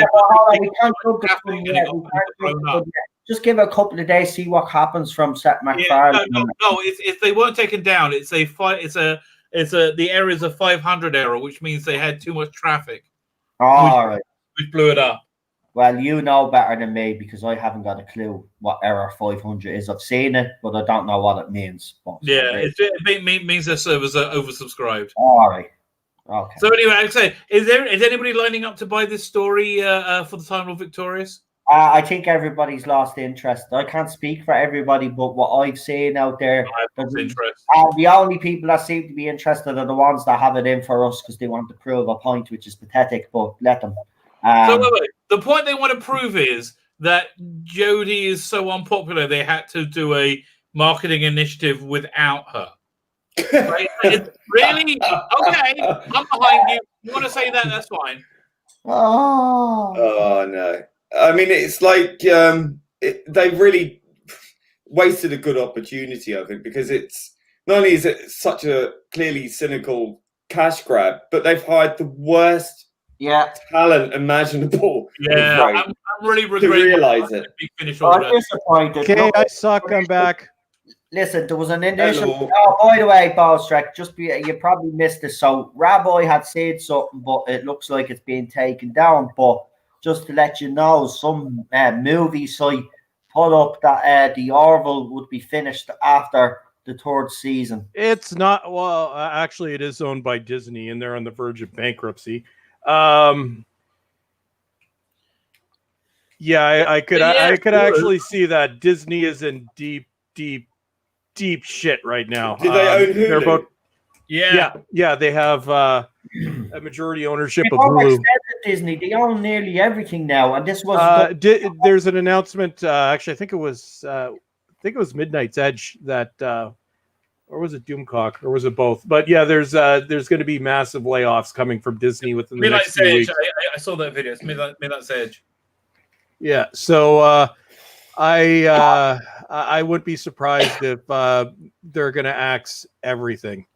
just give it a couple of days, see what happens from Seth MacFarlane. No, if they weren't taken down, the error is a 500 error, which means they had too much traffic. All right, which blew it up. Well, you know better than me because I haven't got a clue what error 500 is. I've seen it, but I don't know what it means. It means their servers are oversubscribed. All right. Okay. So anyway, I'd say, is anybody lining up to buy this story for the Title Victorious? I think everybody's lost interest. I can't speak for everybody, but what I've seen out there, the only people that seem to be interested are the ones that have it in for us because they want to prove a point, which is pathetic, but let them. The point they want to prove is that Jodie is so unpopular they had to do a marketing initiative without her. Right? Really? Okay, I'm behind you. You want to say that? That's fine. Oh no. I mean, it's like they really wasted a good opportunity, I think, because it's not only is it such a clearly cynical cash grab, but they've hired the worst talent imaginable. Yeah, I'm really regretting to realize it. I'm disappointed. Okay, I suck. I'm back. Listen, there was an initial. Oh, by the way, Ballstrek, you probably missed this. So, Rabbi had said something, but it looks like it's being taken down. But just to let you know, some movie site put up that the Orville would be finished after the third season. It's not. Well, actually, it is owned by Disney, and they're on the verge of bankruptcy. I could actually see that Disney is in deep shit right now. Do they own Hulu? Yeah, they have a majority ownership They've of Hulu. overextended Disney. They own nearly everything now, and this was There's an announcement. Actually, I think it was Midnight's Edge that, or was it Doomcock, or was it both? But yeah, there's going to be massive layoffs coming from Disney within the next few weeks. I saw that video. It's Midnight's Edge. Yeah, so I wouldn't be surprised if they're going to axe everything.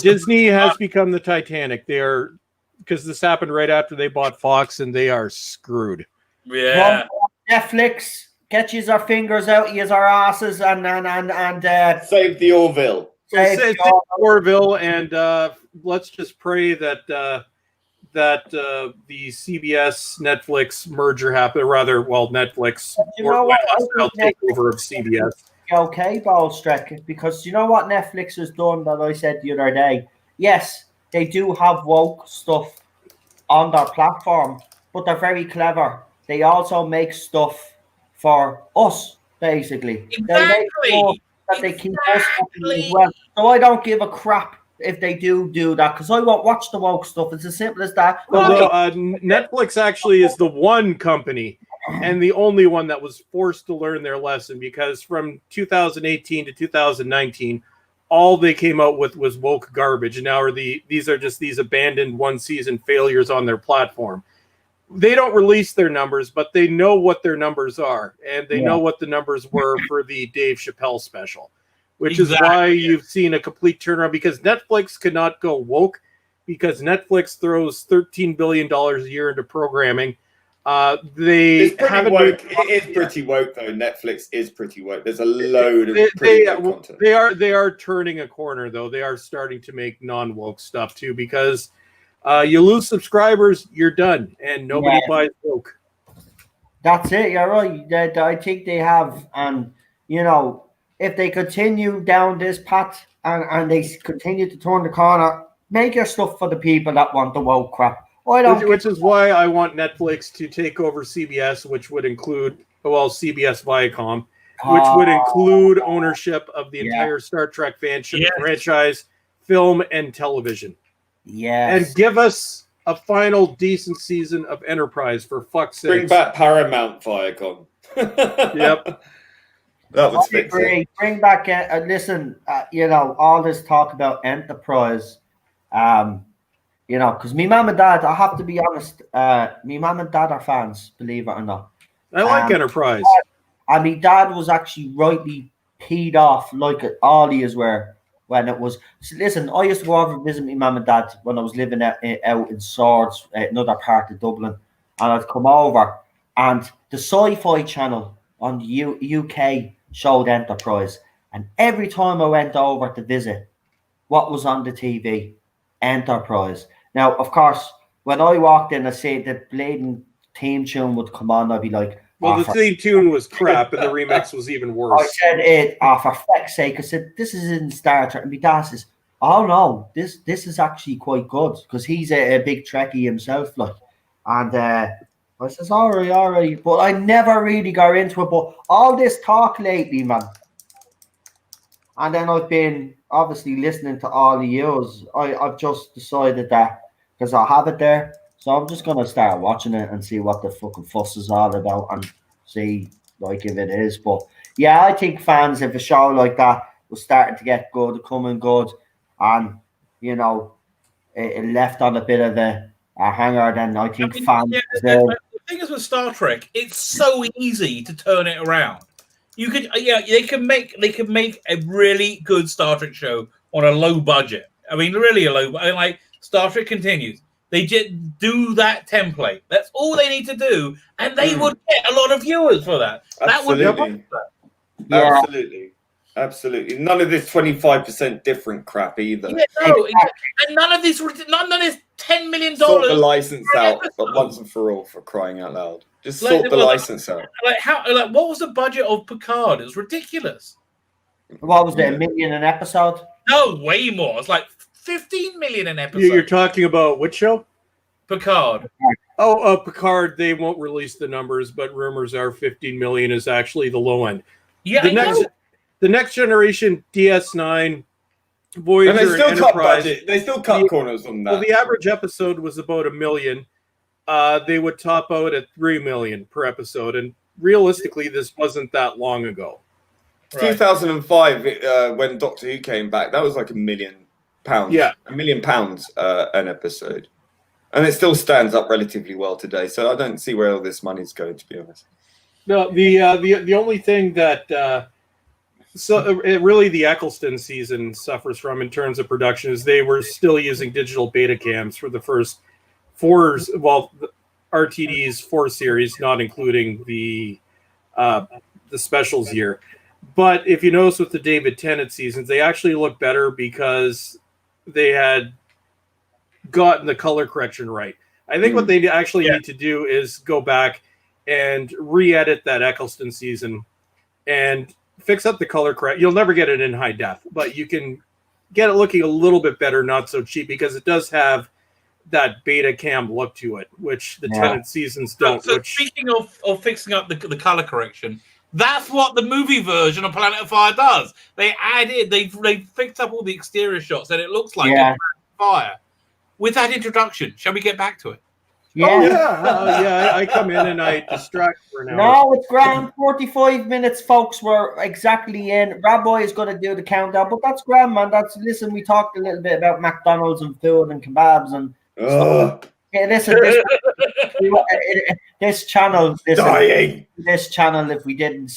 Disney has become the Titanic. They are, because this happened right after they bought Fox, and they are screwed. Yeah. Netflix, get you our fingers out, use our asses, and Save the Orville. Save Orville, and let's just pray that the CBS Netflix merger happened. Netflix takeover of CBS. Okay, Ballstrek, because you know what Netflix has done that I said the other day? Yes, they do have woke stuff on their platform, but they're very clever. They also make stuff for us, basically. Exactly. They make sure that they keep us happy as well. So I don't give a crap if they do that, because I won't watch the woke stuff. It's as simple as that. Although Netflix actually is the one company and the only one that was forced to learn their lesson, because from 2018 to 2019, all they came out with was woke garbage. And now these are just these abandoned one-season failures on their platform. They don't release their numbers, but they know what their numbers are, and they know what the numbers were for the Dave Chappelle special, which is why you've seen a complete turnaround, because Netflix could not go woke, because Netflix throws $13 billion a year into programming. It's pretty woke. It is pretty woke, though. Netflix is pretty woke. There's a load of pretty woke content. They are turning a corner, though. They are starting to make non-woke stuff too, because you lose subscribers, you're done, and nobody buys woke. That's it. You're right. I think they have, and if they continue down this path and they continue to turn the corner, make your stuff for the people that want the woke crap. Which is why I want Netflix to take over CBS, which would include, CBS Viacom, which would include ownership of the entire Star Trek franchise, film, and television. Yes. And give us a final decent season of Enterprise, for fuck's sake. Bring back Paramount Viacom. Yep. That was great. Bring back, all this talk about Enterprise, because me mum and dad, I have to be honest, me mum and dad are fans, believe it or not. I like Enterprise. And my dad was actually rightly peed off, like all he is were, when it was. Listen, I used to go over and visit my mum and dad when I was living out in Swords, another part of Dublin, and I'd come over, and the Sci-Fi channel on the UK showed Enterprise, and every time I went over to visit, what was on the TV? Enterprise. Now, of course, when I walked in, I say the blatant theme tune would come on, I'd be like, the theme tune was crap, and the remix was even worse. I said it, for feck's sake, I said, this is in Star Trek, and my dad says, oh no, this is actually quite good, because he's a big Trekkie himself, and I says, all right, but I never really got into it, but all this talk lately, man, and then I've been obviously listening to all the years, I've just decided that, because I have it there, so I'm just going to start watching it and see what the fucking fuss is all about, and see, if it is. But, yeah, I think fans, if a show like that was starting to get good, coming good, and, it left on a bit of a hanger, then I think fans... The thing is with Star Trek, it's so easy to turn it around. You could, they can make a really good Star Trek show on a low budget. I mean, really a low. Like Star Trek Continues, they just do that template. That's all they need to do, and they would get a lot of viewers for that. Absolutely. None of this 25% different crap either. Yeah, no, and none of this $10 million. Sort the license out, but once and for all, for crying out loud. Just sort the license out. What was the budget of Picard? It was ridiculous. What was it, $1 million an episode? No, way more. It's like 15 million an episode. You're talking about which show? Picard. Picard. They won't release the numbers, but rumors are 15 million is actually the low end. Yeah, the next generation DS9 Voyager And they still cut Enterprise. budget. They still cut corners on that. Well, the average episode was about $1 million. They would top out at $3 million per episode, and realistically, this wasn't that long ago. 2005, when Doctor Who came back, that was like £1 million. Yeah. £1 million an episode. And it still stands up relatively well today. So I don't see where all this money's going, to be honest. No, the only thing that really the Eccleston season suffers from in terms of production is they were still using digital beta cams for the first RTD's 4 series, not including the specials year. But if you notice with the David Tennant seasons, they actually look better because they had gotten the color correction right. I think what they actually need to do is go back and re-edit that Eccleston season and fix up the color correct. You'll never get it in high def, but you can get it looking a little bit better, not so cheap, because it does have that beta cam look to it, which the Tennant seasons don't. So speaking of fixing up the color correction, that's what the movie version of Planet of Fire does. They fixed up all the exterior shots, and it looks like Planet of Fire. With that introduction, shall we get back to it? Yeah. I come in and I distract for an hour. No, it's grand. 45 minutes, folks. We're exactly in. Rabbi is going to do the countdown, but that's grand, man. Listen, we talked a little bit about McDonald's and food and kebabs and stuff. Yeah, listen, this channel, Dying. This channel, if we didn't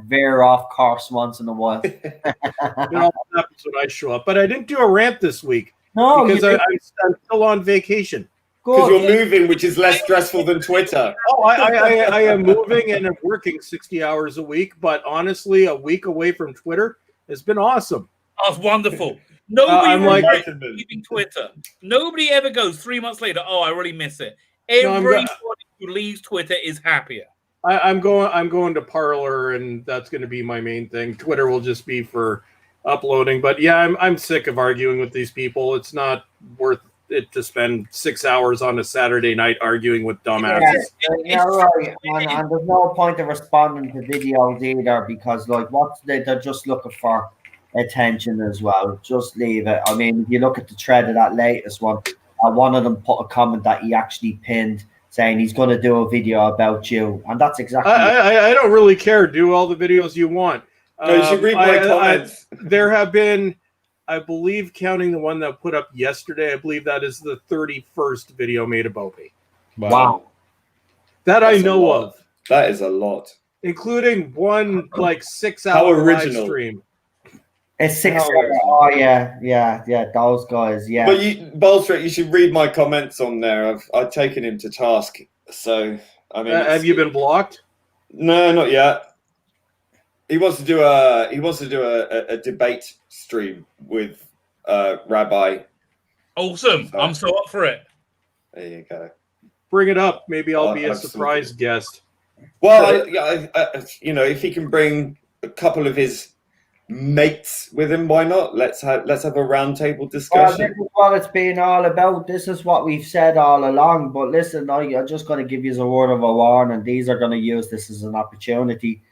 veer off course once in a while. It all happens when I show up, but I didn't do a rant this week because I'm still on vacation. Because you're moving, which is less stressful than Twitter. Oh, I am moving and I'm working 60 hours a week, but honestly, a week away from Twitter has been awesome. Oh, it's wonderful. Nobody leaving Twitter. Nobody ever goes 3 months later, oh, I really miss it. Everybody who leaves Twitter is happier. I'm going to Parler, and that's going to be my main thing. Twitter will just be for uploading. But yeah, I'm sick of arguing with these people. It's not worth it to spend 6 hours on a Saturday night arguing with dumbasses. Yeah, right. And there's no point of responding to videos either, because they're just looking for attention as well. Just leave it. I mean, if you look at the thread of that latest one, one of them put a comment that he actually pinned saying he's going to do a video about you, and that's exactly. I don't really care. Do all the videos you want. No, you should read my comments. There have been, I believe, counting the one that put up yesterday, I believe that is the 31st video made about me. Wow. That I know of. That is a lot. Including one 6 hour live stream. It's 6 hours. Oh yeah, those guys, yeah. But Bolstrick, you should read my comments on there. I've taken him to task. So I mean, have you been blocked? No, not yet. He wants to do a debate stream with Rabbi. Awesome! I'm so up for it. There you go. Bring it up. Maybe I'll be a surprise guest. Well, if he can bring a couple of his mates with him, why not? Let's have a roundtable discussion. This is what it's been all about. This is what we've said all along. But listen, I'm just going to give you a word of a warning. These are going to use this as an opportunity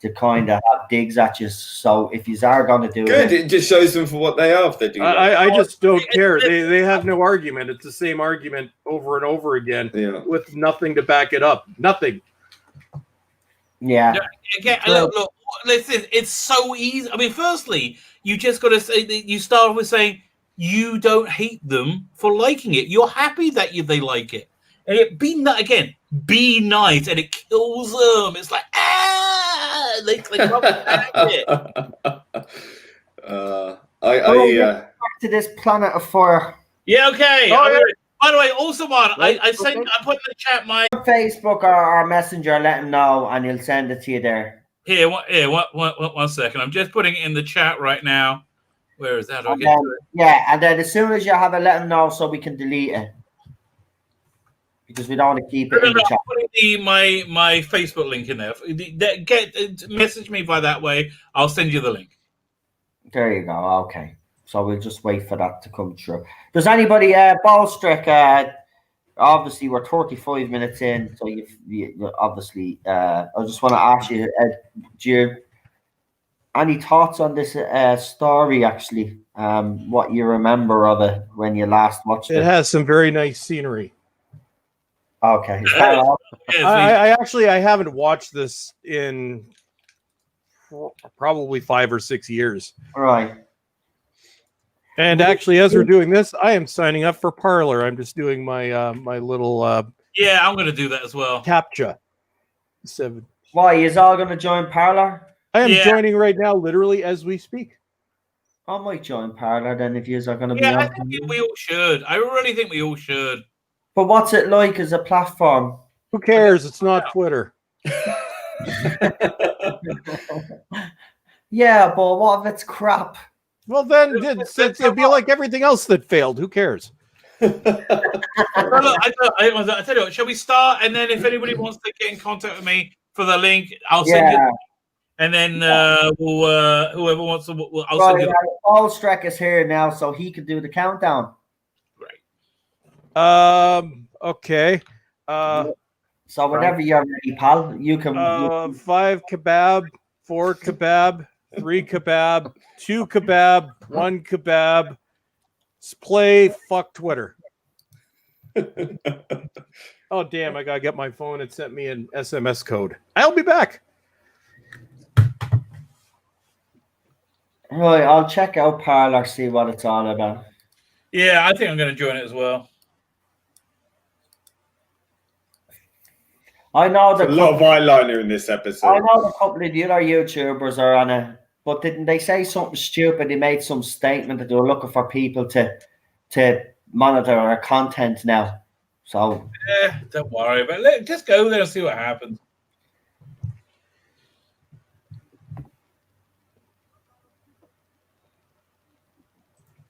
to kind of have digs at you. So if you are going to do it just shows them for what they are. If they do I just don't care. They have no argument. It's the same argument over and over again with nothing to back it up. Nothing. Yeah. Again, look, listen, it's so easy. I mean, firstly, you just got to say that you start with saying you don't hate them for liking it. You're happy that they like it. And be nice, and it kills them. It's like, back to this Planet of Fire. Yeah, okay. By the way, also one, I put in the chat my Facebook or Messenger, let him know, and he'll send it to you there. Here, one second. I'm just putting it in the chat right now. Where is that? Yeah, and then as soon as you have it, let him know so we can delete it. Because we don't want to keep it in the chat. I'm putting my Facebook link in there. Message me by that way. I'll send you the link. There you go. Okay. So we'll just wait for that to come through. Does anybody, Ballstrick, obviously we're 35 minutes in, so you obviously, I just want to ask you, any thoughts on this story? Actually, what you remember of it when you last watched It it? has some very nice scenery. Okay, is that all? I haven't watched this in probably 5 or 6 years. Right. And actually, as we're doing this, I am signing up for Parlor. I'm just doing my my little Yeah, I'm going to do that as well. captcha. 7. Why is all going to join Parlor? I am Yeah. joining right now, literally as we speak. I might join Parlor then if you are going to be Yeah, I on. think we all should. I really think we all should. But what's it like as a platform? Who cares? It's not Twitter. Yeah, but what if it's crap? Well, then it'd be like everything else that failed. Who cares? Well, look, I tell you what, shall we start? And then if anybody wants to get in contact with me for the link, I'll send it. And then we'll whoever wants to, I'll send you. Paul Streck is here now, so he could do the countdown. Okay. So whenever you're ready, pal, you can. 5 kebab, 4 kebab, 3 kebab, 2 kebab, 1 kebab. Play fuck Twitter. Oh damn! I gotta get my phone. It sent me an SMS code. I'll be back. Right, I'll check out Parlor, see what it's all about. Yeah, I think I'm going to join it as well. I know a lot of eyeliner in this episode. I know a couple of the other YouTubers are on it, but didn't they say something stupid? They made some statement that they were looking for people to monitor our content now. So yeah, don't worry about it. Just go there and see what happens.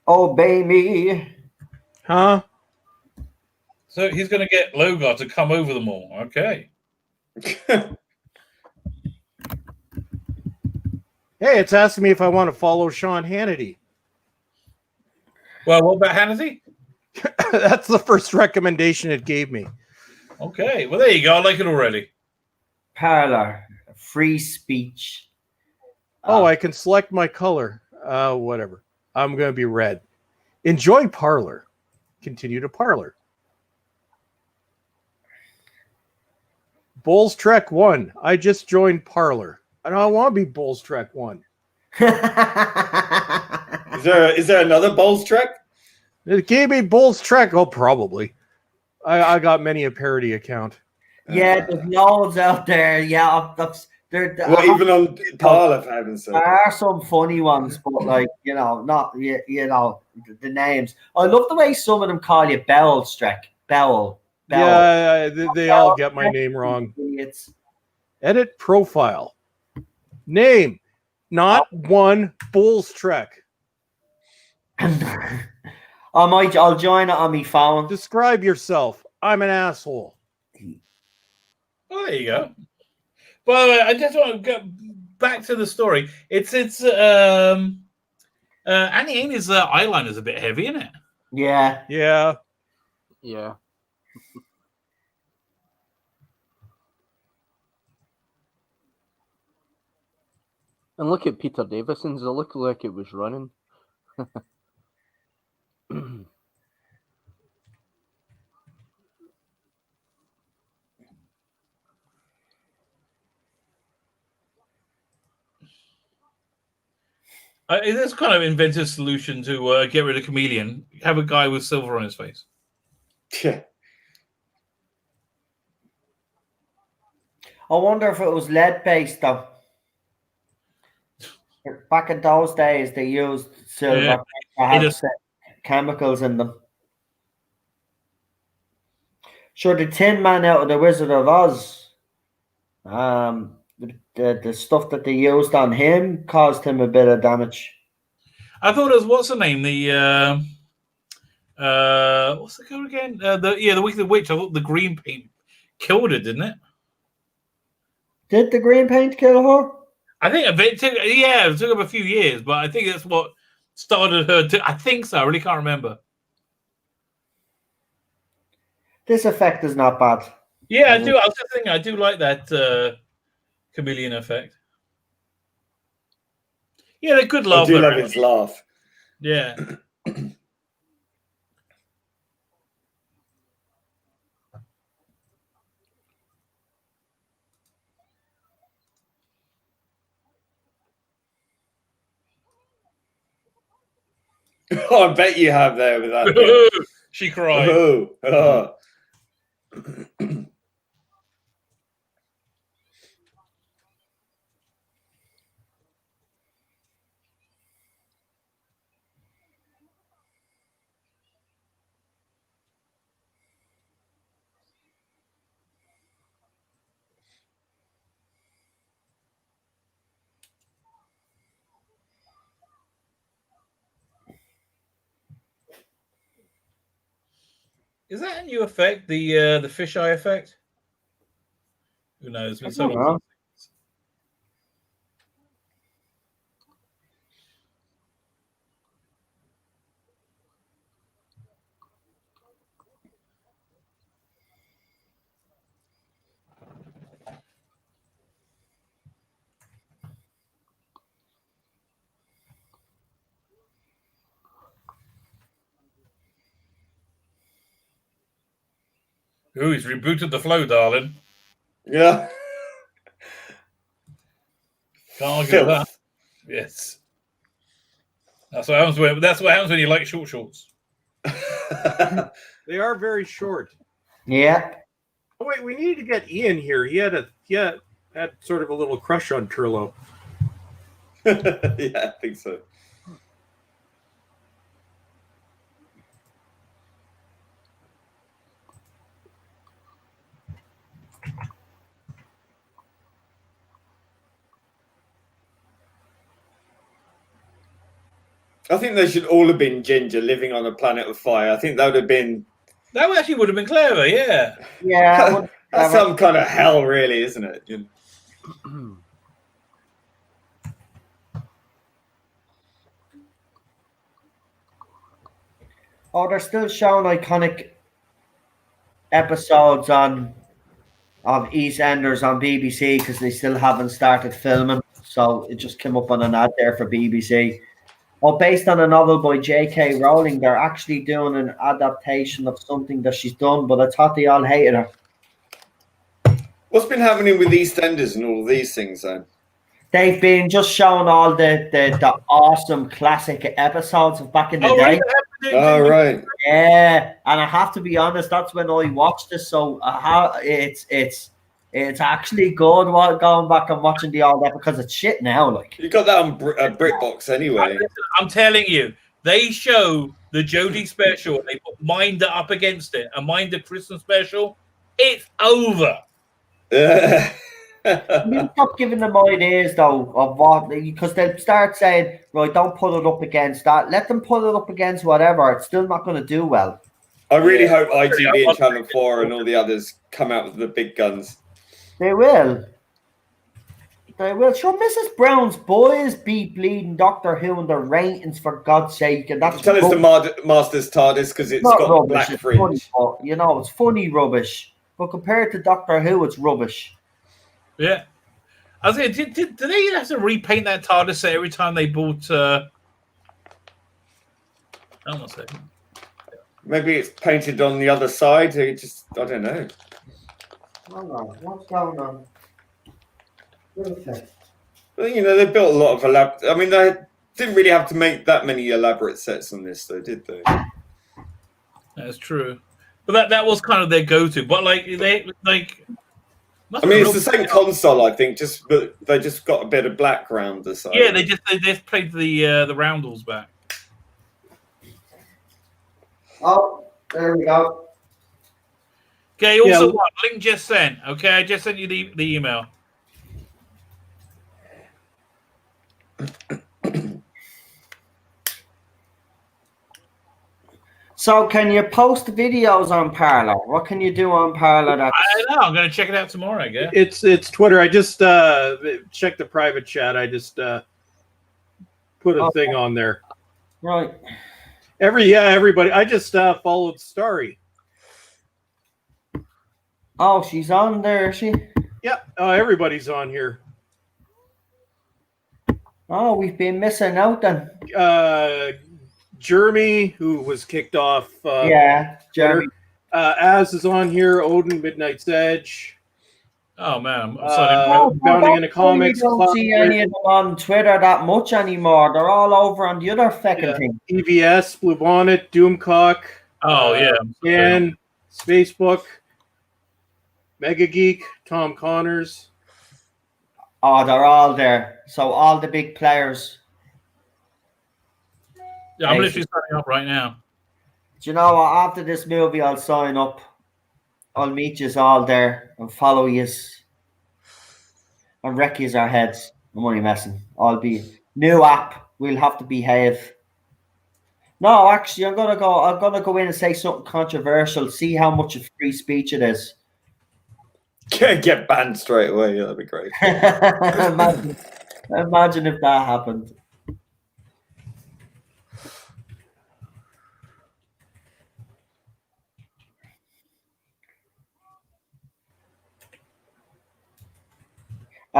Obey me. Huh? So he's going to get Logar to come over them all. Okay. Hey, it's asking me if I want to follow Sean Hannity. Well, what about Hannity? That's the first recommendation it gave me. Okay. Well, there you go. I like it already. Parlor, free speech. Oh, I can select my color. Whatever. I'm going to be red. Enjoy Parlor. Continue to Parlor. Bulls Trek 1. I just joined Parlor. I don't want to be Bulls Trek 1. Is there another Bulls Trek? It gave me Bulls Trek. Oh, probably. I got many a parody account. Yeah, there's loads out there. Yeah, even on Parlor, for heaven's sake. There are some funny ones, but like not the names. I love the way some of them call you Bell Streck. Bell. Yeah, they all get my name wrong. Edit profile. Name. Not one Bulls Trek. I'll join it on my phone. Describe yourself. I'm an asshole. Well, there you go. By the way, I just want to go back to the story. It's Annie Amy's eyeliner is a bit heavy, isn't it? Yeah. Yeah. And look at Peter Davison's. It looked like it was running. This kind of inventive solution to get rid of Chameleon. Have a guy with silver on his face. Yeah. I wonder if it was lead-based, though. Back in those days, they used silver to have chemicals in them. Sure, the Tin Man out of the Wizard of Oz, the stuff that they used on him caused him a bit of damage. I thought it was, what's the name? What's the code again? The Wicked Witch. I thought the green paint killed it, didn't it? Did the green paint kill her? I think it took up a few years, but I think that's what started her. I think so. I really can't remember. This effect is not bad. Yeah, I do. I was just thinking, I do like that chameleon effect. Yeah, they're good I laugh. do love his laugh. Yeah. Oh, I bet you have there with that bit. She cried. Oh. Is that a new effect? The fisheye effect? Who knows? It's been so long. Ooh, he's rebooted the flow, darling. Yeah. Can't argue with that. Yes. That's what happens when you like short shorts. They are very short. Yeah. Oh, wait, we needed to get Ian here. He had sort of a little crush on Turlo. Yeah, I think so. I think they should all have been ginger living on a planet of fire. I think that would have been... That actually would have been clever, yeah. Yeah. That's some kind of hell, really, isn't it? You know? Oh, they're still showing iconic episodes of EastEnders on BBC because they still haven't started filming. So it just came up on an ad there for BBC. Oh, based on a novel by J.K. Rowling, they're actually doing an adaptation of something that she's done, but I thought they all hated her. What's been happening with EastEnders and all these things, then? They've been just showing all the awesome classic episodes of back in the day. Oh, right. Yeah, and I have to be honest, that's when I watched this. So it's actually good going back and watching the old episode because it's shit now. Like You got that on BritBox anyway. I'm telling you, they show the Jodie special and they put Minder up against it, a Minder Christmas special. It's over. you stop giving them ideas though of what, because they'll start saying, right, don't put it up against that. Let them put it up against whatever. It's still not going to do well. I really hope ITV and Channel 4 and all the others come out with the big guns. They will. They will. Sure, Mrs. Brown's boys beat bleeding Doctor Who in the ratings, for God's sake. And that's Tell us the Master's TARDIS because it's got rubbish. black It's fringe. funny, but, it's funny rubbish. But compared to Doctor Who, it's rubbish. Yeah. I was saying, did they have to repaint that TARDIS set every time they bought hold on a second. Maybe it's painted on the other side. I don't know. Hold on, what's going on? Okay. Well, they built a lot of elaborate. I mean, they didn't really have to make that many elaborate sets on this, though, did they? That's true. But that was kind of their go-to. But it's the same console, I think. But they just got a bit of black around the side. Yeah, they just played the roundels back. Oh, there we go. Okay. Also, link just sent. Okay, I just sent you the email. So, can you post videos on Parler? What can you do on Parler? I don't know. I'm going to check it out tomorrow, I guess. It's Twitter. I just checked the private chat. I just put a thing on there. Right. Everybody. I just followed Starry. Oh, she's on there, is she? Yeah. Everybody's on here. Oh, we've been missing out then. Jeremy, who was kicked off Yeah, Jeremy. Twitter. Az is on here. Odin, Midnight's Edge. Oh man, I'm Bounding into That's why you Comics. don't see any of them on Twitter that much anymore. They're all over on the other feckin' thing. EVS, Blue Bonnet, Doomcock. Oh yeah, Dan, Spacebook, Mega Geek, Tom Connors. Oh, they're all there. So all the big players. yeah. I'm literally signing up right now. Do you know what? After this movie, I'll sign up. I'll meet yous all there and follow yous and wreck yous our heads. I'm only messing. I'll be new app. We'll have to behave. No, actually, I'm gonna go in and say something controversial. See how much of free speech it is. Get banned straight away. Yeah, that'd be great. Imagine if that happened.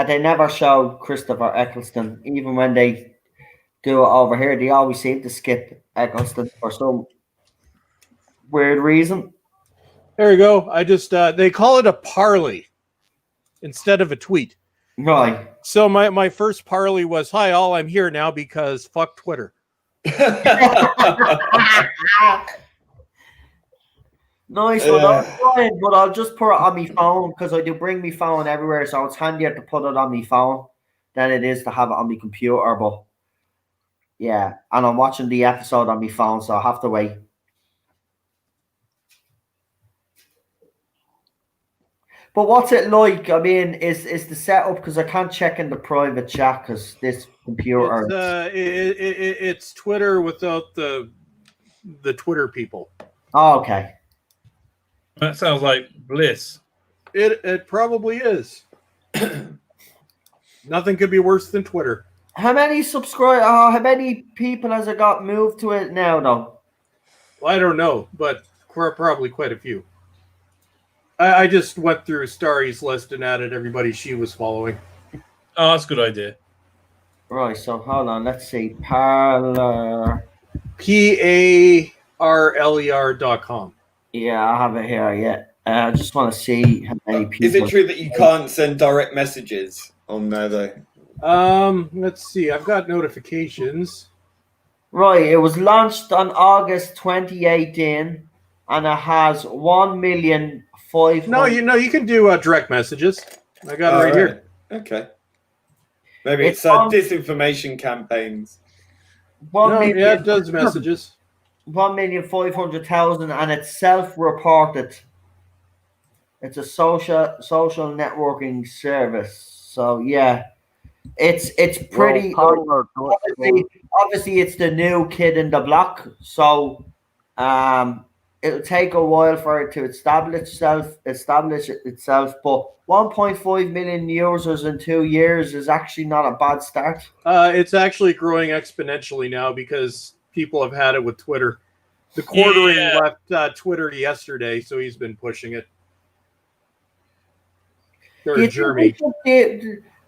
They never show Christopher Eccleston, even when they do it over here. They always seem to skip Eccleston for some weird reason. There you go. I just they call it a parley instead of a tweet. Right. So my first parley was, "Hi all, I'm here now because fuck Twitter." Nice one. I'm trying, but I'll just put it on my phone because I do bring my phone everywhere, so it's handier to put it on my phone than it is to have it on my computer. But yeah, and I'm watching the episode on my phone, so I have to wait. But what's it like? I mean, is the setup, because I can't check in the private chat because this computer. It's Twitter without the Twitter people. Oh, okay. That sounds like bliss. It probably is. Nothing could be worse than Twitter. How many how many people has it got moved to it now, though? Well, I don't know, but probably quite a few. I just went through Starry's list and added everybody she was following. Oh, that's a good idea. Right, so hold on, let's see. Parler. PARLER.com. Yeah, I have it here. Yeah, I just want to see how many people. Is it true that you can't send direct messages on there though? Let's see. I've got notifications. Right, it was launched on August 2018, and it has 1,000,500. No, you can do direct messages. I got it right here. Okay. Maybe it's disinformation campaigns. Yeah, it does messages. 1,500,000, and it's self-reported. It's a social networking service. So yeah, it's pretty. Obviously, it's the new kid in the block. So it'll take a while for it to establish itself. But 1.5 million users in 2 years is actually not a bad start. It's actually growing exponentially now because people have had it with Twitter. The quartering left Twitter yesterday, so he's been pushing it. Jeremy.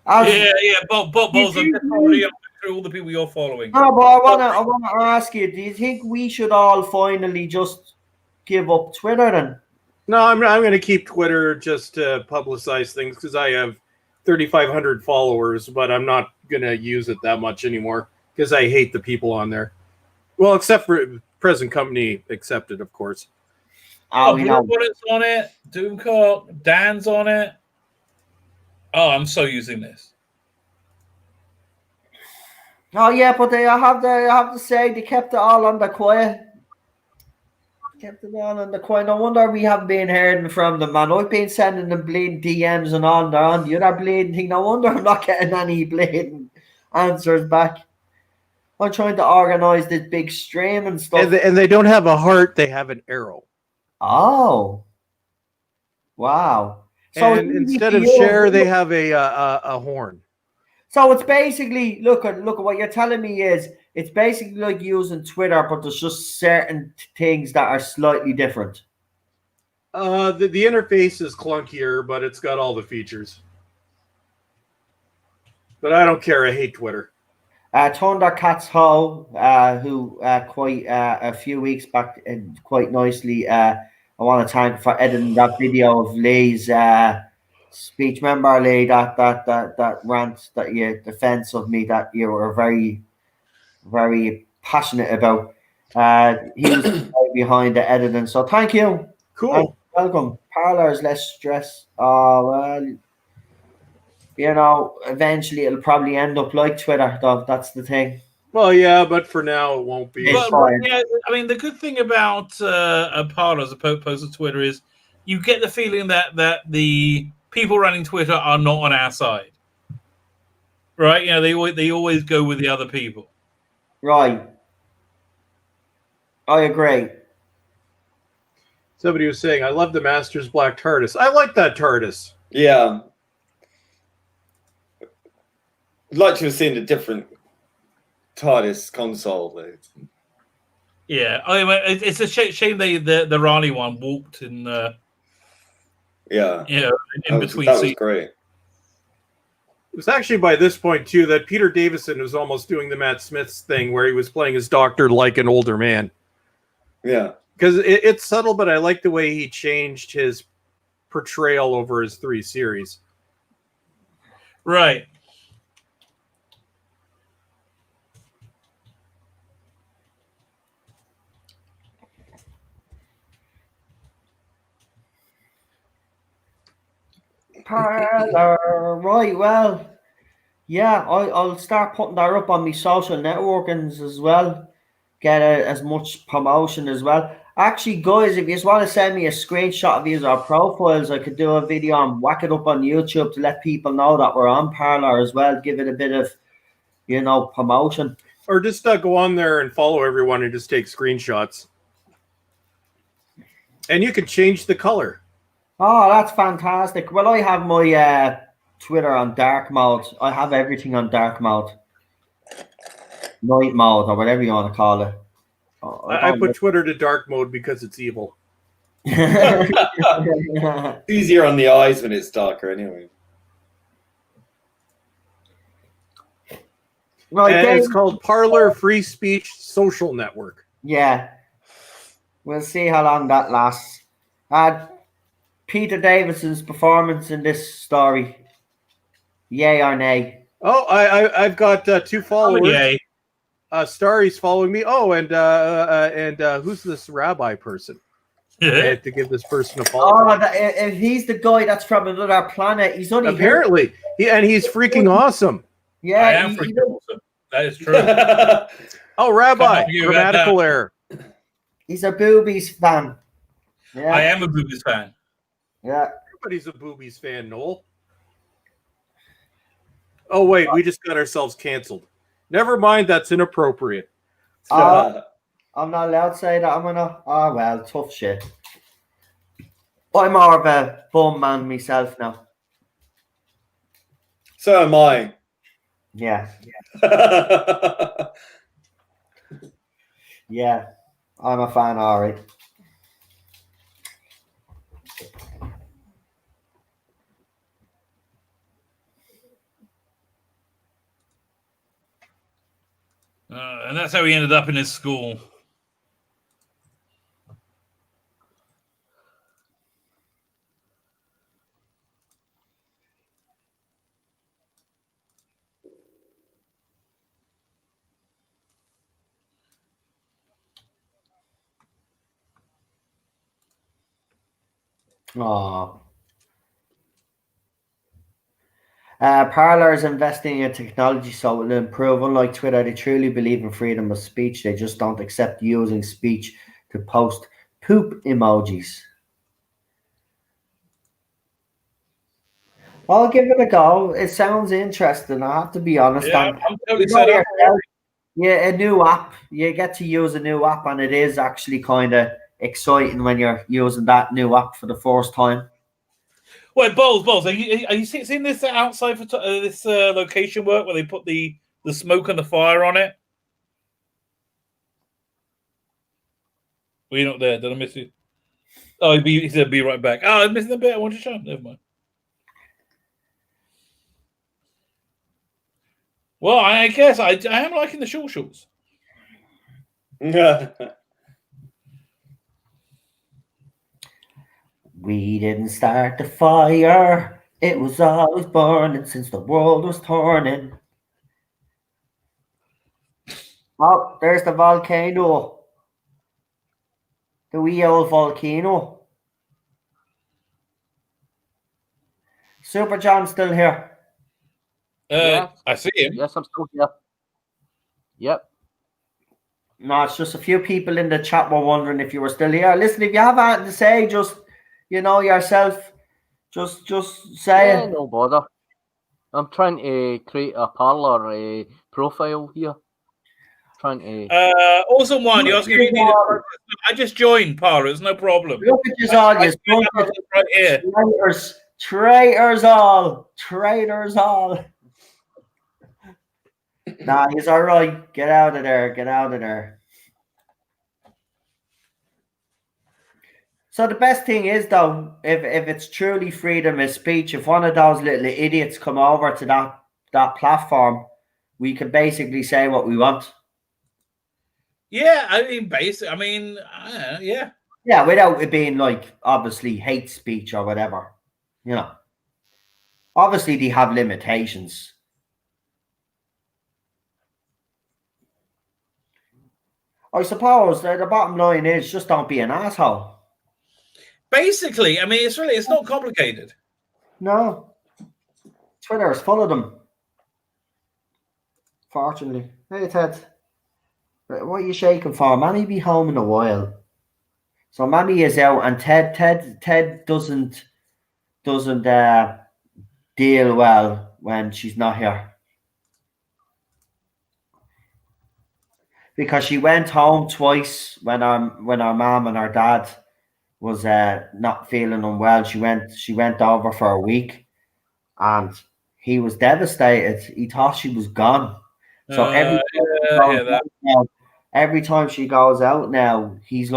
Bob's through all the people you're following. No, but I wanna ask you, do you think we should all finally just give up Twitter then? No, I'm going to keep Twitter just to publicize things because I have 3,500 followers, but I'm not going to use it that much anymore because I hate the people on there. Well, except for present company accepted, of course. Bullet's on it. Doomcock, Dan's on it. Oh, I'm so using this. Oh yeah, but I have to say they kept it all on the quiet. No wonder we haven't been hearing from them, man. I've been sending them bleeding DMs and on the other bleeding thing. No wonder I'm not getting any bleeding answers back. I'm trying to organize this big stream and stuff. And they don't have a heart; they have an arrow. Oh, wow! So and instead of share, they have a horn. So it's basically look at what you're telling me is it's basically like using Twitter, but there's just certain things that are slightly different. The interface is clunkier, but it's got all the features. But I don't care. I hate Twitter. Thundercats Ho, who quite a few weeks back, quite nicely, I want to thank for editing that video of Lee's speech. Remember, Lee, that rant, that you defense of me that you were very, very passionate about. He was behind the editing, so thank you. Cool. And welcome. Parlors, less stress. Oh well. You know, eventually it'll probably end up like Twitter, though. That's the thing. Well, yeah, but for now it won't be. It's But fine. yeah, I mean, the good thing about Parler as opposed to Twitter is you get the feeling that the people running Twitter are not on our side, right? You know, they always go with the other people. Right. I agree. Somebody was saying, I love the Master's Black TARDIS. I like that TARDIS. Yeah. I'd like to have seen a different TARDIS console, though. Yeah, I mean, it's a shame the Rani one walked in. Yeah. You know, in between that was seasons. great. It was actually by this point, too, that Peter Davison was almost doing the Matt Smith's thing where he was playing his doctor like an older man. Yeah. Because it's subtle, but I like the way he changed his portrayal over his 3 series. Right. Parlor. Right, well. Yeah, I'll start putting that up on my social networkings as well. Get as much promotion as well. Actually, guys, if you just want to send me a screenshot of our profiles, I could do a video and whack it up on YouTube to let people know that we're on Parlor as well. Give it a bit of, promotion. Or just go on there and follow everyone and just take screenshots. And you can change the color. Oh, that's fantastic. Well, I have my Twitter on dark mode. I have everything on dark mode. Night mode, or whatever you want to call it. Oh, I put Twitter to dark mode because it's evil. It's easier on the eyes when it's darker, anyway. Right, And it's called Parlor Free Speech Social Network. Yeah. We'll see how long that lasts. Peter Davison's performance in this story. Yay or nay? Oh, I've got 2 followers. Oh, yay. Starry's following me. Oh, and who's this rabbi person? I had to give this person a follow. Oh, if he's the guy that's from another planet, he's only Apparently, he's freaking awesome. Yeah, I am freaking awesome. That is true. Oh, Rabbi, Can't argue about grammatical that. error. he's a Boobies fan. Yeah, I am a Boobies fan. yeah. Everybody's a Boobies fan, Noel. Oh, wait, we just got ourselves canceled. Never mind, that's inappropriate. I'm not allowed to say that. I'm gonna. Oh well, tough shit. I'm more of a bum man myself now. So am I. Yeah, yeah. I'm a fan, alright. And that's how he ended up in his school. Oh. Parler is investing in technology so it will improve. Unlike Twitter, they truly believe in freedom of speech. They just don't accept using speech to post poop emojis. I'll give it a go. It sounds interesting. I have to be honest. Yeah, And I'm totally you know set up. yourself, yeah, a new app. You get to use a new app, and it is actually kind of exciting when you're using that new app for the first time. Wait, Bowles, are you seeing this outside for this location work where they put the smoke and the fire on it? Were you not there? Did I miss you? Oh, he said be right back. Oh, I missed the bit I wanted to show him. Never mind. Well, I guess I am liking the shorts. We didn't start the fire. It was always burning since the world was turning. Oh, there's the volcano. The wee old volcano. Super John's still here. I see him. Yes, I'm still here. Yep. No, it's just a few people in the chat were wondering if you were still here. Listen, if you have anything to say, just yourself, just say Yeah, it. no bother. I'm trying to create a parlor profile here. Trying to. Awesome one. You're asking if you need it. I just joined Parlor. It's no problem. Look at you all, you right here. traitors all. Nah, he's all right. Get out of there. So the best thing is, though, if it's truly freedom of speech, if one of those little idiots come over to that platform, we can basically say what we want. Yeah, I mean, yeah. Yeah, without it being like obviously hate speech or whatever. Obviously they have limitations. I suppose the bottom line is just don't be an asshole. Basically, I mean, it's not complicated. No. Twitter is full of them. Fortunately. Hey, Ted. What are you shaking for? Manny be home in a while. So Manny is out, and Ted doesn't deal well when she's not here. Because she went home twice when our mom and our dad was not feeling unwell. She went over for a week, and he was devastated. He thought she was gone. So every time she goes out now, he's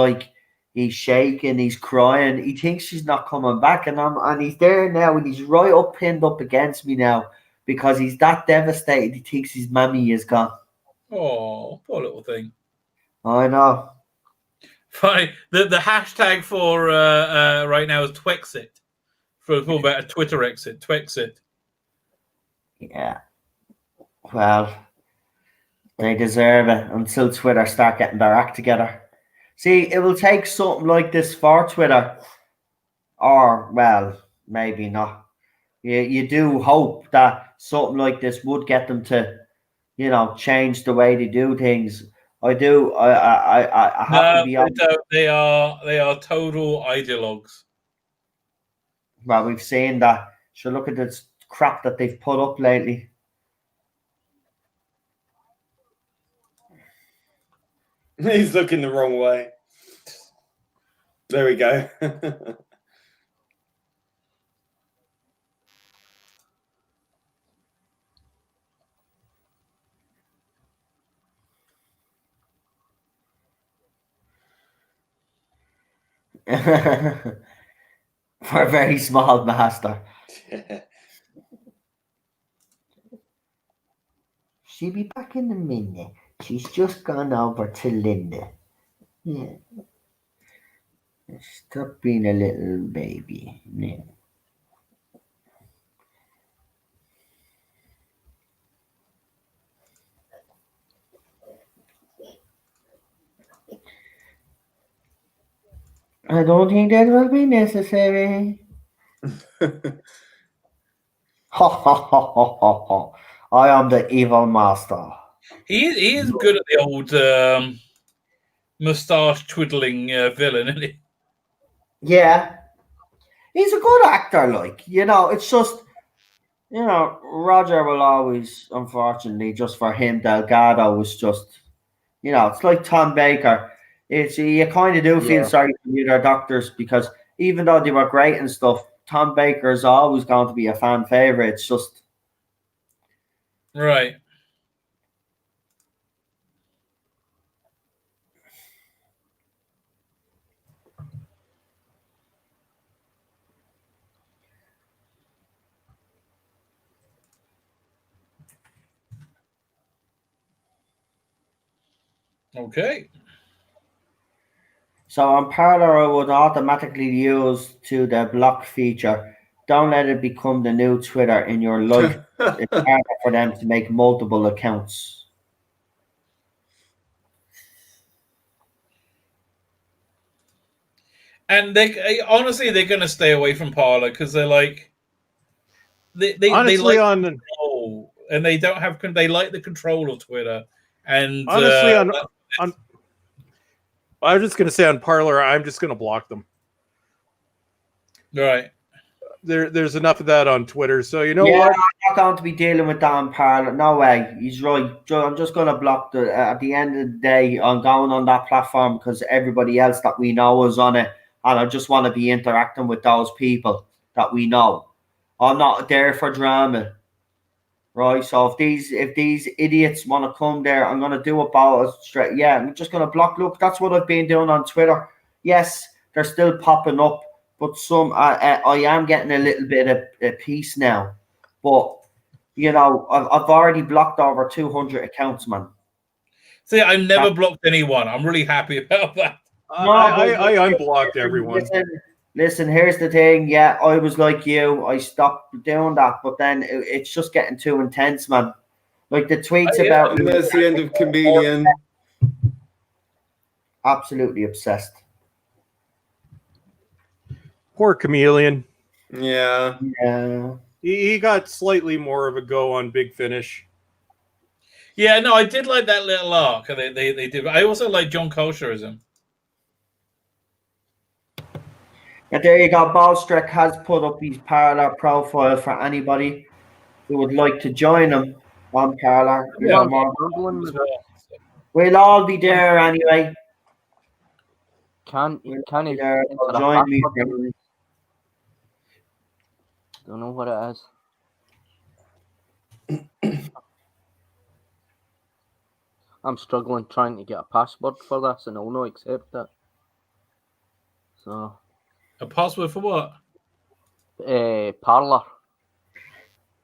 shaking, he's crying. He thinks she's not coming back, and he's there now, and he's right up pinned up against me now because he's that devastated. He thinks his mammy is gone. Oh, poor little thing. I know. Fine. The hashtag for right now is Twexit. For talking about a Twitter exit, Twexit. Yeah. Well, they deserve it until Twitter start getting their act together. See, it will take something like this for Twitter, or well, maybe not. You do hope that something like this would get them to, change the way they do things. I do. I have to be honest. They are total ideologues. Well, we've seen that. So look at this crap that they've put up lately. He's looking the wrong way. There we go. For a very small master. She'll be back in a minute. She's just gone over to Linda. Yeah. Stop being a little baby. Yeah. I don't think that will be necessary. Ha ha ha ha ha ha. I am the evil master. He is good at the old mustache twiddling villain, isn't he? Yeah. He's a good actor, it's just, Roger will always, unfortunately, just for him, Delgado was just, it's like Tom Baker. You kind of do feel sorry for the other doctors because even though they were great and stuff, Tom Baker is always going to be a fan favorite. It's just right. Okay. So on Parler, I would automatically use to the block feature. Don't let it become the new Twitter in your life. It's harder for them to make multiple accounts. And they honestly they're going to stay away from Parler because they're like they Honestly, like on control, and they don't have they like the control of Twitter. And honestly on I was just going to say on Parler, I'm just going to block them. right. There's enough of that on Twitter, so you know Yeah, what? I'm not going to be dealing with that on Parler. No way. He's right. I'm just going to block the. At the end of the day, I'm going on that platform because everybody else that we know is on it, and I just want to be interacting with those people that we know. I'm not there for drama, right? So if these idiots want to come there, I'm going to do about it straight. Yeah, I'm just going to block. Look, that's what I've been doing on Twitter. Yes, they're still popping up. But I am getting a little bit of a piece now. But, you know, I've already blocked over 200 accounts, man. See, I've never blocked anyone. I'm really happy about that. I unblocked everyone. Listen, here's the thing. Yeah, I was like you. I stopped doing that. But then it's just getting too intense, man. Like the tweets about... And there's the end of Chameleon. Absolutely obsessed. Poor Chameleon. Yeah. Yeah. He got slightly more of a go on Big Finish. Yeah, no, I did like that little arc. They did. I also like John Kosherism. And there you go. Ballstreck has put up his Parler profile for anybody who would like to join him on Parler. Yeah, we'll all be there anyway. Can We'll he there. enter a Join me. password? Don't know what it is. I'm struggling trying to get a password for this, and I'll not accept it. So a password for what? Parler.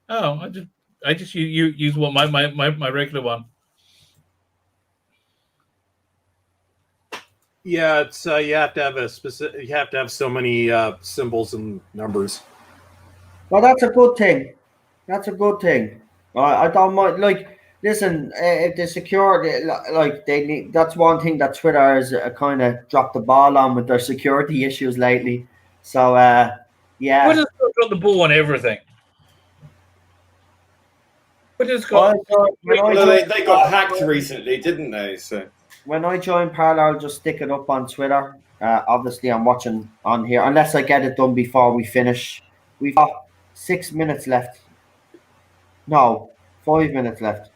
Oh, I just use what my regular one. Yeah, it's you have to have a specific. You have to have so many symbols and numbers. Well, that's a good thing. That's a good thing. I don't mind. Like, listen, if the security, like they need, that's one thing that Twitter has kind of dropped the ball on with their security issues lately. So, yeah. Twitter's got the ball on everything. Twitter's got. They got hacked recently, didn't they? So when I join Parler, I'll just stick it up on Twitter. Obviously, I'm watching on here unless I get it done before we finish. We've got 6 minutes left. No, 5 minutes left.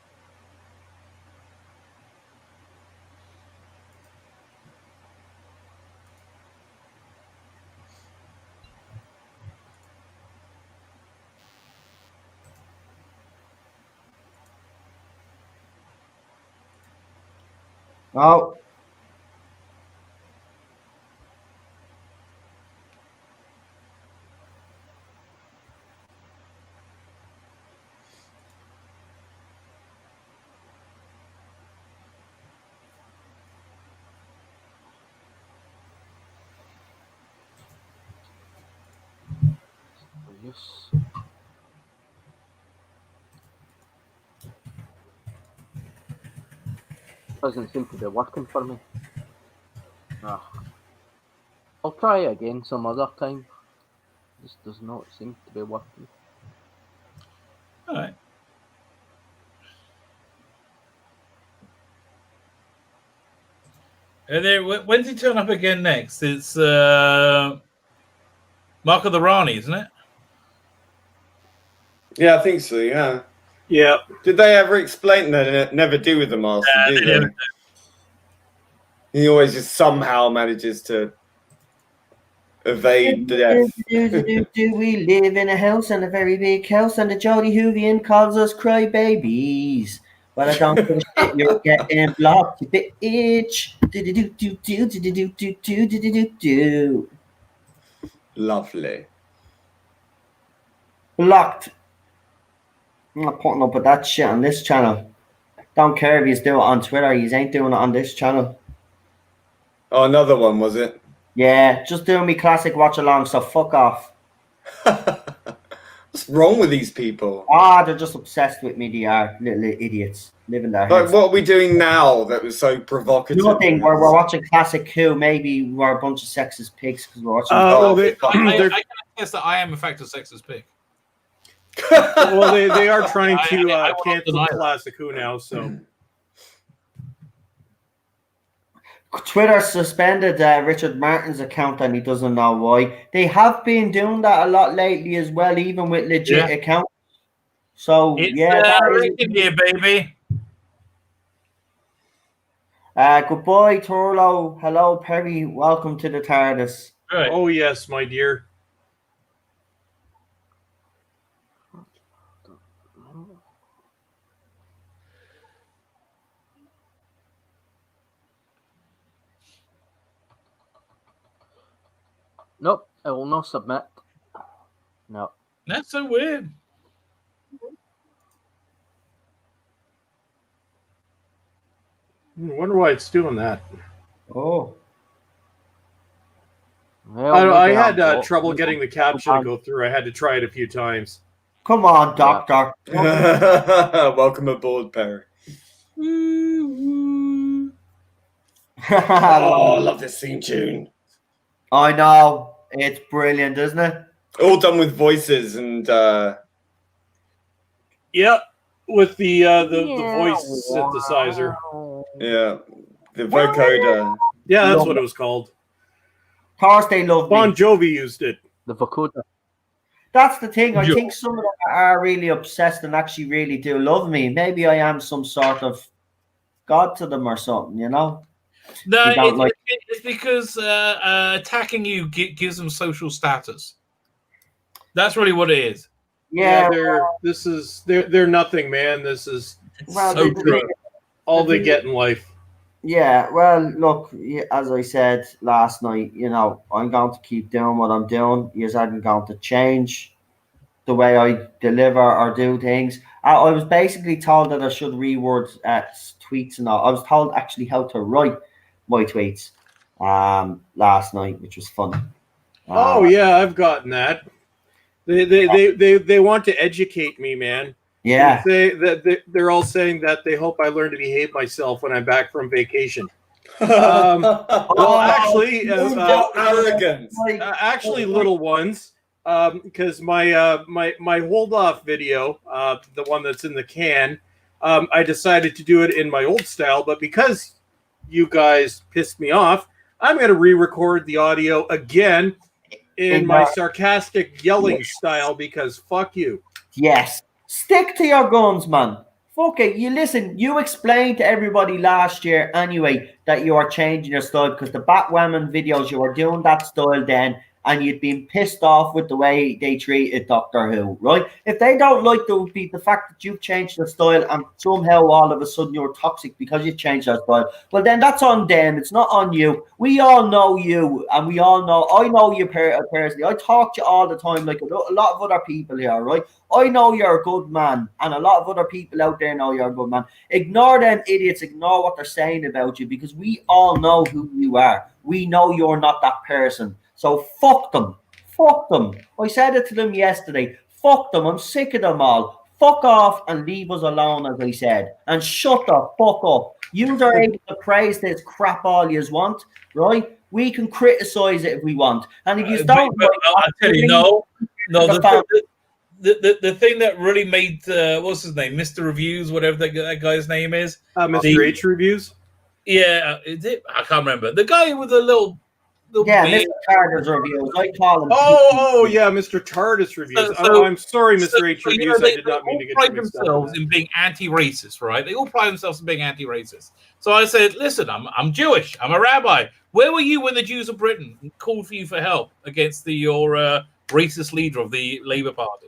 Oh. Yes. Doesn't seem to be working for me. I'll try again some other time. This does not seem to be working. All right. And then when's he turn up again next? It's Mark of the Rani, isn't it? yeah, I think so. Yeah. Yeah. Did they ever explain that it never do with the master? Do they? He always just somehow manages to evade death. Do we live in a house and a very big house, and the Jody Hoovian calls us cry babies? But I don't give a shit, you're getting blocked, you bitch. Do. Lovely. Blocked. I'm not putting up with that shit on this channel. Don't care if he's doing it on Twitter. He ain't doing it on this channel. Oh, another one, was it? Yeah, just doing me classic watch along. So fuck off. What's wrong with these people? They're just obsessed with me. They are little idiots living their Like, heads. what are we doing now that was so provocative? Nothing. We're watching classic Coup. Maybe we're a bunch of sexist pigs because we're watching. I can attest that I am in fact a sexist pig. Well, they are trying to I cancel deny Classic Who now, so. Twitter suspended Richard Martin's account and he doesn't know why. They have been doing that a lot lately as well, even with legit accounts. So It's yeah, baby. goodbye, Turlo. Hello, Perry. Welcome to the TARDIS. Right. Oh yes, my dear. Nope, I will not submit. No. That's so weird. I wonder why it's doing that. Oh, Well, I maybe had I'll- trouble getting the caption to go through. I had to try it a few times. come on, Doctor. Welcome aboard, Perry. Oh, I love this theme tune. I know. It's brilliant, isn't it? All done with voices and Yep, with the voice synthesizer. yeah, the vocoder. Yeah, that's what it was called. Thursday love Bon me. Jovi used it. The vocoder. That's the thing. I Yeah. think some of them are really obsessed and actually really do love me. Maybe I am some sort of god to them or something, you know? No, You don't like- it's because attacking you gives them social status. That's really what it is. Yeah. They're nothing, man. This is Well, So the- true. all they get in life. Yeah, well, look, as I said last night, you know, I'm going to keep doing what I'm doing. You aren't going to change the way I deliver or do things. I was basically told that I should reword tweets and all. I was told actually how to write my tweets last night, which was fun. Oh yeah, I've gotten that. They want to educate me, man. Yeah. They're all saying that they hope I learn to behave myself when I'm back from vacation. Well, actually, Arrogance. actually, little ones, because my hold off video, the one that's in the can, I decided to do it in my old style, but because you guys pissed me off, I'm going to re-record the audio again in my sarcastic yelling style because fuck you. Yes. Stick to your guns, man. Fuck it. You listen, you explained to everybody last year anyway that you are changing your style because the Batwoman videos, you were doing that style then and you'd been pissed off with the way they treated Doctor Who, right? If they don't like the fact that you've changed the style and somehow all of a sudden you're toxic because you changed that style, well then that's on them. It's not on you. We all know you and we all know, I know you personally. I talk to you all the time like a lot of other people here, right? I know you're a good man and a lot of other people out there know you're a good man. Ignore them idiots. Ignore what they're saying about you because we all know who you are. We know you're not that person. So fuck them. Fuck them. I said it to them yesterday. Fuck them. I'm sick of them all. Fuck off and leave us alone, as I said. And shut the fuck up. You are able to praise this crap all you want, right? We can criticize it if we want. And if you don't... I tell you, no. The thing that really made, what's his name? Mr. Reviews, whatever that guy's name is. Mr. H Reviews? Yeah, is it? I can't remember. The guy with the little yeah, beard. Mr. Carter's reviews. I call him. Oh, yeah, Mr. TARDIS Reviews. I'm sorry, Mr. H you Reviews. know, I did not mean to get pride you mixed up. themselves in being anti-racist, right? They all pride themselves in being anti-racist. So I said, listen, I'm Jewish. I'm a rabbi. Where were you when the Jews of Britain called for you for help against your racist leader of the Labour Party?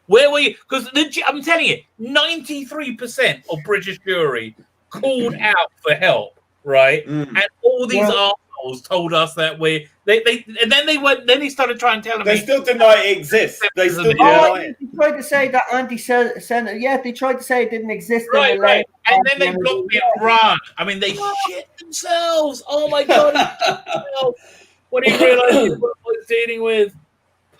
Where were you? Because I'm telling you, 93% of British jury called out for help, right? And all these assholes assholes told us that and then they went. Then he started trying to tell They me still deny it exists. They still deny it. They tried to say that anti-Senate. Yeah, they tried to say it didn't exist. right, in the right, late and then they blocked me and run. I mean, they shit themselves. Oh my god! What do you realize what I was dealing with?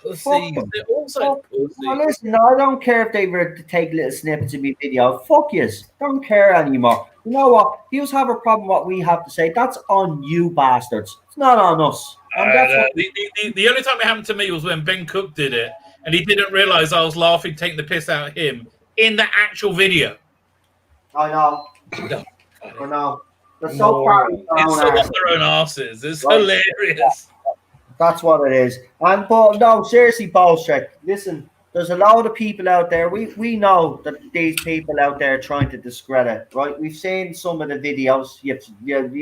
Pussies. They're also pussies. Well, listen, I don't care if they were to take little snippets of my video. Fuck yous. Don't care anymore. You know what? If you have a problem with what we have to say, that's on you bastards. It's not on us. And that's what- The only time it happened to me was when Ben Cook did it, and he didn't realize I was laughing, taking the piss out of him in the actual video. I know. No. I know. They're so proud of their It's own so arse. up their own asses. It's Right. hilarious. That's what it is. And but no, seriously, Bolshek, listen, there's a lot of people out there. We know that these people out there are trying to discredit, right? We've seen some of the videos. You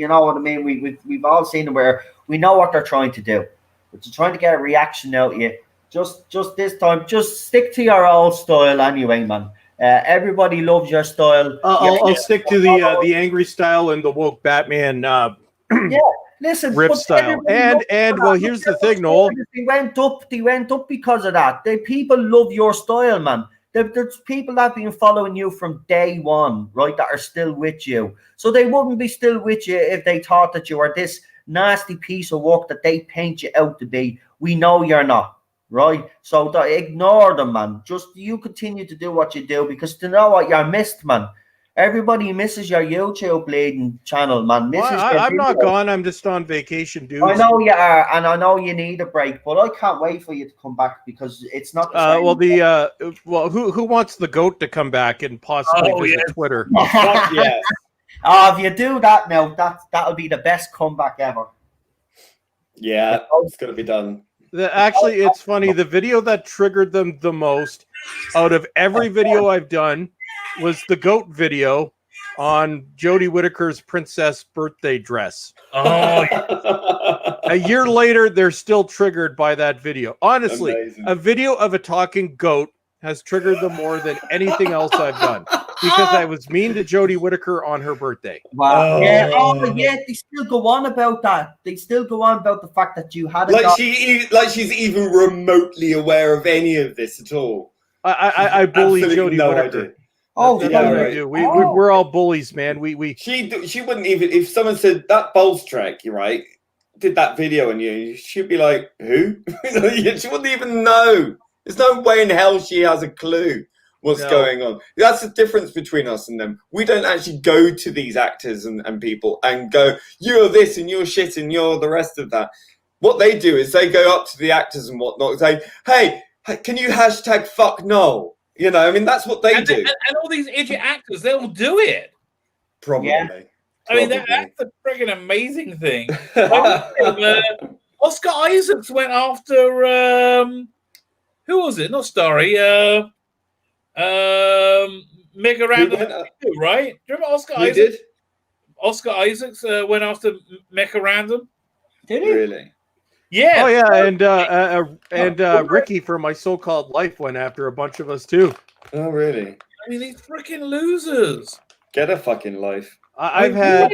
know what I mean? We've all seen them where we know what they're trying to do. But they're trying to get a reaction out of you. Just this time, just stick to your old style anyway, man. Everybody loves your style. I'll stick to the angry style and the woke Batman Listen, rip but style. everybody And loves that. well, here's the thing, Noel. They went up because of that. People love your style, man. There's people that have been following you from day one, right? That are still with you. So they wouldn't be still with you if they thought that you were this nasty piece of work that they paint you out to be. We know you're not, right? So ignore them, man. Just you continue to do what you do, because to know what you're missed, man. Everybody misses your YouTube bleeding channel, man. I'm not gone. I'm just on vacation, dude. I know you are, and I know you need a break, but I can't wait for you to come back, because it's not the same. Who wants the goat to come back and possibly visit Twitter? Fuck yes. If you do that now, that'll be the best comeback ever. Yeah, it's gonna be done. Actually, it's funny. The video that triggered them the most out of every video I've done was the goat video on Jodie Whittaker's princess birthday dress. Oh, A year later, they're still triggered by that video. Honestly, Amazing. a video of a talking goat has triggered them more than anything else I've done, because I was mean to Jodie Whittaker on her birthday. Wow. They still go on about that. They still go on about the fact that you had a she's even remotely aware of any of this at all. I bully Absolutely Jodie no Whittaker. idea. That's yeah, what right. we do. We're all bullies, man. She wouldn't even, if someone said that Bolts track, you're right, did that video on you, she'd be like, who? She wouldn't even know. There's no way in hell she has a clue what's going on. That's the difference between us and them. We don't actually go to these actors and people and go, you're this and you're shit and you're the rest of that. What they do is they go up to the actors and whatnot and say, hey, can you hashtag fuck Noel? You know, I mean, that's what they do. And all these idiot actors, they'll do it. Probably. Yeah. I mean, that's a friggin' amazing thing. Oscar Isaacs went after who was it? Not Starry. Mega Random, right? Do you remember Oscar Isaacs? Did? Oscar Isaacs went after Mecha Random. Did he? Really? Yeah. Oh yeah, and Ricky from My So-Called Life went after a bunch of us too. Oh really? I mean, these freaking losers. Get a fucking life. I've had.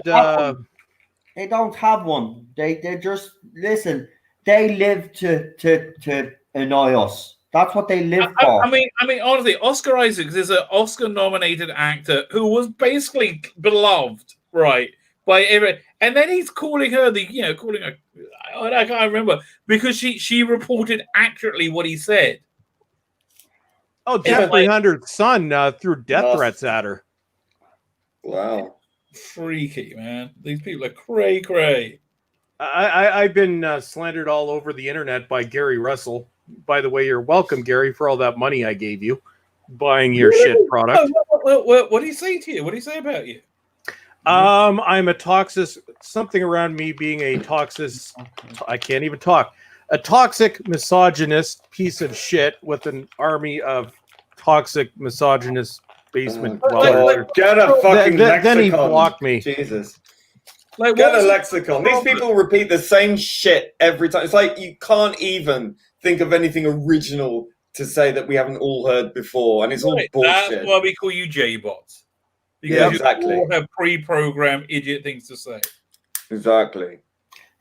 They don't have one. They just listen. They live to annoy us. That's what they live for. I mean, honestly, Oscar Isaacs is an Oscar-nominated actor who was basically beloved, right, by every. And then he's calling her calling her. I can't remember, because she reported accurately what he said. Oh, Jeff 300's son threw death threats at her. Wow. Freaky, man. These people are cray. I've been slandered all over the internet by Gary Russell. By the way, you're welcome, Gary, for all that money I gave you buying your shit product. What did he say to you? What did he say about you? I'm a toxic, something around me being a toxic, I can't even talk, a toxic misogynist piece of shit with an army of toxic misogynist basement dwellers. Get a fucking lexicon. Then he blocked me. Jesus. Like, Get a lexicon. These people repeat the same shit every time. It's like you can't even think of anything original to say that we haven't all heard before, and it's all bullshit. That's why we call you J-bots. Because Yeah, exactly. You all have pre-programmed idiot things to say. Exactly.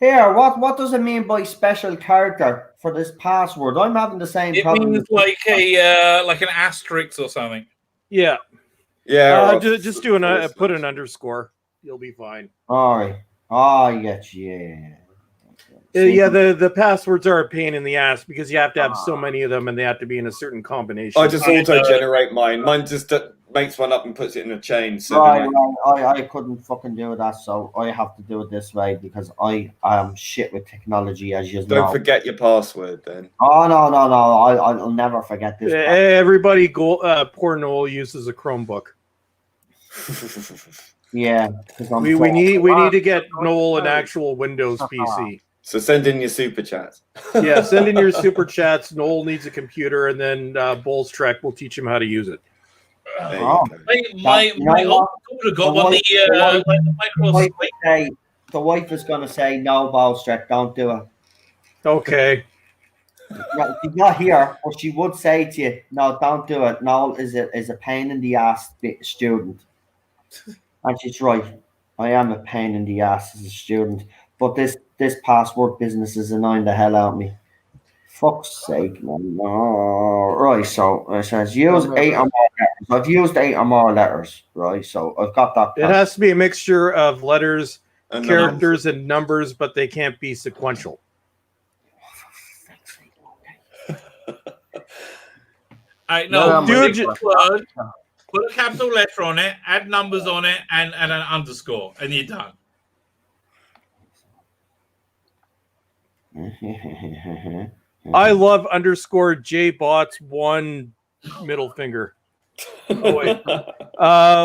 Here, what does it mean by special character for this password? I'm having the same It problem. means like an asterisk or something. Yeah. Yeah. Just do put an underscore. You'll be fine. All right. Oh, yeah. Yeah, the passwords are a pain in the ass because you have to have so many of them and they have to be in a certain combination. I just auto-generate mine. Mine just makes one up and puts it in a chain. So Right. I couldn't fucking do that, so I have to do it this way because I am shit with technology, as you know. don't forget your password then. Oh, no. I'll never forget this. Everybody, poor Noel uses a Chromebook. Yeah. We need to get Noel an actual Windows PC. So send in your super chats. Yeah, send in your super chats. Noel needs a computer, and then Bulls Trek will teach him how to use it. My old daughter got one. The wife is going to say, no, Balls Trek, don't do it. Okay. She's not here, but she would say to you, no, don't do it. Noel is a pain in the ass student. And she's right. I am a pain in the ass as a student. But this password business is annoying the hell out of me. Fuck's sake, man. Oh, right, so it says use 8 or more letters. I've used 8 or more letters, right? So I've got that. It has to be a mixture of letters, characters, and numbers, but they can't be sequential. Put a capital letter on it, add numbers on it, and an underscore, and you're done. I love underscore JBots 1 middle finger. Oh, wait.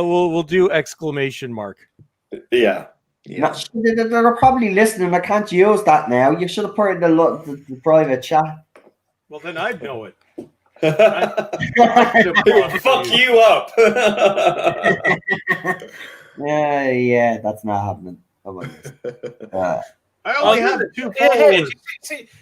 We'll do exclamation mark. Yeah. They're probably listening. I can't use that now. You should have put it in the private chat. Well, then I'd know it. Fuck you up. Yeah, that's not happening. I only have 2 followers.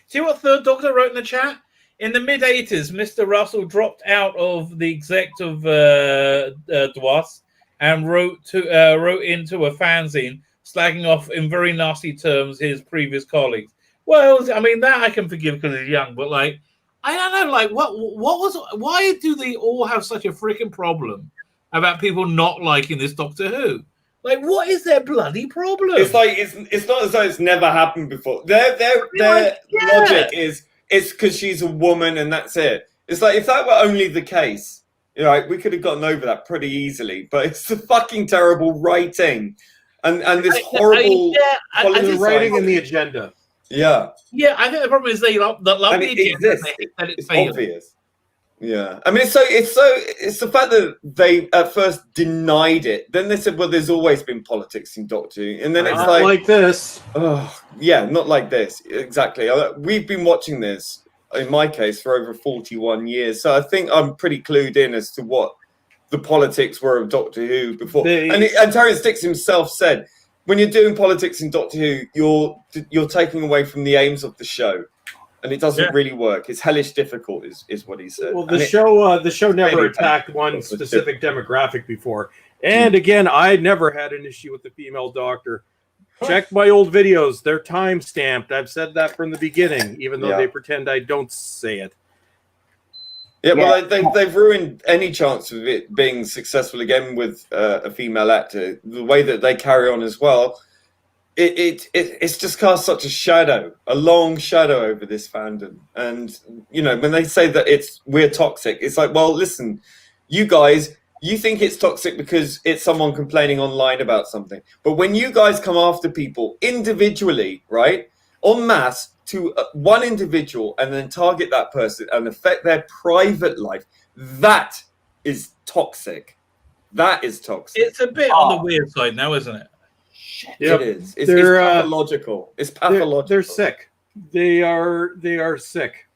See what Third Doctor wrote in the chat? In the mid-'80s, Mr. Russell dropped out of the exec of DWAS and wrote into a fanzine slagging off in very nasty terms his previous colleagues. Well, I mean, that I can forgive because he's young, but like, I don't know, like, why do they all have such a freaking problem about people not liking this Doctor Who? Like, what is their bloody problem? It's like it's not as though it's never happened before. Their logic is it's because she's a woman and that's it. It's like if that were only the case, we could have gotten over that pretty easily. But it's the fucking terrible writing and this horrible the writing and the agenda. Yeah. Yeah, I think the problem is they love the agenda. It's obvious. Yeah, I mean, it's the fact that they at first denied it. Then they said, "Well, there's always been politics in Doctor Who," and then it's like this. Oh, yeah, not like this. Exactly. We've been watching this in my case for over 41 years, so I think I'm pretty clued in as to what the politics were of Doctor Who before. And Terrence Dicks himself said, "When you're doing politics in Doctor Who, you're taking away from the aims of the show." And it doesn't really work. It's hellish difficult, is what he said. Well, the show never attacked one specific demographic before. And again, I never had an issue with the female Doctor. Check my old videos; they're time stamped. I've said that from the beginning, even though they pretend I don't say it. Yeah, but they've ruined any chance of it being successful again with a female actor. The way that they carry on as well. It's just cast such a long shadow over this fandom. And, when they say that we're toxic, it's like, well, listen, you guys, you think it's toxic because it's someone complaining online about something. But when you guys come after people individually, right, en masse to one individual and then target that person and affect their private life, that is toxic. That is toxic. It's a bit on the weird side now, isn't it? Yep. It is. It's pathological. It's pathological. They're sick. They are sick.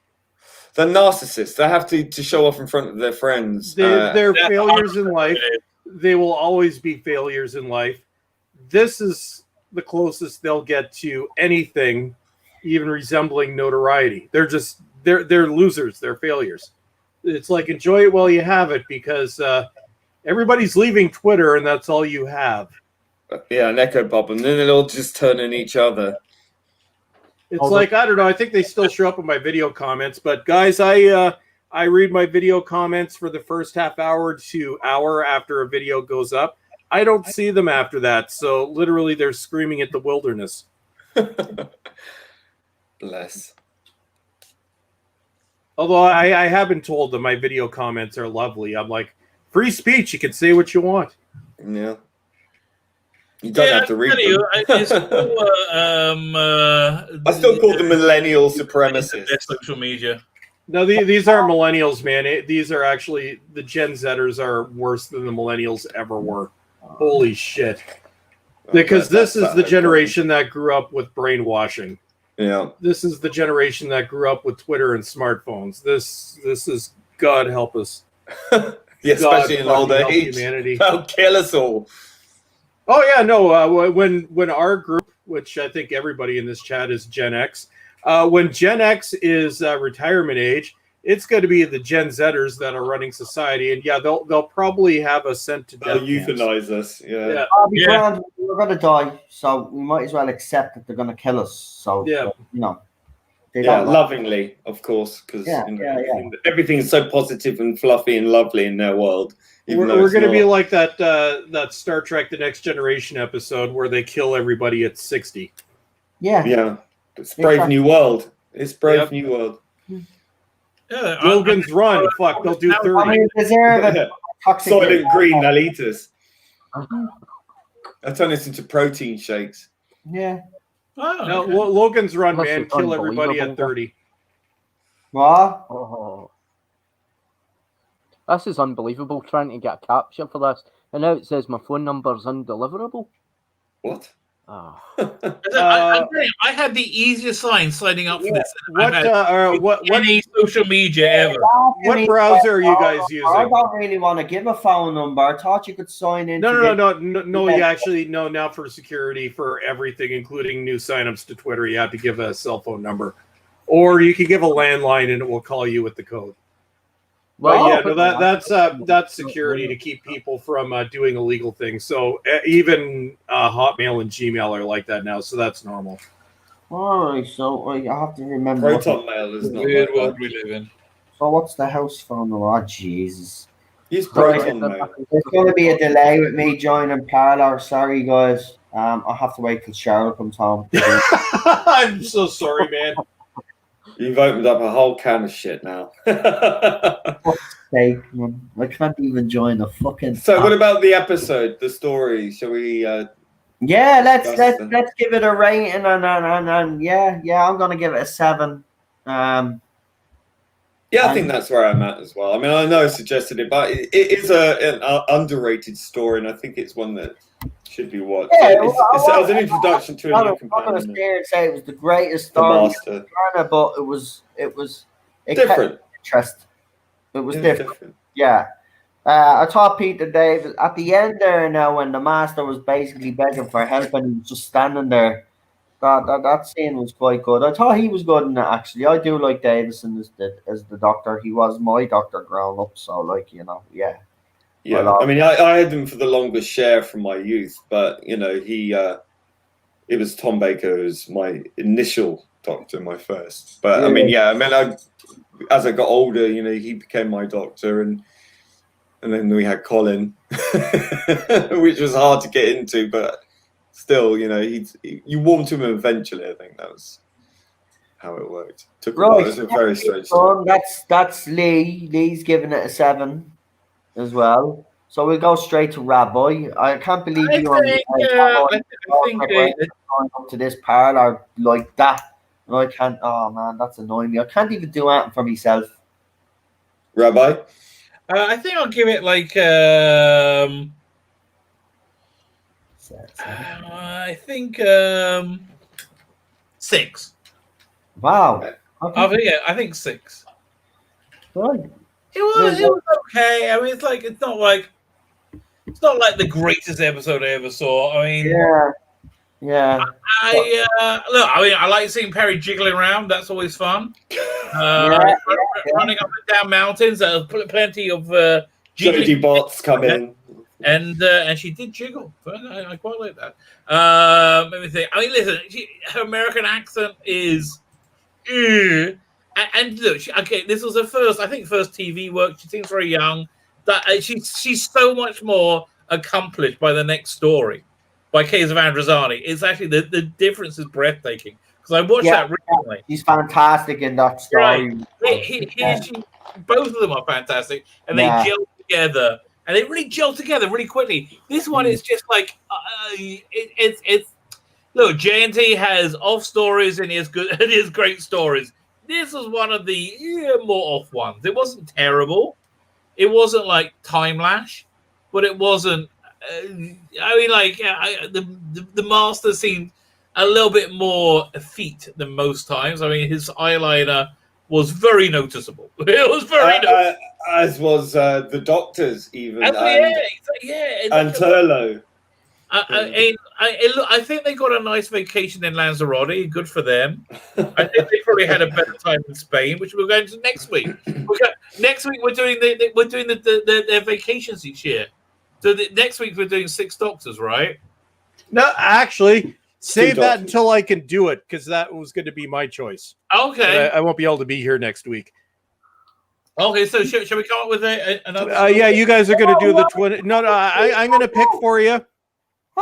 They're narcissists. They have to show off in front of their friends. They're failures in life. They will always be failures in life. This is the closest they'll get to anything, even resembling notoriety. They're losers. They're failures. It's like enjoy it while you have it because everybody's leaving Twitter and that's all you have. Yeah, an echo bubble, and then they'll just turn on each other. It's like, I don't know. I think they still show up in my video comments. But guys, I read my video comments for the first half hour to hour after a video goes up. I don't see them after that. So literally, they're screaming at the wilderness. Bless. Although I have been told that my video comments are lovely. I'm like, free speech. You can say what you want. Yeah. You don't have to read them. I still call them millennial supremacists. Social media. No, these aren't millennials, man. These are actually, the Gen Zers are worse than the millennials ever were. Holy shit. Because this is the generation that grew up with brainwashing. Yeah. This is the generation that grew up with Twitter and smartphones. This is, God help us. Yeah, especially in old age. Humanity. They'll kill us all. Oh yeah, no. When our group, which I think everybody in this chat is Gen X, when Gen X is retirement age, it's going to be the Gen Zers that are running society, and yeah, they'll probably have us sent to death. They'll euthanize us. Yeah. Grand, we're going to die, so we might as well accept that they're going to kill us. So yeah, you know. Lovingly, of course, because everything's so positive and fluffy and lovely in their world. We're going to be like that Star Trek: The Next Generation episode where they kill everybody at 60. Yeah. Yeah. It's Brave New World. It's Brave New World. Yeah, Logan's Run. Fuck, they'll do 30. I mean, deserve it. Soylent Green, they'll eat us. I'll turn this into protein shakes. Yeah. Oh, no, okay. Logan's Run, man. Kill everybody at 30. What? Oh. This is unbelievable, trying to get a capture for this. And now it says my phone number's undeliverable. What? Oh. I had the easiest signing up for this. What any social media ever. What browser are you guys using? I don't really want to give a phone number. I thought you could sign in. No. You actually now for security for everything, including new signups to Twitter, you have to give a cell phone number, or you can give a landline and it will call you with the code. Well, that's security to keep people from doing illegal things. So even Hotmail and Gmail are like that now, so that's normal. All right, so I have to remember. Proton Mail is not weird world we live in. So what's the house phone number? Oh, Jesus. Use Proton Mail. There's going to be a delay with me joining Parlour. Sorry, guys. I'll have to wait till Cheryl comes home. I'm so sorry, man. You've opened up a whole can of shit now. Sake, man. I can't even join the fucking. So, what about the episode, the story? Shall we? Yeah, let's give it a rating, and yeah, I'm gonna give it a 7. Yeah, I think that's where I'm at as well. I mean, I know I suggested it, but it is an underrated story, and I think it's one that should be watched. Yeah, it's as an introduction to a new companion. I'm going to stare and say it was the greatest story, but it was different. Interest. It was different. Yeah. I thought Peter Davis at the end there now when the master was basically begging for help and he was just standing there. That scene was quite good. I thought he was good in it actually. I do like Davison as the doctor. He was my doctor growing up, so yeah. Yeah, I mean, I had him for the longest share from my youth, but it was Tom Baker who's my initial doctor, my first. But as I got older, he became my doctor, and then we had Colin, which was hard to get into, but still, you warmed to him eventually. I think that was how it worked. Took a while. It was a very strange story. That's Lee. Lee's giving it a 7 as well. So we'll go straight to Rabbi. I can't believe I think going up to this Parlour like that. And I can't. Oh man, that's annoying me. I can't even do anything for myself. Rabbi, I think I'll give it like. I think 6. Wow. Okay. I think 6. Good. It was okay. I mean, it's not like the greatest episode I ever saw. I mean, yeah. I like seeing Perry jiggling around. That's always fun. Running up and down mountains. There's plenty of Jody bots come in. and she did jiggle. I quite like that. Let me think. I mean, listen, her American accent is, and look, okay, this was her first TV work. She seems very young. That she's so much more accomplished by The Next Story, by Case of Androzani. It's actually the difference is breathtaking because I watched that recently. She's fantastic in that story. Right. Both of them are fantastic, and they gel together, and they really gel together really quickly. This one is just like it's. Look, J&T has off stories and he has great stories. This was one of the more off ones. It wasn't terrible. It wasn't like Time Lash, but it wasn't. I mean, like the master seemed a little bit more effete than most times. I mean, his eyeliner was very noticeable. It was very noticeable. As was the Doctor's even. And Turlo. I think they got a nice vacation in Lanzarote. Good for them. I think they probably had a better time in Spain, which we're going to next week. Next week we're doing their vacations each year. So next week we're doing 6 Doctors, right? No, actually, save that until I can do it because that was going to be my choice. Okay, I won't be able to be here next week. Okay, so shall we come up with another? Yeah, you guys are going to do the twin. No, I'm going to pick for you.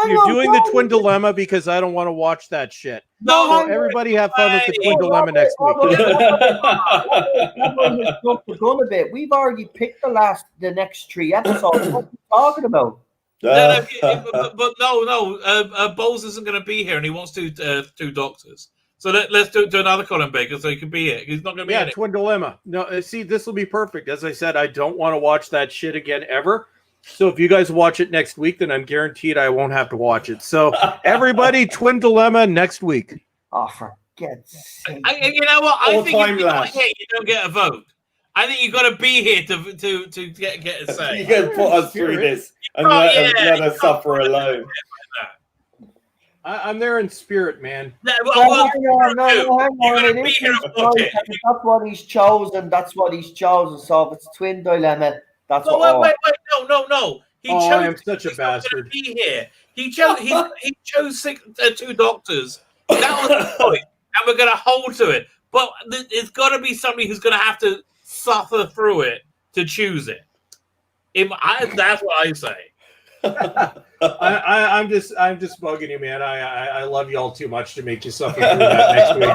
You're doing the Twin Dilemma because I don't want to watch that shit. No, so everybody have fun with the Twin Dilemma next week. We've already picked the next 3 episodes. What are you talking about? But no. Bowles isn't going to be here, and he wants to 2 Doctors. So let's do another Colin Baker so he can be here. He's not going to be here. Twin Dilemma. No, see, this will be perfect. As I said, I don't want to watch that shit again ever. So if you guys watch it next week, then I'm guaranteed I won't have to watch it. So everybody, Twin Dilemma next week. Oh, for God's sake. You know what? I think if you're not here, you don't get a vote. I think you've got to be here to get a say. You can put us through this and let us suffer alone. I'm there in spirit, man. No, hang on. That's what he's chosen. So if it's Twin Dilemma, that's wait. No. He chose. I am such a bastard. Be here. He chose 2 Doctors. That was the point, and we're going to hold to it. But it's got to be somebody who's going to have to suffer through it to choose it. That's what I say. I'm just bugging you, man. I love y'all too much to make you suffer through that next week.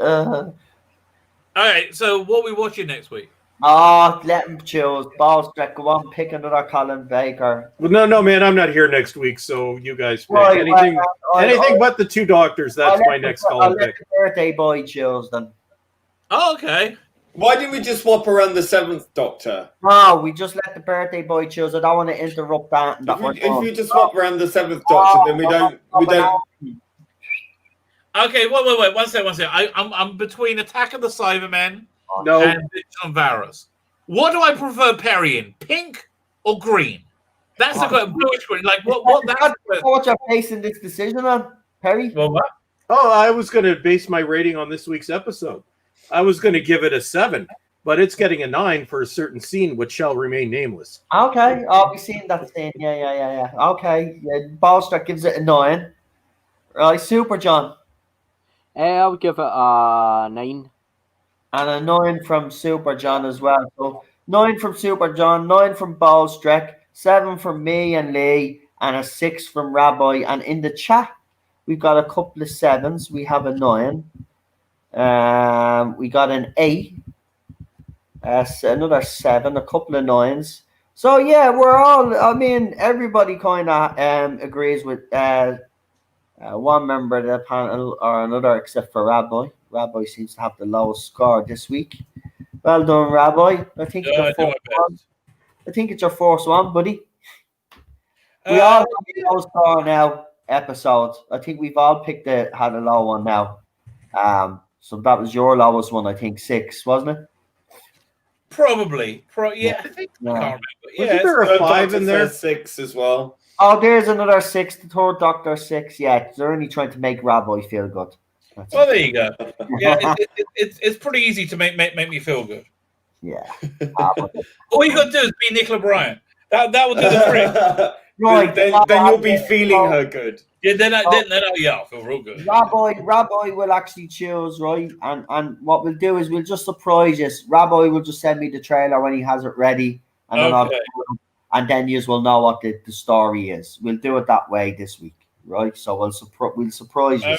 All right. So what are we watching next week? Oh, let him choose. Ballstrick, go on, pick another Colin Baker. Well, no, man, I'm not here next week, so you guys pick anything but the 2 Doctors. That's my next Colin pick. Let the birthday boy choose then. Oh, okay. Why didn't we just swap around the 7th Doctor? No, we just let the birthday boy choose. I don't want to interrupt that. If you just swap around the 7th Doctor, then we don't. Okay, wait. One second. I'm between Attack of the Cybermen and Vigilant Varus. What do I prefer Perry in? Pink or green? That's a good bluish green. Like what? That's what you're basing this decision on, Perry? Well, what? Oh, I was going to base my rating on this week's episode. I was going to give it a 7, but it's getting a 9 for a certain scene which shall remain nameless. Okay, I'll be seeing that scene. Yeah. Okay, Ballstruck gives it a 9. Right, Super John. I'll give it a 9. And a 9 from Super John as well. So 9 from Super John, 9 from Ballstruck, 7 from me and Lee, and a 6 from Rabbi. And in the chat, we've got a couple of 7s. We have a 9. We got an 8, another 7, a couple of 9s. So yeah, everybody kind of agrees with one member of the panel or another, except for Rabbi. Rabbi seems to have the lowest score this week. Well done, Rabbi. I think it's your first one, buddy. We all have a low score now. Episodes. I think we've all had a low one now. So that was your lowest one, I think, 6, wasn't it? Probably. I think I can't remember. Wasn't there a 5 in there? 6 as well. Oh, there's another 6. The 3rd Doctor 6. Yeah, they're only trying to make Rabbi feel good. Well, there you go. Yeah, it's pretty easy to make me feel good. Yeah. All you got to do is be Nicola Bryant. That will do the trick. Right, then you'll be feeling her good. Yeah, then I feel real good. Rabbi will actually choose, right? And what we'll do is we'll just surprise you. Rabbi will just send me the trailer when he has it ready, and then Okay. and then you will know what the story is. We'll do it that way this week, right? So we'll surprise you.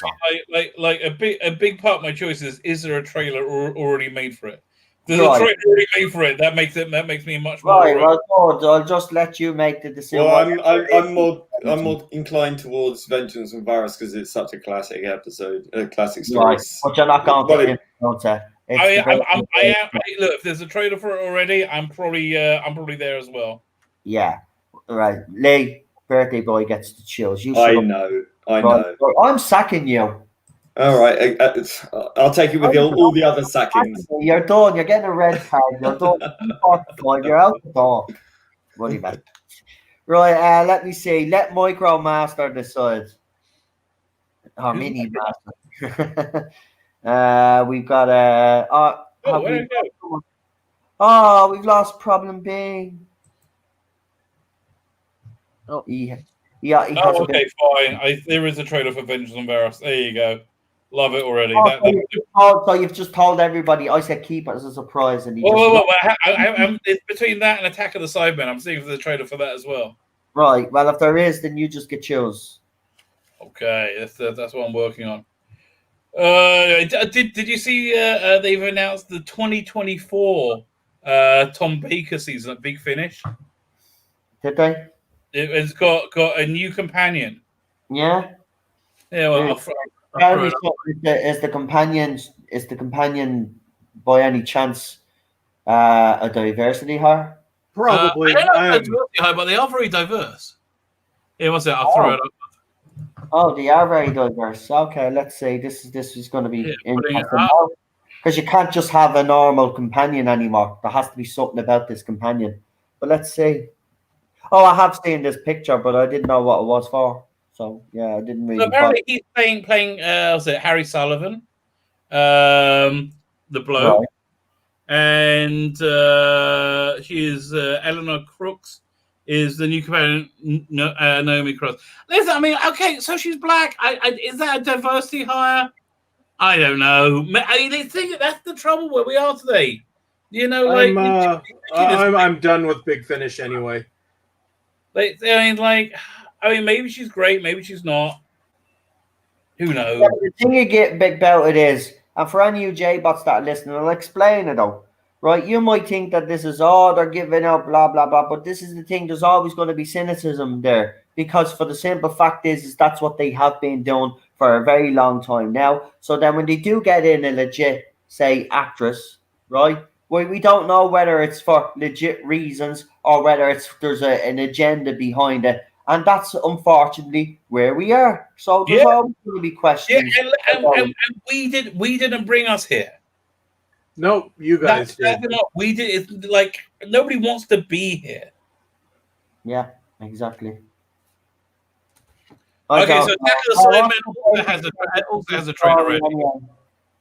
Like a big part of my choice is there a trailer already made for it? There's Right. a trailer already made for it. That makes me much more. Right. Well, good. I'll just let you make the decision. Well, I'm more inclined towards Vengeance and Virus because it's such a classic episode, a classic story. Right. But you're not going to don't you? Look, if there's a trailer for it already, I'm probably there as well. Yeah. Right. Lee, birthday boy gets to choose. I know. I'm sacking you. All right, I'll take it with all the other sackings. You're done. You're getting a red card. You're done. You're out the door. Money back. Right. Let me see. Let Micromaster decide. Or Mini Master. We've got we've lost Problem B. Oh. Yeah. Okay, fine. There is a trailer for Vengeance and Varus. There you go. Love it already. So you've just told everybody. I said keep it as a surprise, and it's between that and Attack of the Cybermen. I'm seeing if there's a trailer for that as well. Right. Well, if there is, then you just get choose. Okay, that's what I'm working on. Did you see they've announced the 2024 Tom Baker season at Big Finish? Did they? It's got a new companion. Yeah. Yeah. Well, is the companion by any chance a diversity hire? Probably. I don't know if diversity hire, but they are very diverse. Yeah, what's that? I'll throw it up. Oh, they are very diverse. Okay, let's see. This is going to be interesting because you can't just have a normal companion anymore. There has to be something about this companion. But let's see. Oh, I have seen this picture, but I didn't know what it was for. So yeah, I didn't really. So apparently, he's playing. Was it Harry Sullivan, the bloke, right. And she is Eleanor Crooks. Is the new companion Naomi Cross? Listen, I mean, okay, so she's black. Is that a diversity hire? I don't know. They think that's the trouble where we are today. You know, like I'm done with Big Finish anyway. Maybe she's great, maybe she's not. Who knows? Yeah, the thing you get big about it is, and for any of you J-bots that are listening, I'll explain it though. Right, you might think that this is they're giving out blah blah blah, but this is the thing. There's always going to be cynicism there because for the simple fact is that's what they have been doing for a very long time now. So then when they do get in a legit, say, actress, right? Well, we don't know whether it's for legit reasons or whether there's an agenda behind it, and that's unfortunately where we are. So there's always going to be questions. Yeah, and we didn't bring us here. No, you guys did. We did. It's like nobody wants to be here. Yeah, exactly. Okay, so Attack of the Cybermen also has a trailer ready.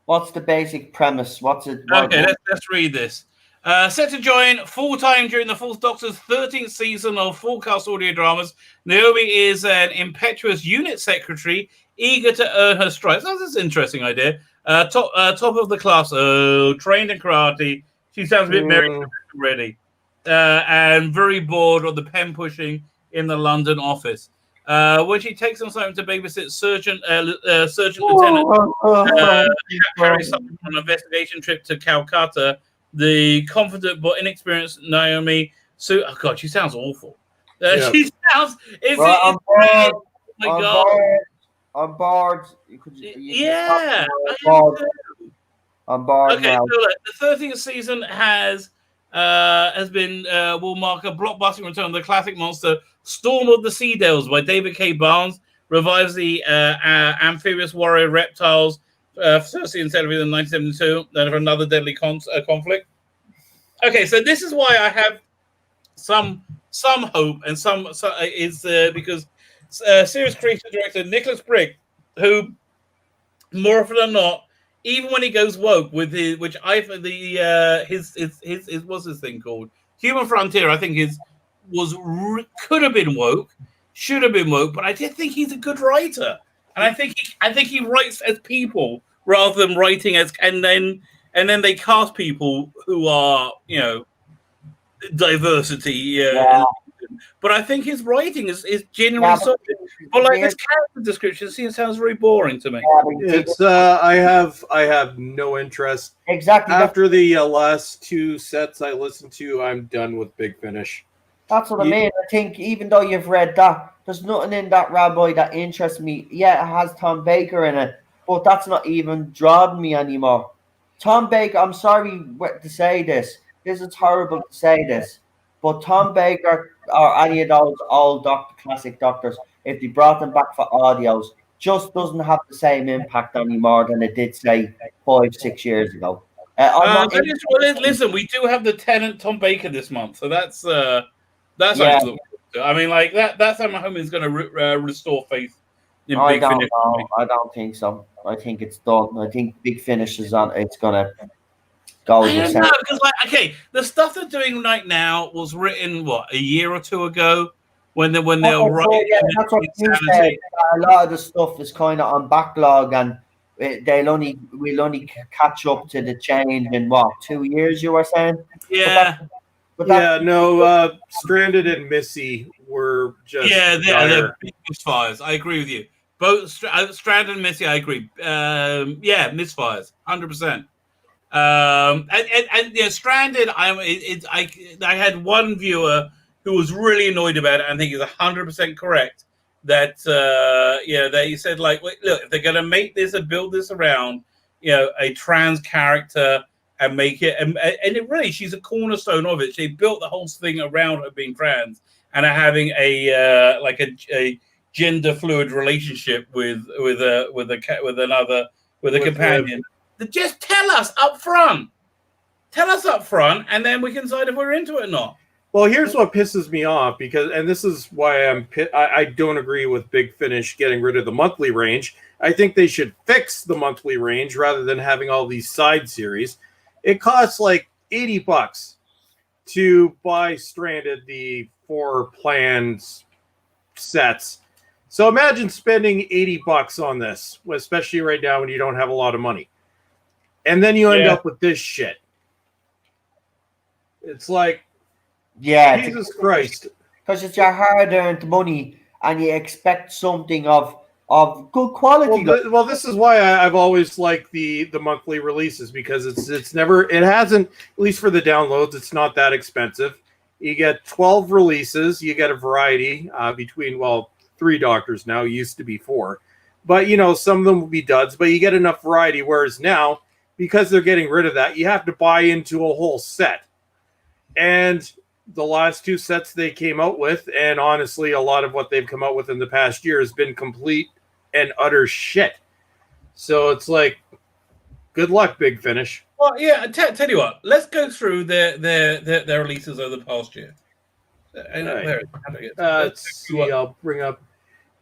What's the basic premise? What's it? Okay, let's read this. Set to join full-time during the Fourth Doctor's 13th season of full-cast audio dramas, Naomi is an impetuous unit secretary eager to earn her stripes. That's an interesting idea. Top of the class, trained in karate. She sounds a bit married already, and very bored of the pen pushing in the London office. When she takes some time to babysit Sergeant Lieutenant Harry Sullivan on an investigation trip to Calcutta, the confident but inexperienced Naomi. Oh God, she sounds awful. She sounds. I'm bored. My God. I'm bored. I'm bored. Okay, now. so the 13th season has been will mark a blockbuster return of the classic monster Storm of the Sea Devils by David K. Barnes. Revives the amphibious warrior reptiles Cersei and Television in 1972. Then for another deadly conflict. Okay, so this is why I have some hope and some is because series creator director Nicholas Brigg, who more often than not, even when he goes woke with his, his what's his thing called? Human Frontier, I think is could have been woke, should have been woke, but I did think he's a good writer, and I think he writes as people rather than writing as and then they cast people who are diversity. Yeah. But I think his writing is genuinely solid. But like this character description sounds very boring to me. It's I have no interest. Exactly. After the last two sets I listened to, I'm done with Big Finish. That's what I mean. I think even though you've read that, there's nothing in that Rabbi that interests me. Yeah, it has Tom Baker in it, but that's not even drawing me anymore. Tom Baker, I'm sorry to say this. This is horrible to say this, but Tom Baker or any of those old classic doctors, if they brought them back for audios, just doesn't have the same impact anymore than it did, say, 5-6 years ago. Listen, we do have the Tenant Tom Baker this month, so that's something to look forward to. I mean, like that's how my home is going to restore faith in Big Finish. I don't think so. I think it's done. I think Big Finish is on. It's gonna go. I don't know, because the stuff they're doing right now was written a year or two ago when they were writing. Yeah, that's what you said. A lot of the stuff is kind of on backlog, and we'll only catch up to the change in 2 years. You were saying? Yeah. Stranded and Missy were just they're big misfires. I agree with you. Both Stranded and Missy, I agree. Misfires, 100%. Stranded. I had one viewer who was really annoyed about it. I think he's 100% correct. That that he said, like, look, if they're gonna make this and build this around a trans character and make it and it really, she's a cornerstone of it. She built the whole thing around her being trans and having a gender fluid relationship with a companion. Just tell us up front, and then we can decide if we're into it or not. Well, here's what pisses me off, and this is why I don't agree with Big Finish getting rid of the monthly range. I think they should fix the monthly range rather than having all these side series. It costs like $80 to buy Stranded, the 4 plans sets. So imagine spending $80 on this, especially right now when you don't have a lot of money. And then you end up with this shit. It's like, Jesus Christ. Because it's your hard-earned money and you expect something of good quality. Well, this is why I've always liked the monthly releases, because it hasn't, at least for the downloads, it's not that expensive. You get 12 releases, you get a variety between 3 doctors now, used to be 4. But some of them will be duds, but you get enough variety, whereas now, because they're getting rid of that, you have to buy into a whole set. And the last 2 sets they came out with, and honestly, a lot of what they've come out with in the past year has been complete and utter shit. So it's like, good luck, Big Finish. Well, yeah, tell you what, let's go through their releases over the past year. Let's see, I'll bring up...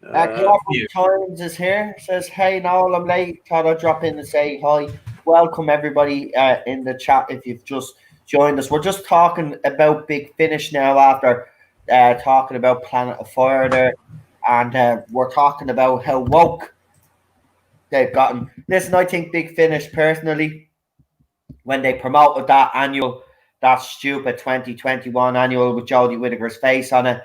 Times is here. Says, hey, Noel, I'm late. Thought I'd drop in and say hi. Welcome, everybody, in the chat if you've just joined us. We're just talking about Big Finish now after talking about Planet of Fire there. And we're talking about how woke they've gotten. Listen, I think Big Finish, personally, when they promoted that stupid 2021 annual with Jodie Whittaker's face on it,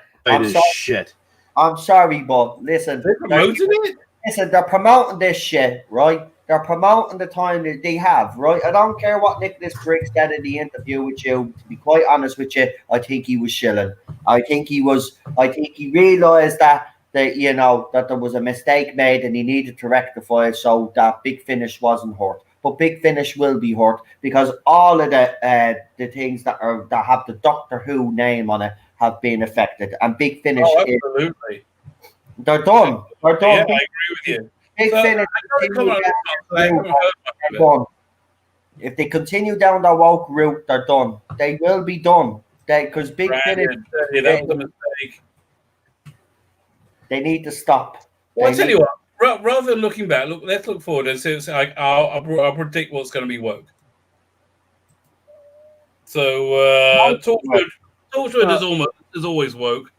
shit. I'm sorry, but listen. They promoted it? Listen, they're promoting this shit, right? They're promoting the time that they have, right? I don't care what Nicholas Briggs said in the interview with you. To be quite honest with you, I think he was shilling. I think he realised that there was a mistake made and he needed to rectify it so that Big Finish wasn't hurt. But Big Finish will be hurt because all of the things that have the Doctor Who name on it have been affected. And Big Finish they're done. They're done. Yeah, I agree with you. Big Finish done. If they continue down the woke route, they're done. They will be done. Because Big Finish, that was a mistake. They need to stop. Well, I'll tell you what. Rather than looking back, let's look forward and see. I'll predict what's going to be woke. So Torchwood is always woke.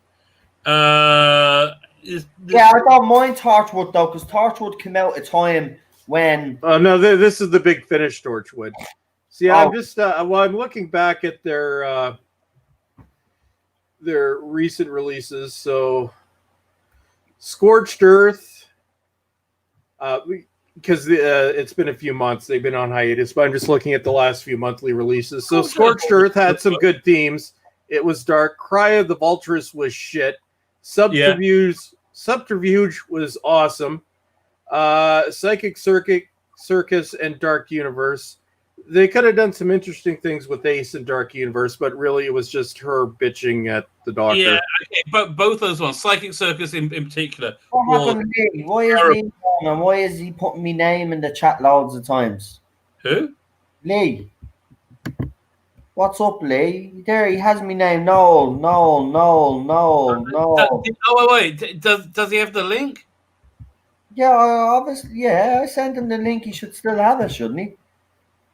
Yeah, I don't mind Torchwood though, because Torchwood came out at a time when. No, this is the Big Finish Torchwood. See, Oh. I'm just I'm looking back at their recent releases. So, Scorched Earth, because it's been a few months, they've been on hiatus. But I'm just looking at the last few monthly releases. So, Scorched Earth had some good themes. It was dark. Cry of the Vulturous was shit. Subterfuge was awesome. Psychic Circus and Dark Universe. They could have done some interesting things with Ace and Dark Universe, but really it was just her bitching at the Doctor. Yeah, okay, but both those ones, Psychic Circus in particular. What happened to Lee? Why is Lee on and why is he putting me name in the chat loads of times? Who? Lee. What's up, Lee? There, he has me name. No. Wait. Does he have the link? Yeah, obviously. Yeah, I sent him the link. He should still have it, shouldn't he?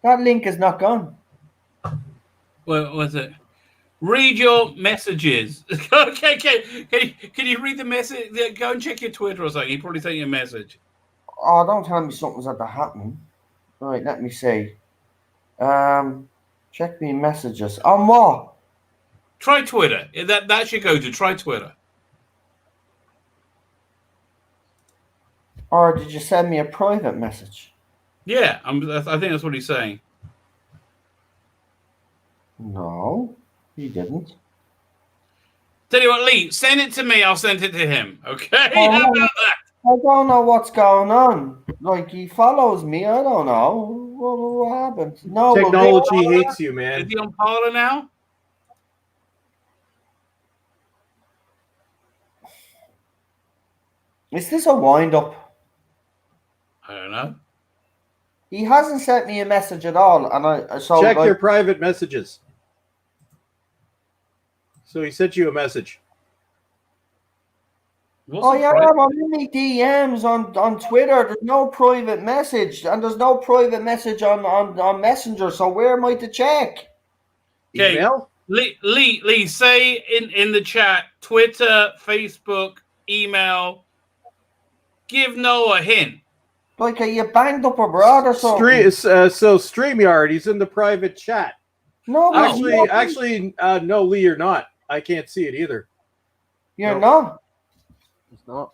That link is not gone. What was it? Read your messages. Okay. Can you read the message? Go and check your Twitter or something. He probably sent you a message. Oh, don't tell me something's at the happening. Right, let me see. Check me messages. On what? Try Twitter. That should go to try Twitter. Or did you send me a private message? Yeah, I think that's what he's saying. No, he didn't. Tell you what, Lee, send it to me. I'll send it to him. Okay? Oh, How about that? I don't know what's going on. Like, he follows me. I don't know. What happened? No, Technology hates you, man. Is he on Parler now? Is this a wind-up? I don't know. He hasn't sent me a message at all. And check your private messages. So he sent you a message. Oh yeah, I'm in my DMs on Twitter. There's no private message, and there's no private message on Messenger. So where am I to check? Okay, Email? Lee, say in the chat, Twitter, Facebook, email. Give Noah a hint. Like, are you banged up abroad or something? So StreamYard, he's in the private chat. No, actually, no, Lee, you're not. I can't see it either. You're not. It's not.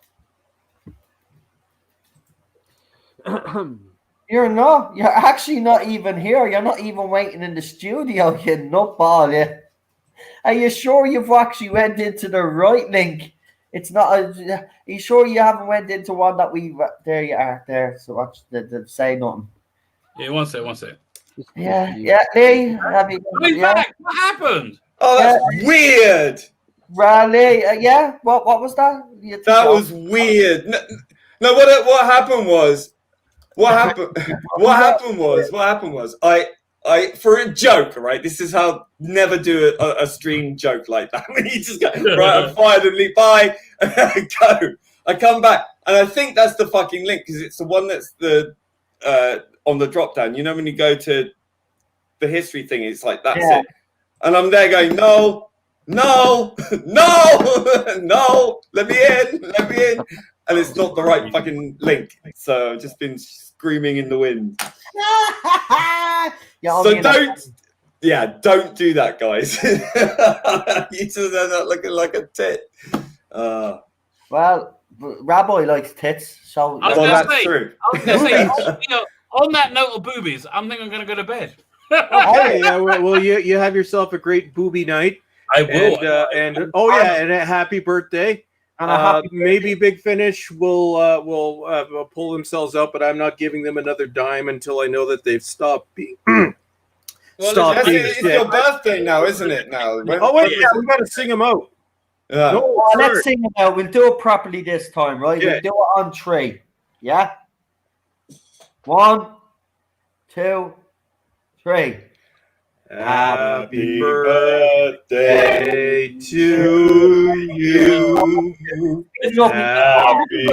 You're not. You're actually not even here. You're not even waiting in the studio, you nutball. Yeah. Are you sure you've actually went into the right link? It's not. Are you sure you haven't went into one that we? There you are. There. So watch say nothing. Yeah, one sec. Yeah. Lee, He's back. What happened? Oh, that's weird. Rally. Yeah. What was that? That was weird. No. What happened was. What happened was. I for a joke, right? This is how never do a stream joke like that. When you just go right, I'm fired and leave, bye, and I go. I come back, and I think that's the fucking link because it's the one that's the on the drop down. You know when you go to the history thing, it's like that's it. And I'm there going, no, let me in, and it's not the right fucking link. So I've just been screaming in the wind. So don't do that, guys. You two are not looking like a tit. Well, Rabbi likes tits, so that's true. I was gonna say, on that note of boobies, I think I'm gonna go to bed. Okay, well, you have yourself a great booby night. I will. And a happy birthday. Maybe Big Finish will pull themselves up, but I'm not giving them another dime until I know that they've stopped being. It's your birthday now, isn't it? Now. We got to sing them out. Yeah. No, let's sing it out. We'll do it properly this time, right? Yeah. We'll do it on 3. Yeah. 1, 2, 3. Happy birthday to you. Happy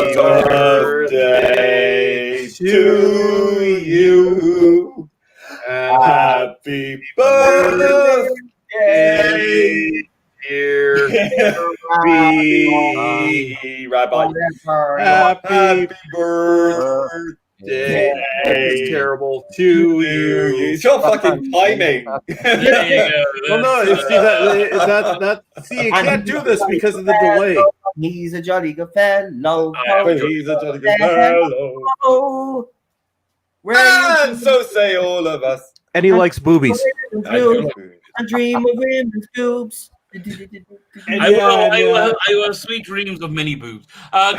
birthday to you. Happy birthday, dear Happy Rabbi. Happy birthday. It's terrible to you. It's your fucking timing. There you go. Well, no, it's that. See, you can't do this because of the delay. He's a jolly good fellow. But he's a jolly good fellow. Oh, where are you? And so say all of us. And he likes boobies. I dream of women's boobs. I will have sweet dreams of many boobs.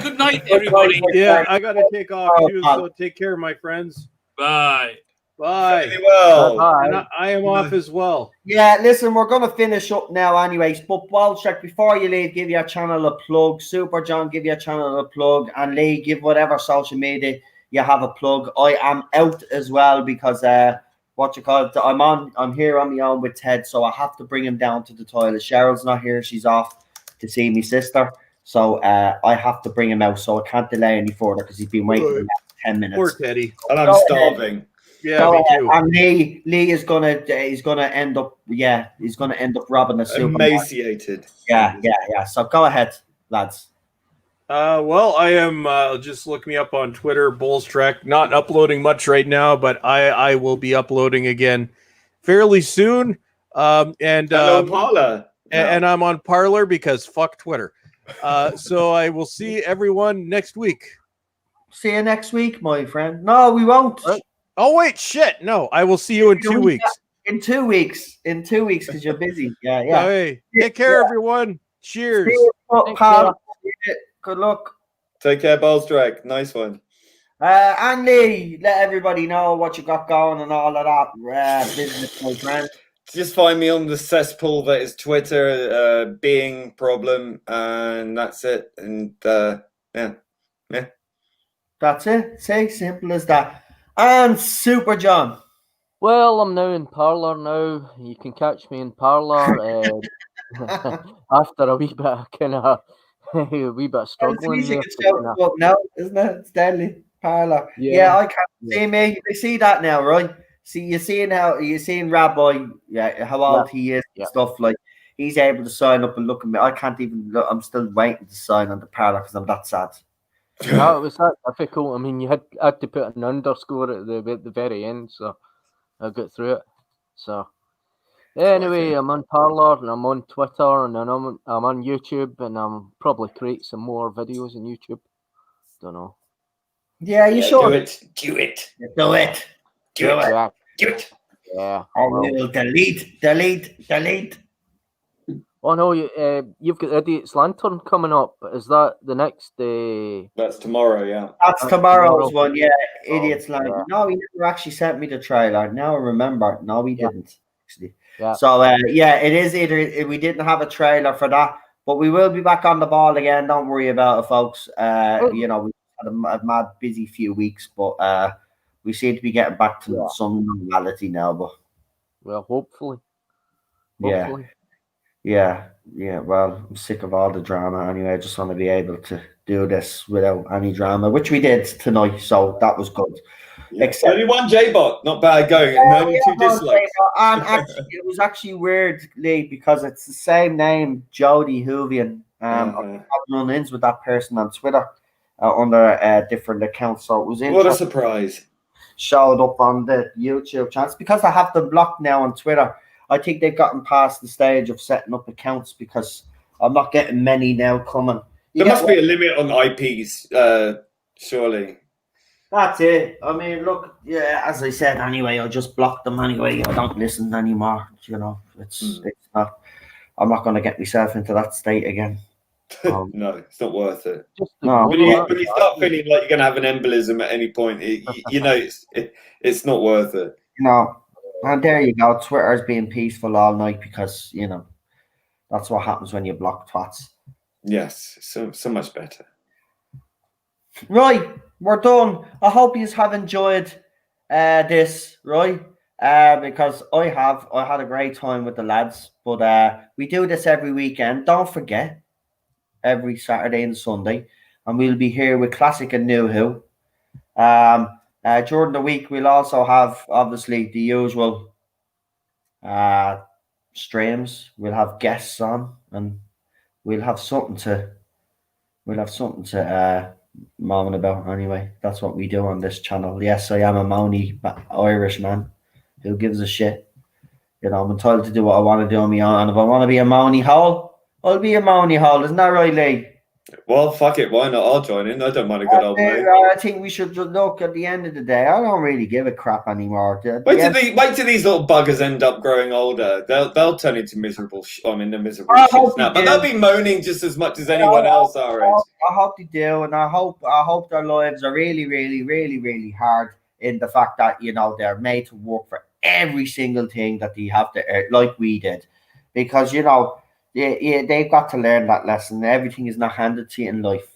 Good night, everybody. Yeah, I gotta take off too. So take care, my friends. Bye. Bye. Very well. And I am off as well. Yeah, listen, we're going to finish up now anyways, but Wildcheck, before you leave, give your channel a plug. Super John, give your channel a plug. And Lee, give whatever social media you have a plug. I am out as well because, I'm here on my own with Ted, so I have to bring him down to the toilet. Cheryl's not here. She's off to see me sister. So I have to bring him out, so I can't delay any further because he's been waiting for 10 minutes. Poor Teddy. And I'm starving. Yeah, me too. And Lee is gonna end up robbing the supermarket. Emaciated. Yeah. So go ahead, lads. Well, I am just look me up on Twitter, Bulls Trek. Not uploading much right now, but I will be uploading again fairly soon. Hello, Paula. And I'm on Parlor because fuck Twitter. So I will see everyone next week. See you next week, my friend. No, we won't. Oh wait, shit! No, I will see you in 2 weeks. In 2 weeks, because you're busy. Yeah. Hey, take care, everyone. Cheers. See you, pal. Good luck. Take care, Balls Nice one. And Lee, let everybody know what you got going and all of that business, my friend. Just find me on the cesspool that is Twitter, being problem, and that's it. And yeah. That's it. Say simple as that. And Super John. Well, I'm now in Parlor now. You can catch me in Parlor after a wee bit of struggling. It's easy to shout up now, isn't it? It's deadly. Parlor. Yeah, I can't see me. You see that now, right? See, you're seeing Rabbi, how old he is and stuff. Like, he's able to sign up and look at me. I can't even look. I'm still waiting to sign on the Parlor because I'm that sad. Yeah, it was that difficult. I mean, you had to put an underscore at the very end, so I got through it. So anyway, I'm on Parlor and I'm on Twitter and I'm on YouTube and I'm probably create some more videos on YouTube. Don't know. Yeah, you should. Do it. Yeah. I will delete. Oh no, you've got Idiot's Lantern coming up. Is that the next day? That's tomorrow, yeah. That's tomorrow's one, yeah. Idiot's Lantern. Yeah. No, he never actually sent me the trailer. Now I remember. No, he didn't. Actually. Yeah. So it is either we didn't have a trailer for that, but we will be back on the ball again. Don't worry about it, folks. We had a mad busy few weeks, but we seem to be getting back to some normality now. But hopefully. Yeah. Well, I'm sick of all the drama anyway. I just want to be able to do this without any drama, which we did tonight, so that was good. Yeah. Only one J-bot, not bad going, and only 2 dislikes. And actually, it was actually weird, Lee, because it's the same name, Jody Hoovian. I've run-ins with that person on Twitter under different accounts, so it was interesting. What a surprise. Showed up on the YouTube channel. It's because I have them blocked now on Twitter. I think they've gotten past the stage of setting up accounts because I'm not getting many now coming. There must be a limit on IPs, surely. That's it. I mean, look, as I said anyway, I just blocked them anyway. I don't listen anymore. It's not. I'm not going to get myself into that state again. No, it's not worth it. No. When you start feeling like you're going to have an embolism at any point, it's not worth it. No. And there you go. Twitter's being peaceful all night because, that's what happens when you block twats. Yes, so much better. Right, we're done. I hope you have enjoyed this, right? Because I had a great time with the lads. But we do this every weekend. Don't forget, every Saturday and Sunday. And we'll be here with Classic and New Who. During the week, we'll also have, obviously, the usual streams. We'll have guests on, and we'll have something to moan about anyway. That's what we do on this channel. Yes, I am a moany Irish man. Who gives a shit? You know, I'm entitled to do what I want to do on my own. And if I want to be a moany hole, I'll be a moany hole. Isn't that right, Lee? Well, fuck it. Why not? I'll join in. I don't mind a good old moan. I think we should look at the end of the day. I don't really give a crap anymore. Wait till these little buggers end up growing older. They'll turn into miserable miserable shits now. But they'll be moaning just as much as anyone else our age. I hope they do, and I hope their lives are really, really, really, really hard in the fact that, you know, they're made to work for every single thing that they have to earn, like we did, because, you know, they've got to learn that lesson. Everything is not handed to you in life,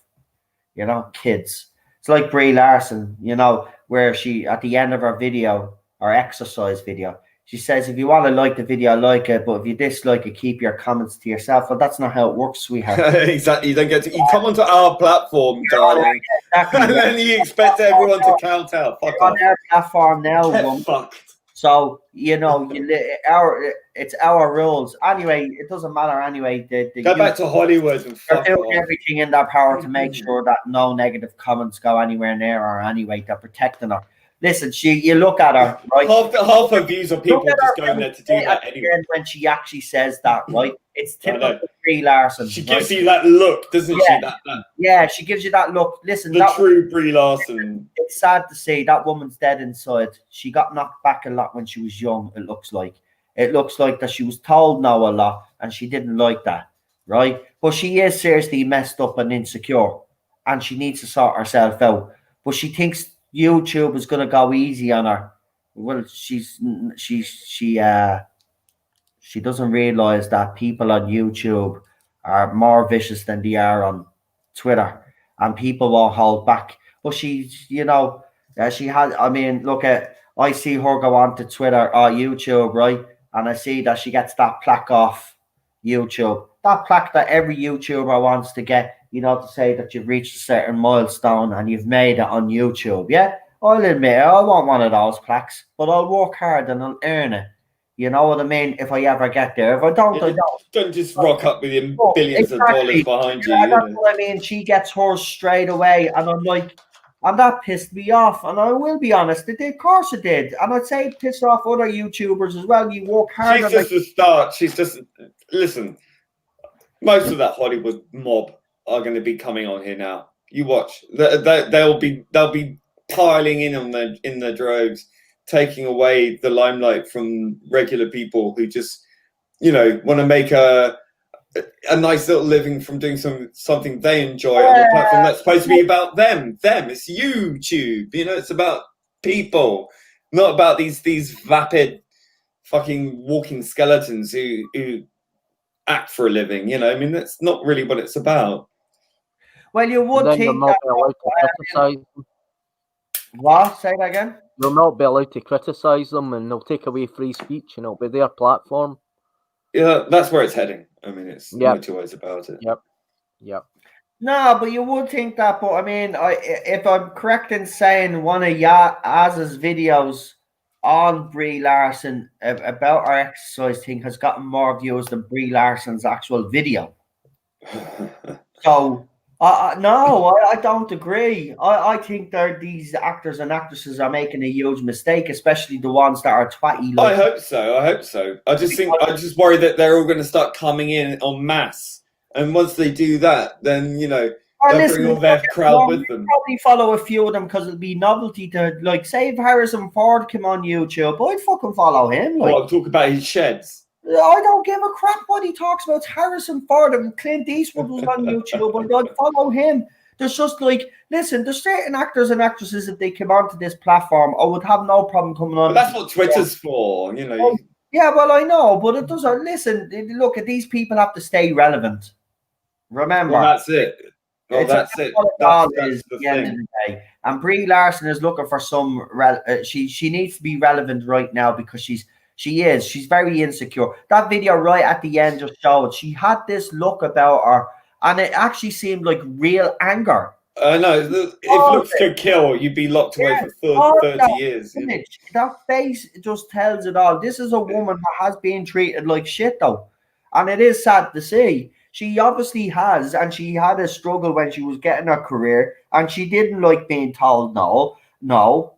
you know, kids. It's like Brie Larson, you know, where she, at the end of her video, her exercise video, she says, if you want to like the video, like it, but if you dislike it, keep your comments to yourself. Well, that's not how it works, sweetheart. Exactly. You don't get to. You come onto our platform, darling, Exactly. and then you expect everyone to count out. Fuck on off. our platform now. Get fucked. So, you know, it's our rules. Anyway, it doesn't matter anyway. Go back to Hollywood and fuck they're doing off. everything in their power to make sure that no negative comments go anywhere near her anyway. They're protecting her. Listen, you look at her, right? Half her views are people just going there to do that anyway. When she actually says that, right? It's typical Brie Larson. She gives you that look, doesn't she? That yeah, she gives you that look. Listen, the true Brie Larson. It's sad to see that woman's dead inside. She got knocked back a lot when she was young. It looks like that she was told no a lot, and she didn't like that, right? But she is seriously messed up and insecure, and she needs to sort herself out. But she thinks YouTube is going to go easy on her. Well, she doesn't realize that people on YouTube are more vicious than they are on Twitter, and people won't hold back. But she's, you know, she has. I mean, I see her go on to Twitter or YouTube, right? And I see that she gets that plaque off YouTube. That plaque that every YouTuber wants to get, you know, to say that you've reached a certain milestone and you've made it on YouTube. Yeah, I'll admit it, I want one of those plaques, but I'll work hard and I'll earn it. You know what I mean? If I ever get there. If I don't, I don't. Don't just rock up with your billions of dollars behind you. That's what I mean. She gets hers straight away, and I'm like, and that pissed me off. And I will be honest, it did. Of course it did. And I'd say it pissed off other YouTubers as well. You work hard. She's just a start. She's just, listen, most of that Hollywood mob are going to be coming on here now. You watch. They'll be piling in the droves, taking away the limelight from regular people who just, you know, want to make a nice little living from doing something they enjoy on a platform that's supposed to be about them. It's YouTube. You know, it's about people, not about these vapid fucking walking skeletons who act for a living. You know, I mean, that's not really what it's about. Well, you would think that. What? Say that again. They'll not be allowed to criticise them, and they'll take away free speech, and it'll be their platform. Yeah, that's where it's heading. I mean, it's no two ways about it. Yep. No, but you would think that. But I mean, if I'm correct in saying one of Az's videos on Brie Larson about our exercise thing has gotten more views than Brie Larson's actual video. So. No, I don't agree. I think these actors and actresses are making a huge mistake, especially the ones that are twatty. I hope so. I just worry that they're all going to start coming in en masse, and once they do that, then you know they'll bring all their crowd with them. Probably follow a few of them because it'll be novelty to like. Say if Harrison Ford came on YouTube, I'd fucking follow him. Like, I'll talk about his sheds. I don't give a crap what he talks about. It's Harrison Ford and Clint Eastwood was on YouTube, and I'd follow him. There's just like, listen, there's certain actors and actresses, if they came onto this platform, I would have no problem coming on. But that's what Twitter's for, you know. Yeah, well, I know, but it doesn't. Listen, look, at these people have to stay relevant. Remember, that's it. Well, that's it. That's the end of the day. And Brie Larson is looking for some. She needs to be relevant right now because she's very insecure. That video right at the end just showed she had this look about her, and it actually seemed like real anger. No, if looks could kill, you'd be locked away for 30 years. You know? That face just tells it all. This is a woman that has been treated like shit, though, and it is sad to see. She obviously has, and she had a struggle when she was getting her career, and she didn't like being told no.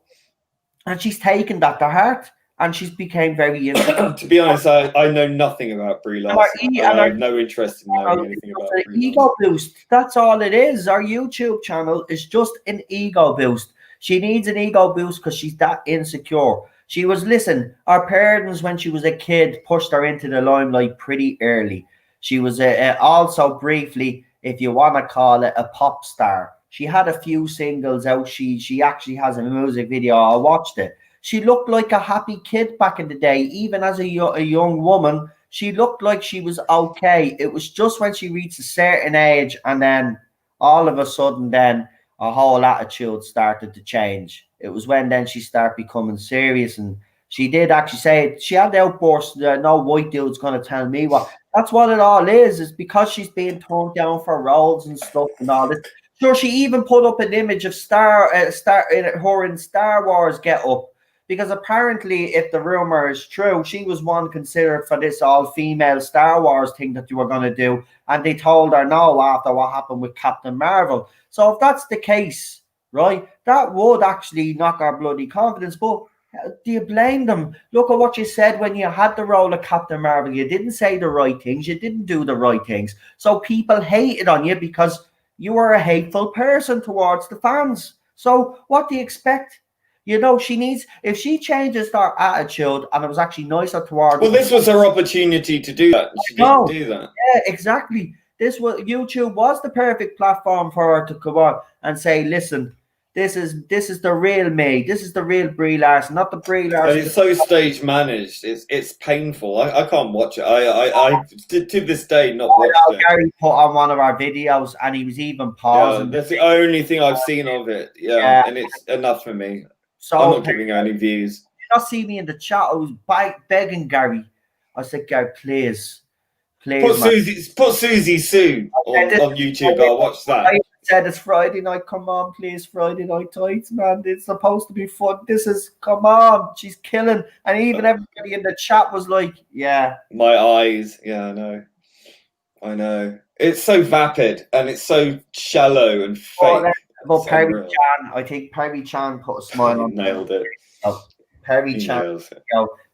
And she's taken that to heart, and she's became very insecure. To be honest, I know nothing about Brie Larson. I have no interest in knowing anything about Brie Larson. Ego boost. That's all it is. Our YouTube channel is just an ego boost. She needs an ego boost because she's that insecure. She was, listen, her parents, when she was a kid, pushed her into the limelight pretty early. She was also briefly, if you want to call it, a pop star. She had a few singles out. She actually has a music video. I watched it. She looked like a happy kid back in the day. Even as a young woman, she looked like she was okay. It was just when she reached a certain age, and then all of a sudden, then her whole attitude started to change. It was when then she started becoming serious, and she did actually say she had the outburst. No white dude's going to tell me what. That's what it all is. It's because she's being turned down for roles and stuff and all this. Sure, she even put up an image of her in Star Wars get up. Because apparently, if the rumor is true, she was one considered for this all-female Star Wars thing that you were going to do. And they told her no after what happened with Captain Marvel. So if that's the case, right, that would actually knock our bloody confidence. But do you blame them? Look at what you said when you had the role of Captain Marvel. You didn't say the right things. You didn't do the right things. So people hated on you because you were a hateful person towards the fans. So what do you expect? You know, she needs, if she changes her attitude and it was actually nicer towards. Well, this was her opportunity to do that. She didn't do that. Yeah, exactly. YouTube was the perfect platform for her to come on and say, listen, this is the real me. This is the real Brie Larson, not the Brie Larson. And it's so stage managed. It's painful. I can't watch it. I to this day not watched it. Gary put on one of our videos and he was even pausing. Yeah, that's the only thing I've seen of it. Yeah. And it's enough for me. So I'm not giving her any views. You not see me in the chat. I was begging Gary. I said, Gary, please. Put Susie Sue on YouTube. I'll watch that. I said it's Friday night. Come on, please, Friday night tights, man. It's supposed to be fun. Come on. She's killing. And even everybody in the chat was like, yeah. My eyes. Yeah, I know. It's so vapid and it's so shallow and fake. But Perry Chan, I think Perry Chan put a smile on. Nailed it. Perry Chan.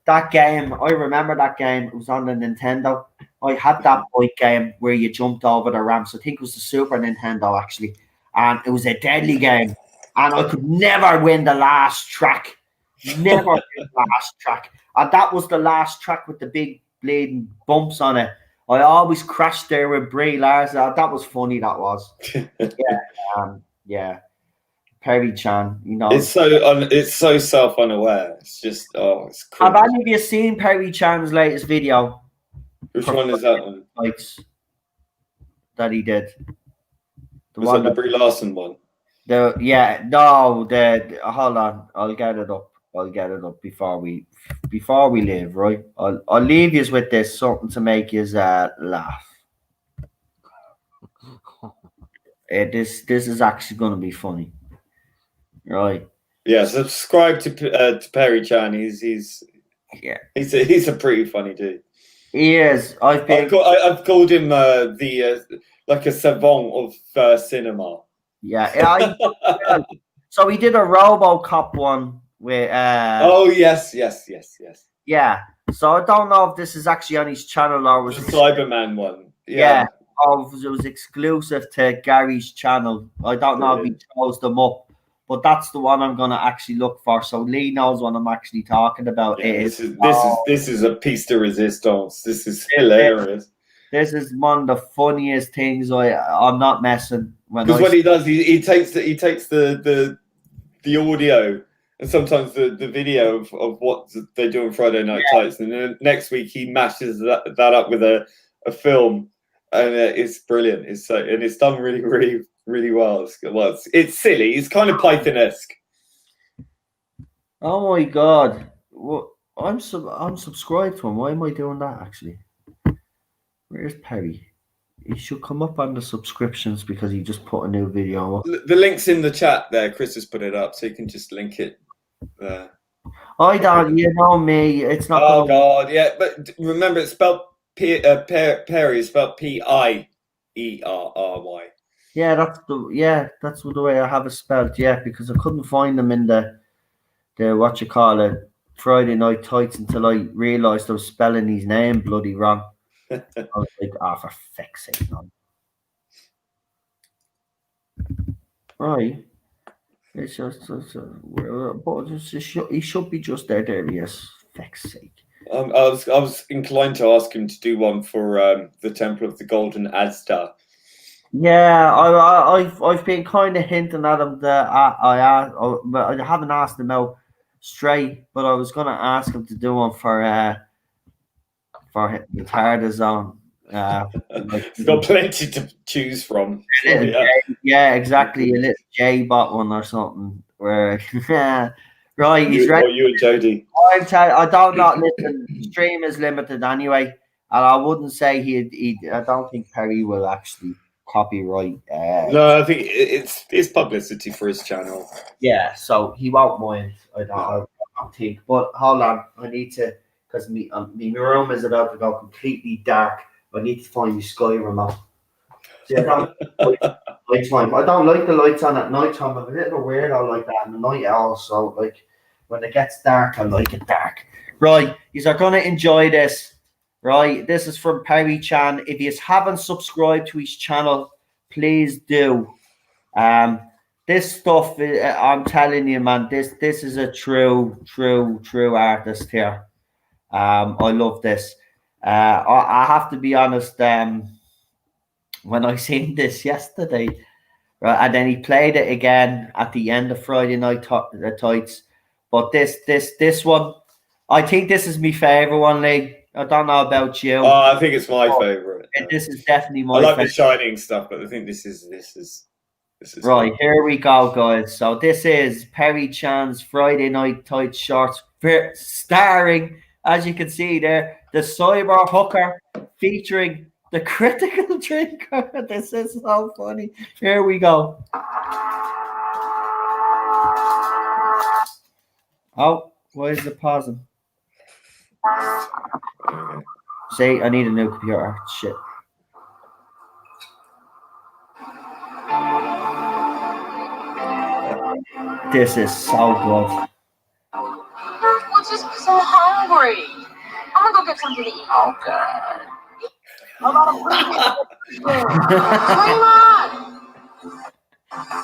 That game, I remember that game. It was on the Nintendo. I had that bike game where you jumped over the ramps. I think it was the Super Nintendo, actually. And it was a deadly game. And I could never win the last track. Never win the last track. And that was the last track with the big bleeding bumps on it. I always crashed there with Brie Larson. That was funny, that was. Yeah. Perry Chan, you know. It's so self-unaware. It's just, it's cool. Have any of you seen Perry Chan's latest video? Which one is that one? That he did. Was that the Brie Larson one? Hold on. I'll get it up before we leave, right? I'll leave you with this, something to make you laugh. This is actually going to be funny, right? Yeah, subscribe to Perry Chan. He's a pretty funny dude. He is. I've called him like a savant of cinema. Yeah. So he did a RoboCop one with. Oh yes. Yeah. So I don't know if this is actually on his channel or was the Cyberman one. Yeah. It was exclusive to Gary's channel. I don't know if he chose them up, but that's the one I'm going to actually look for. So Lee knows what I'm actually talking about. Yeah, this is a piece de resistance. This is hilarious. This is one of the funniest things. I'm not messing. Because what he does, he takes the audio and sometimes the video of what they do on Friday Night Tights, and then next week he mashes that up with a film. And it's brilliant. It's done really, really, really well. It's silly. It's kind of Python-esque. Oh my god! Well, I'm subscribed to him. Why am I doing that? Actually, where's Perry? He should come up on the subscriptions because he just put a new video up. The link's in the chat there. Chris has put it up, so you can just link it there. I don't. You know me. It's not. Oh god, yeah. But remember, it's spelled Perry is spelled Pierry. Yeah, that's the way I have it spelled. Yeah, because I couldn't find them in the what you call it Friday Night Tights until I realised I was spelling his name bloody wrong. I was like, for fuck's sake, no. Right. It's just, he should be just there. There he is. Fuck's sake. I was inclined to ask him to do one for the Temple of the Golden Asda. Yeah, I've been kind of hinting at him that I haven't asked him out straight, but I was gonna ask him to do one for the Tarda Zone. He's got plenty to choose from. Yeah, exactly. A little J bot one or something. Where right, he's ready. You and Jody. I don't know. Listen, stream is limited anyway, and I wouldn't say I don't think Perry will actually copyright. No, I think it's publicity for his channel. Yeah, so he won't mind. I don't think. But hold on, I need to, because my room is about to go completely dark. I need to find the sky remote. See, I don't nighttime. I don't like the lights on at nighttime. I'm a little weirdo like that. I'm a night owl, so like when it gets dark, I like it dark. Right, you are gonna enjoy this. Right, this is from Perry Chan. If you haven't subscribed to his channel, please do. This stuff, I'm telling you, man, this is a true artist here. I love this. I have to be honest. When I seen this yesterday, right, and then he played it again at the end of Friday Night Tights. But this one, I think this is my favorite one, Lee. I don't know about you. Oh, I think it's my favorite. This is definitely my. I like favorite. the Shining stuff, but I think this is right. Fun. Here we go, guys. So this is Perry Chan's Friday Night Tights shorts, starring, as you can see there, the cyber hooker featuring the critical drinker. This is so funny. Here we go. Oh, why is it pausing? See, I need a new computer. Shit. This is so good. We're just so hungry. I'm gonna go get something to eat. Okay.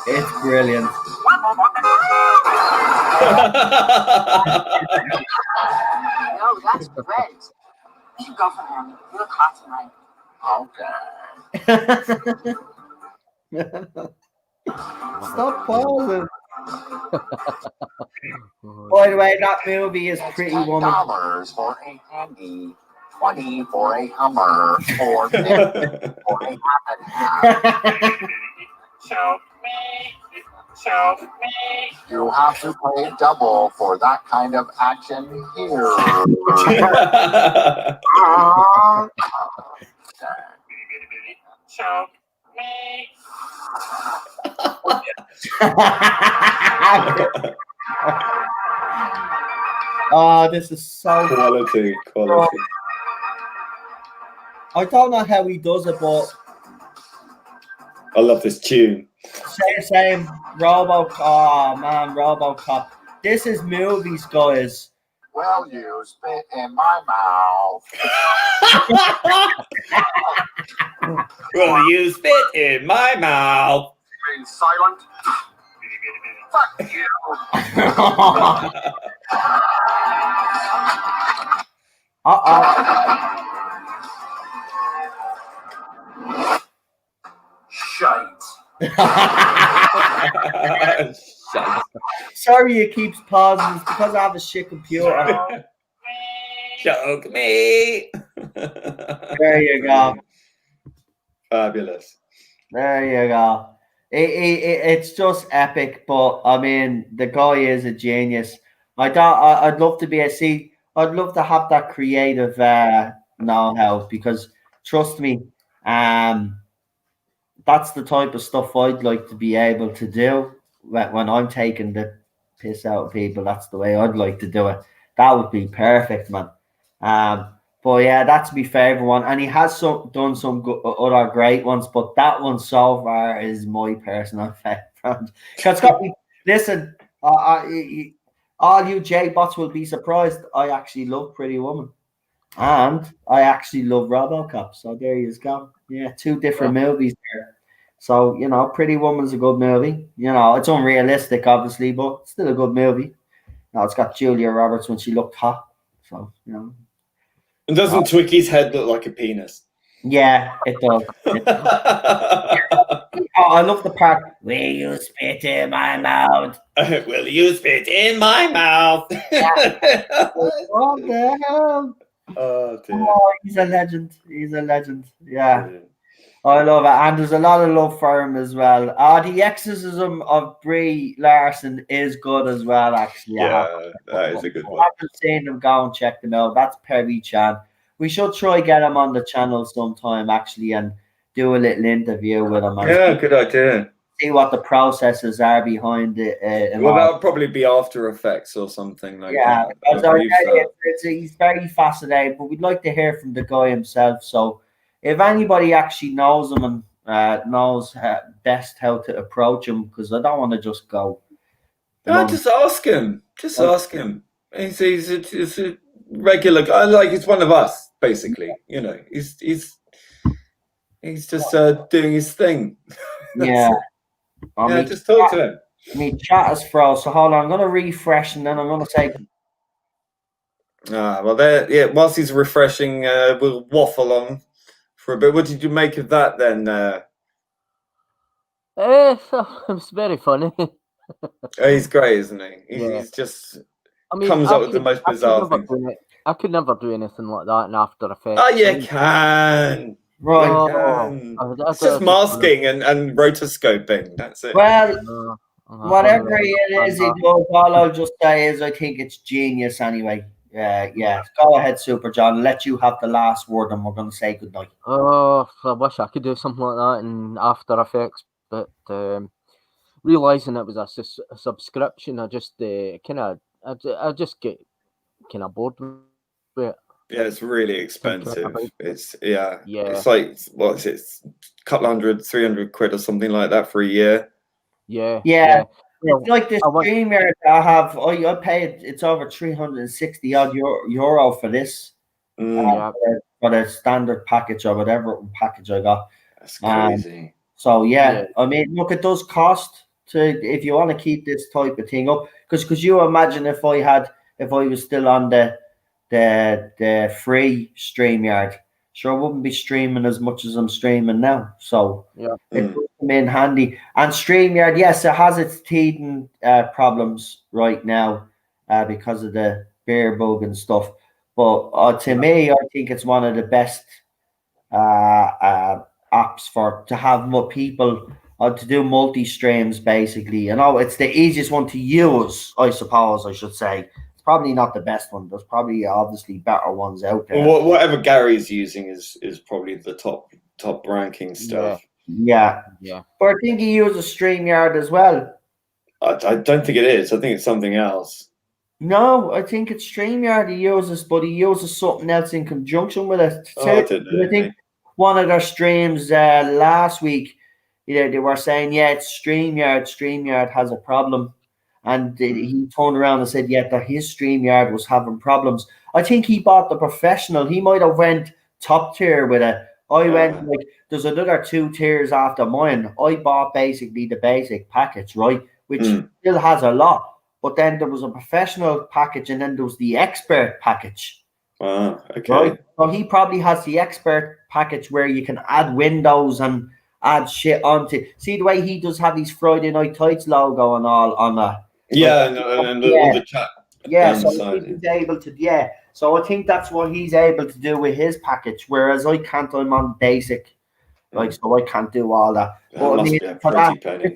It's brilliant. No, that's great. We should go for him. We're hot tonight. Okay. Stop pausing. By the way, that movie is Pretty Woman. $10 for a handy, 20 for a Hummer, or 50 for a half and half. Show me. You have to pay double for that kind of action here. Show me. Oh, this is so quality. I don't know how he does it, but I love this tune. Same. RoboCop. Oh man, RoboCop. This is movies, guys. Well, you spit in my mouth. Well, you spit in my mouth. Remain silent. Fuck you. Shite. Sorry, it keeps pausing. It's because I have a shit computer. Choke me. There you go. Fabulous. There you go. It's just epic, but I mean, the guy is a genius. I'd love to be I'd love to have that creative know-how, because trust me, that's the type of stuff I'd like to be able to do when I'm taking the piss out of people. That's the way I'd like to do it. That would be perfect, man. But yeah, that's my favorite one, and he has done some good, other great ones. But that one so far is my personal favorite. Because listen, all you J bots will be surprised. I actually love Pretty Woman, and I actually love RoboCop. So there you go. Yeah, two different movies there. So Pretty Woman's a good movie. It's unrealistic, obviously, but it's still a good movie. It's got Julia Roberts when she looked hot. So And doesn't Twiki's head look like a penis? Yeah, it does. I love the part. Will you spit in my mouth? Will you spit in my mouth? What the hell? Oh, dear. Oh, he's a legend. He's a legend. Yeah. Brilliant. I love it. And there's a lot of love for him as well. The exorcism of Brie Larson is good as well, actually. Yeah, that is a good If you one. haven't seen them, go and check them out. That's Perry Chan. We should try get him on the channel sometime, actually, and do a little interview with him. And Yeah, good idea. see what the processes are behind it. Well, that'll probably be After Effects or something like yeah, that. because he's very fascinating, but we'd like to hear from the guy himself. So if anybody actually knows him and knows best how to approach him, because I don't want to just go. No, just ask him. Just ask him. He's a regular guy. Like, he's one of us, basically. He's just doing his thing. Yeah. Just talk to him. Me chat is froze. So hold on, I'm gonna refresh and then I'm gonna say. Well, there. Yeah. Whilst he's refreshing, we'll waffle on for a bit. What did you make of that then? It's very funny. He's great, isn't he? He's just comes up with the most bizarre things. I could never do anything like that in After Effects. Oh, you can. Right. It's just masking and rotoscoping. That's it. Well, whatever it is, all I'll just say is I think it's genius anyway. Yeah. Go ahead, Super John. Let you have the last word, and we're going to say goodnight. Oh, I wish I could do something like that in After Effects, but realizing it was a subscription, I just I just get kind of bored with it. Yeah, it's really expensive. It's Yeah. It's like, what is it? Couple hundred, 300 quid or something like that for a year. Yeah. It's like this StreamYard I have. I paid. It's over 360 odd euro for this. For the standard package or whatever package I got. That's crazy. So I mean, look, it does cost if you want to keep this type of thing up. Because you imagine if I was still on the free StreamYard, sure I wouldn't be streaming as much as I'm streaming now. So it does come in handy. And StreamYard, yes, it has its teething problems right now because of the bear bug and stuff. But to me, I think it's one of the best apps to have more people to do multi-streams, basically. It's the easiest one to use, I suppose I should say. Probably not the best one. There's probably obviously better ones out there. Well, whatever Gary's using is probably the top ranking stuff. Yeah. But I think he uses StreamYard as well. I don't think it is. I think it's something else. No, I think it's StreamYard he uses, but he uses something else in conjunction with it. I think one of their streams last week, they were saying, it's StreamYard. StreamYard has a problem. And he turned around and said, that his StreamYard was having problems. I think he bought the professional. He might have went top tier with it. I went there's another 2 tiers after mine. I bought basically the basic package, right? Which still has a lot. But then there was a professional package and then there was the expert package. Okay. Right? So he probably has the expert package where you can add windows and add shit onto. See the way he does have his Friday Night Tights logo and all on that. And all the chat. So he's able to. So I think that's what he's able to do with his package, whereas I can't. I'm on basic, so I can't do all that. But I mean, it's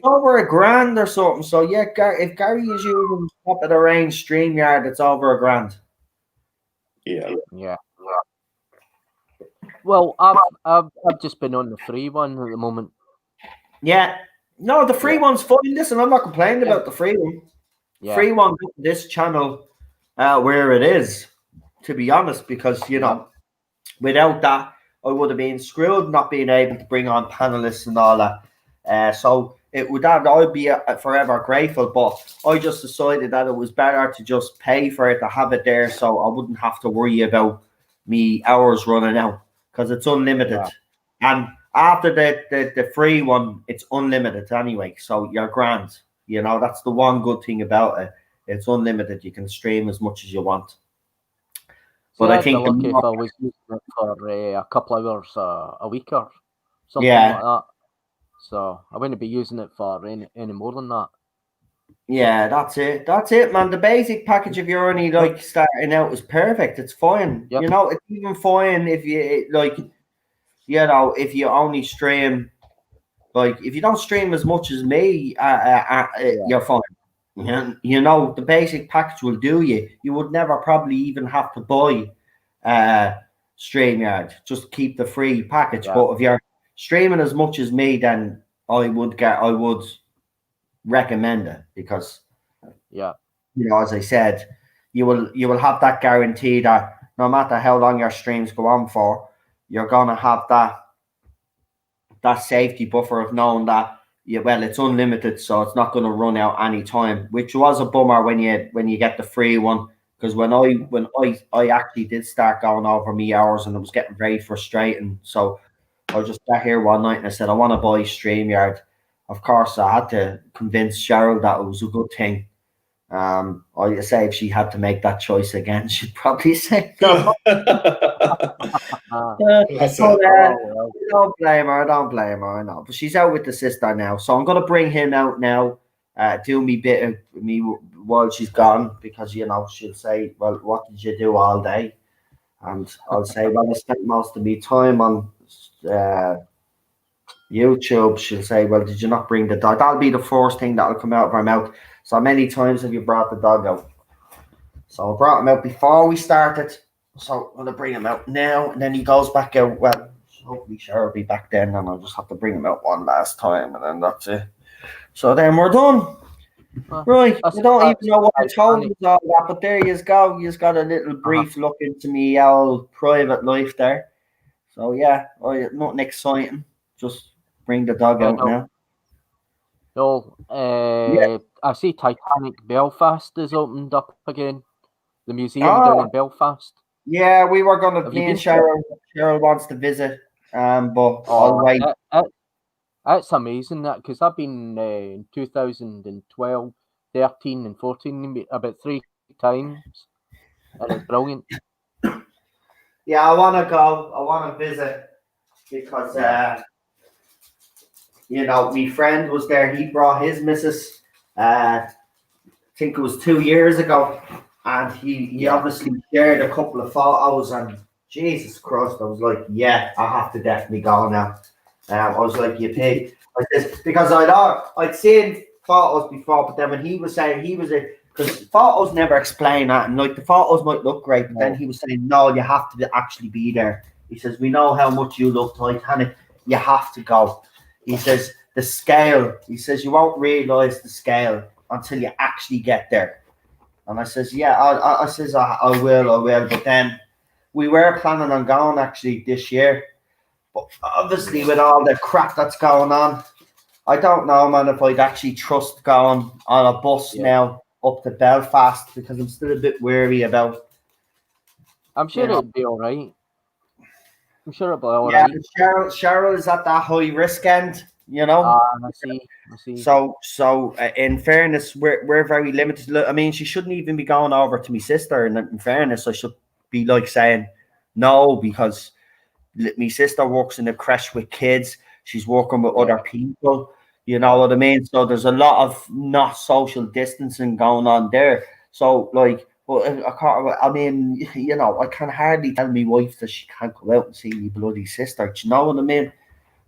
over $1,000 or something. So if Gary is using top of the range StreamYard, it's over $1,000. Yeah. Well, I've just been on the free one at the moment. Yeah. No, the free one's fun. Listen, I'm not complaining about the free one. Yeah. Free one, this channel where it is, to be honest, because without that, I would have been screwed not being able to bring on panelists and all that. So it would that I'd be forever grateful. But I just decided that it was better to just pay for it, to have it there, so I wouldn't have to worry about me hours running out, because it's unlimited. And after the free one, it's unlimited anyway. So you're grand. You know, that's the one good thing about it. It's unlimited. You can stream as much as you want. But I think lucky if I was using it for a couple hours a week or something Yeah. like that. So I wouldn't be using it for any more than that. Yeah, that's it. That's it, man. The basic package, if you're only like starting out, is perfect. It's fine. Yep. You know, it's even fine if you like, you know, if you only stream, like, if you don't stream as much as me, you're fine. You know, the basic package will do you. You would never probably even have to buy StreamYard. Just keep the free package. Yeah. But if you're streaming as much as me, then I would recommend it, because Yeah. you know, as I said, you will have that guarantee that no matter how long your streams go on for, you're gonna have that safety buffer of knowing that it's unlimited, so it's not gonna run out any time, which was a bummer when you get the free one, because when I actually did start going over me hours, and it was getting very frustrating. So I just sat here one night and I said, I want to buy StreamYard. Of course, I had to convince Cheryl that it was a good thing. I say if she had to make that choice again, she'd probably say no. Don't blame her. I know, but she's out with the sister now, so I'm gonna bring him out now. Do me bit of me while she's gone, because you know she'll say, "Well, what did you do all day?" And I'll say, "Well, I spent most of my time on YouTube." She'll say, "Well, did you not bring the dog?" That'll be the first thing that'll come out of her mouth. So many times have you brought the dog out? So I brought him out before we started. So I'm going to bring him out now. And then he goes back out. Well, hopefully Cheryl will be back then. And I'll just have to bring him out one last time. And then that's it. So then we're done. Right. I don't even know what I told you all that. But there you go. You got a little brief look into me old private life there. So yeah, nothing exciting. Just bring the dog out now. No, I see Titanic Belfast is opened up again. The museum down in Belfast. Yeah, we were going to. Me and Cheryl wants to visit. But I'll wait. That's amazing, that, because I've been in 2012, 13, and 14 about 3 times, and it's brilliant. Yeah, I want to go. I want to visit because. You know, my friend was there. He brought his missus, I think it was 2 years ago. And he obviously shared a couple of photos. And Jesus Christ, I was like, yeah, I have to definitely go now. I was like, you pig. I said, because I'd seen photos before, but then when he was saying because photos never explain that. And like the photos might look great, but then he was saying, no, you have to actually be there. He says, we know how much you love Titanic. You have to go. He says, the scale, he says, you won't realize the scale until you actually get there. And I says, yeah, I says, I will. But then we were planning on going actually this year. But obviously with all the crap that's going on, I don't know, man, if I'd actually trust going on a bus now up to Belfast, because I'm still a bit wary about. I'm sure it'll be all right. I'm sure it'll be all right. Cheryl is at that high risk end, you know. I see. So in fairness, we're very limited. I mean, she shouldn't even be going over to my sister. And in fairness, I should be like saying no, because my sister works in a creche with kids. She's working with other people. You know what I mean? So there's a lot of not social distancing going on there. So like. Well, I mean, you know, I can hardly tell my wife that she can't go out and see my bloody sister. Do you know what I mean?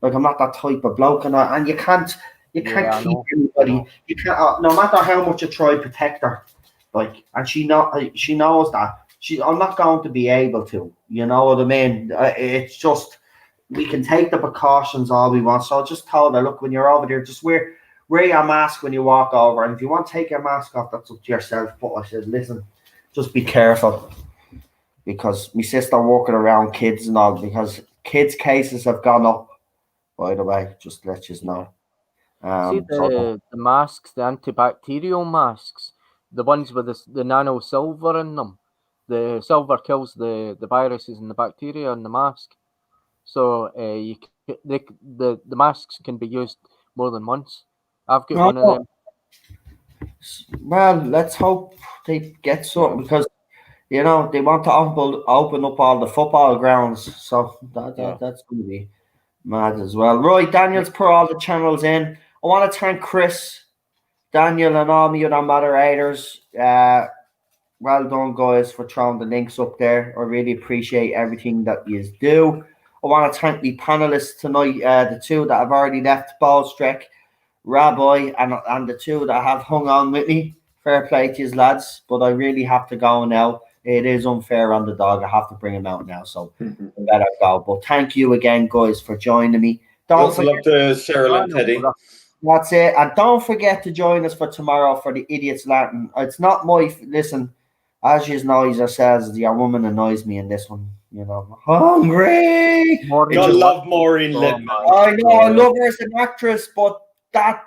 Like, I'm not that type of bloke, and you can't keep anybody. You can't, no matter how much you try to protect her. Like, and she knows that. I'm not going to be able to. You know what I mean? It's just we can take the precautions all we want. So I just told her, look, when you're over there, just wear your mask when you walk over, and if you want to take your mask off, that's up to yourself. But I said, listen. Just be careful. because my sister working around kids and all, because kids' cases have gone up, by the way, just to let you know. See the masks, the antibacterial masks, the ones with the nano silver in them. The silver kills the viruses and the bacteria in the mask. So the masks can be used more than once. I've got one of them. Well, let's hope they get something, because they want to open up all the football grounds, so that's going to be mad as well. Right, Daniel's put all the channels in. I want to thank Chris, Daniel, and all my other moderators. Well done, guys, for throwing the links up there. I really appreciate everything that you do. I want to thank the panelists tonight, the two that have already left, Ballstreck, Rabbi, and the two that have hung on with me. Fair play to you lads, but I really have to go now. It is unfair on the dog. I have to bring him out now, so let her go. But thank you again, guys, for joining me. Don't forget to Cheryl and Teddy. That's it. And don't forget to join us for tomorrow for the Idiots Lantern. It's not my... Listen, as you know, yourselves, your woman annoys me in this one. Hungry! You love Maureen Lipman. I know, I love her as an actress, but that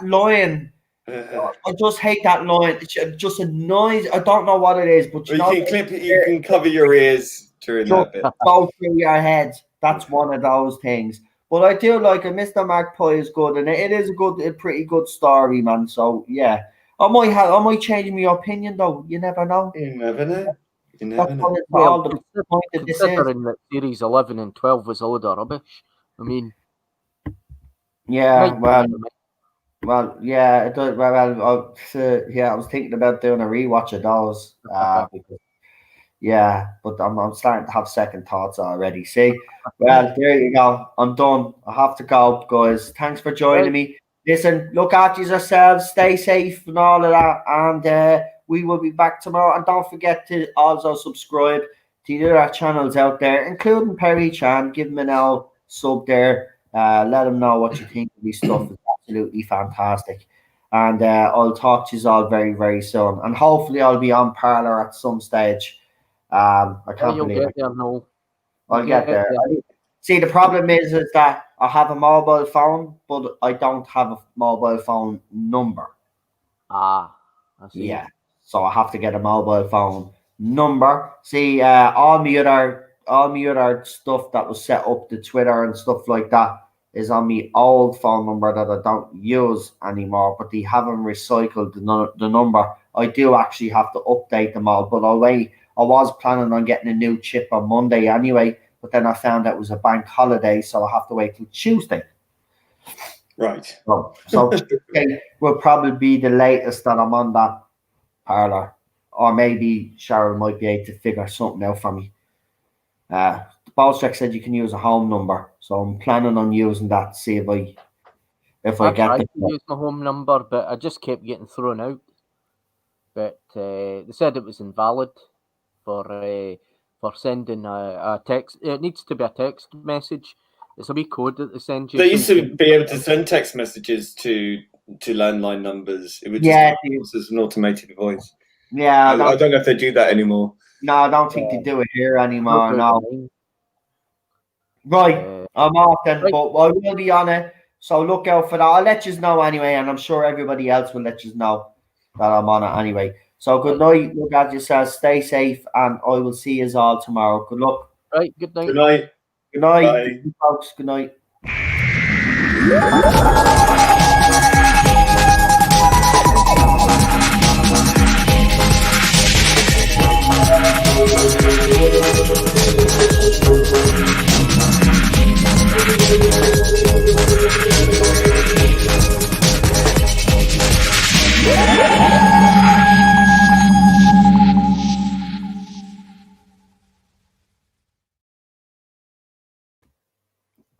line... I just hate that line. It just annoys. I don't know what it is, but you can cover your ears during that bit. Go through your head. That's one of those things. But I do like it. Mr. Magpie is good, and it is a pretty good story, man. So yeah, I might change my opinion though. You never know. You never know. Considering that series 11 and 12 was a load of rubbish. I mean, yeah, well, yeah, it does. Well, I was thinking about doing a rewatch of those. But I'm starting to have second thoughts already. See, well, there you go. I'm done. I have to go, guys. Thanks for joining me. Listen, look after yourselves, stay safe, and all of that. And we will be back tomorrow. And don't forget to also subscribe to the other channels out there, including Perry Chan. Give him an L sub there. Let him know what you think of this stuff. Absolutely fantastic, and I'll talk to you all very, very soon, and hopefully I'll be on Parlor at some stage. I can't believe it. I'll get there. See, the problem is that I have a mobile phone, but I don't have a mobile phone number. I see. Yeah, so I have to get a mobile phone number. See, all my other stuff that was set up, the Twitter and stuff like that, is on my old phone number that I don't use anymore, but they haven't recycled the number. I do actually have to update them all, but I was planning on getting a new chip on Monday anyway, but then I found out it was a bank holiday, so I have to wait till Tuesday. Right. So Tuesday will probably be the latest that I'm on that Parlor, or maybe Cheryl might be able to figure something out for me. Ballstreck said you can use a home number, so I'm planning on using that to see if I tried to use my home number, but I just kept getting thrown out. But they said it was invalid for sending a text. It needs to be a text message. It's a wee code that they send you. They used to be able to send text messages to landline numbers. It would just as an automated voice. Yeah, I don't know if they do that anymore. No, I don't think they do it here anymore. No. Right, I'm off then, but I will be on it, so look out for that. I'll let you know anyway, and I'm sure everybody else will let you know that I'm on it anyway. So good night, look at yourselves, stay safe, and I will see you all tomorrow. Good luck. Right, good night. Good night. Good night, Bye. folks. Good night.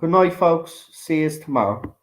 Good night, folks. See you tomorrow.